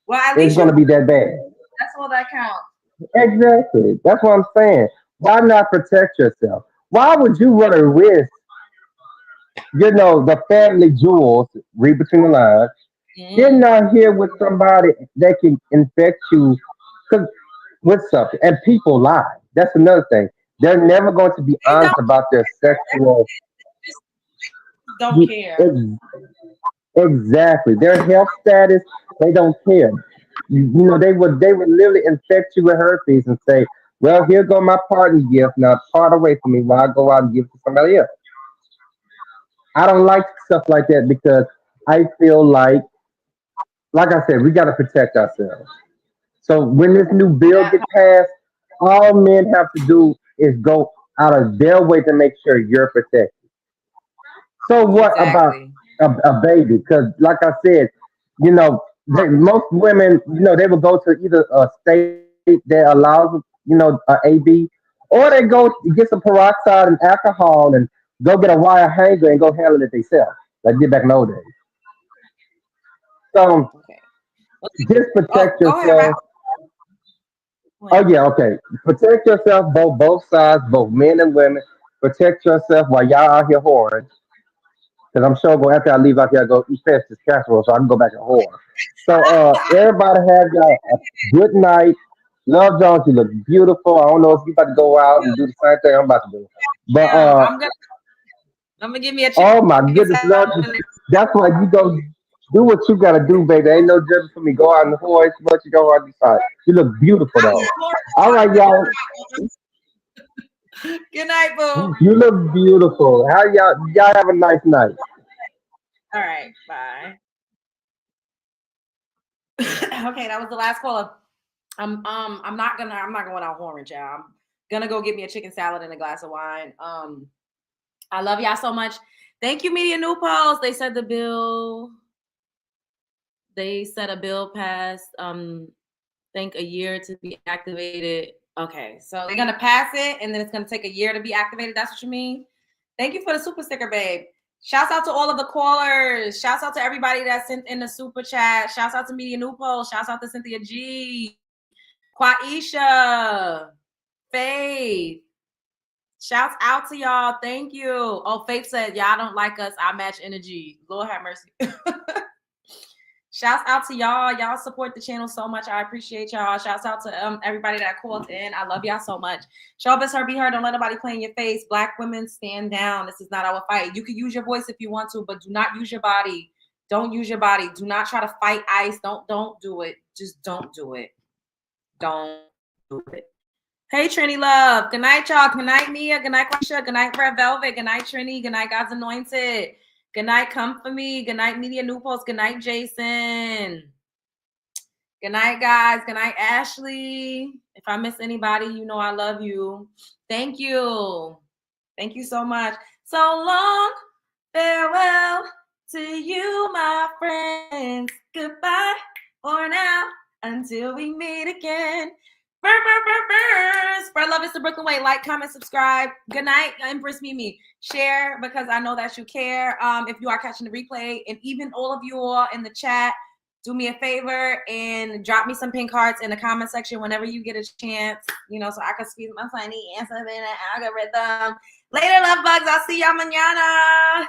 Well, at It's least gonna you. be that bad. That's all that counts. Exactly. That's what I'm saying. Why not protect yourself? Why would you run a risk, the family jewels, read between the lines, getting out here with somebody that can infect you 'cause- with something? And people lie. That's another thing. They're never going to be They honest don't. about their sexual. Just don't care. Exactly. Their health status, they don't care. They would literally infect you with herpes and say, well, here go my party gift. Now part away from me while I go out and give it to somebody else. I don't like stuff like that because I feel like I said, we gotta protect ourselves. So when this new bill That get passed, all men have to do is go out of their way to make sure you're protected. So what about exactly. a baby? Because like I said, most women, they will go to either a state that allows, a AB, or they go get some peroxide and alcohol and go get a wire hanger and go handle it themselves, like they did back in the old days. So Okay. just protect Oh, go ahead, yourself. Oh yeah, okay. Protect yourself, both sides, both men and women. Protect yourself while y'all out here whoring. Because I'm sure after I leave out here, I go eat past this casserole so I can go back and whore. So everybody have y'all a good night. Love Jones, you look beautiful. I don't know if you about to go out and do the same thing I'm about to do. But I'm gonna give me a chicken oh my goodness, Love, salad. that's why you go do what you gotta do, baby. Ain't no judging for me. Go out in the horse, but you go out decide. You look beautiful though. All right, y'all. Good night, boo. You look beautiful. How y'all have a nice night. All right, bye. Okay, that was the last caller. I'm not going out whoring, y'all. I'm gonna go get me a chicken salad and a glass of wine. I love y'all so much. Thank you, Media New Pulse. They said a bill passed. Think a year to be activated. Okay, so they're gonna pass it, and then it's gonna take a year to be activated. That's what you mean? Thank you for the super sticker, babe. Shouts out to all of the callers. Shouts out to everybody that sent in the super chat. Shouts out to Media New Pulse. Shouts out to Cynthia G, Quaisha, Faith. Shouts out to y'all. Thank you. Oh, Faith said, y'all don't like us. I match energy. Lord have mercy. Shouts out to y'all. Y'all support the channel so much. I appreciate y'all. Shouts out to everybody that called in. I love y'all so much. Show up as her, be heard. Don't let nobody play in your face. Black women, stand down. This is not our fight. You can use your voice if you want to, but do not use your body. Don't use your body. Do not try to fight ICE. Don't do it. Just don't do it. Don't do it. Hey, Trini Love. Good night, y'all. Good night, Mia. Good night, Quasha. Good night, Red Velvet. Good night, Trini. Good night, God's Anointed. Good night, Come For Me. Good night, Media New Post. Good night, Jason. Good night, guys. Good night, Ashley. If I miss anybody, you know I love you. Thank you. Thank you so much. So long. Farewell to you, my friends. Goodbye for now until we meet again. Burr, burr, burr, burr. Spread love is the Brooklyn way. Like, comment, subscribe. Good night, Empress Mimi. Share because I know that you care. If you are catching the replay, and even all of you all in the chat, do me a favor and drop me some pink hearts in the comment section whenever you get a chance, so I can squeeze my tiny answer in an algorithm. Later, love bugs. I'll see y'all mañana.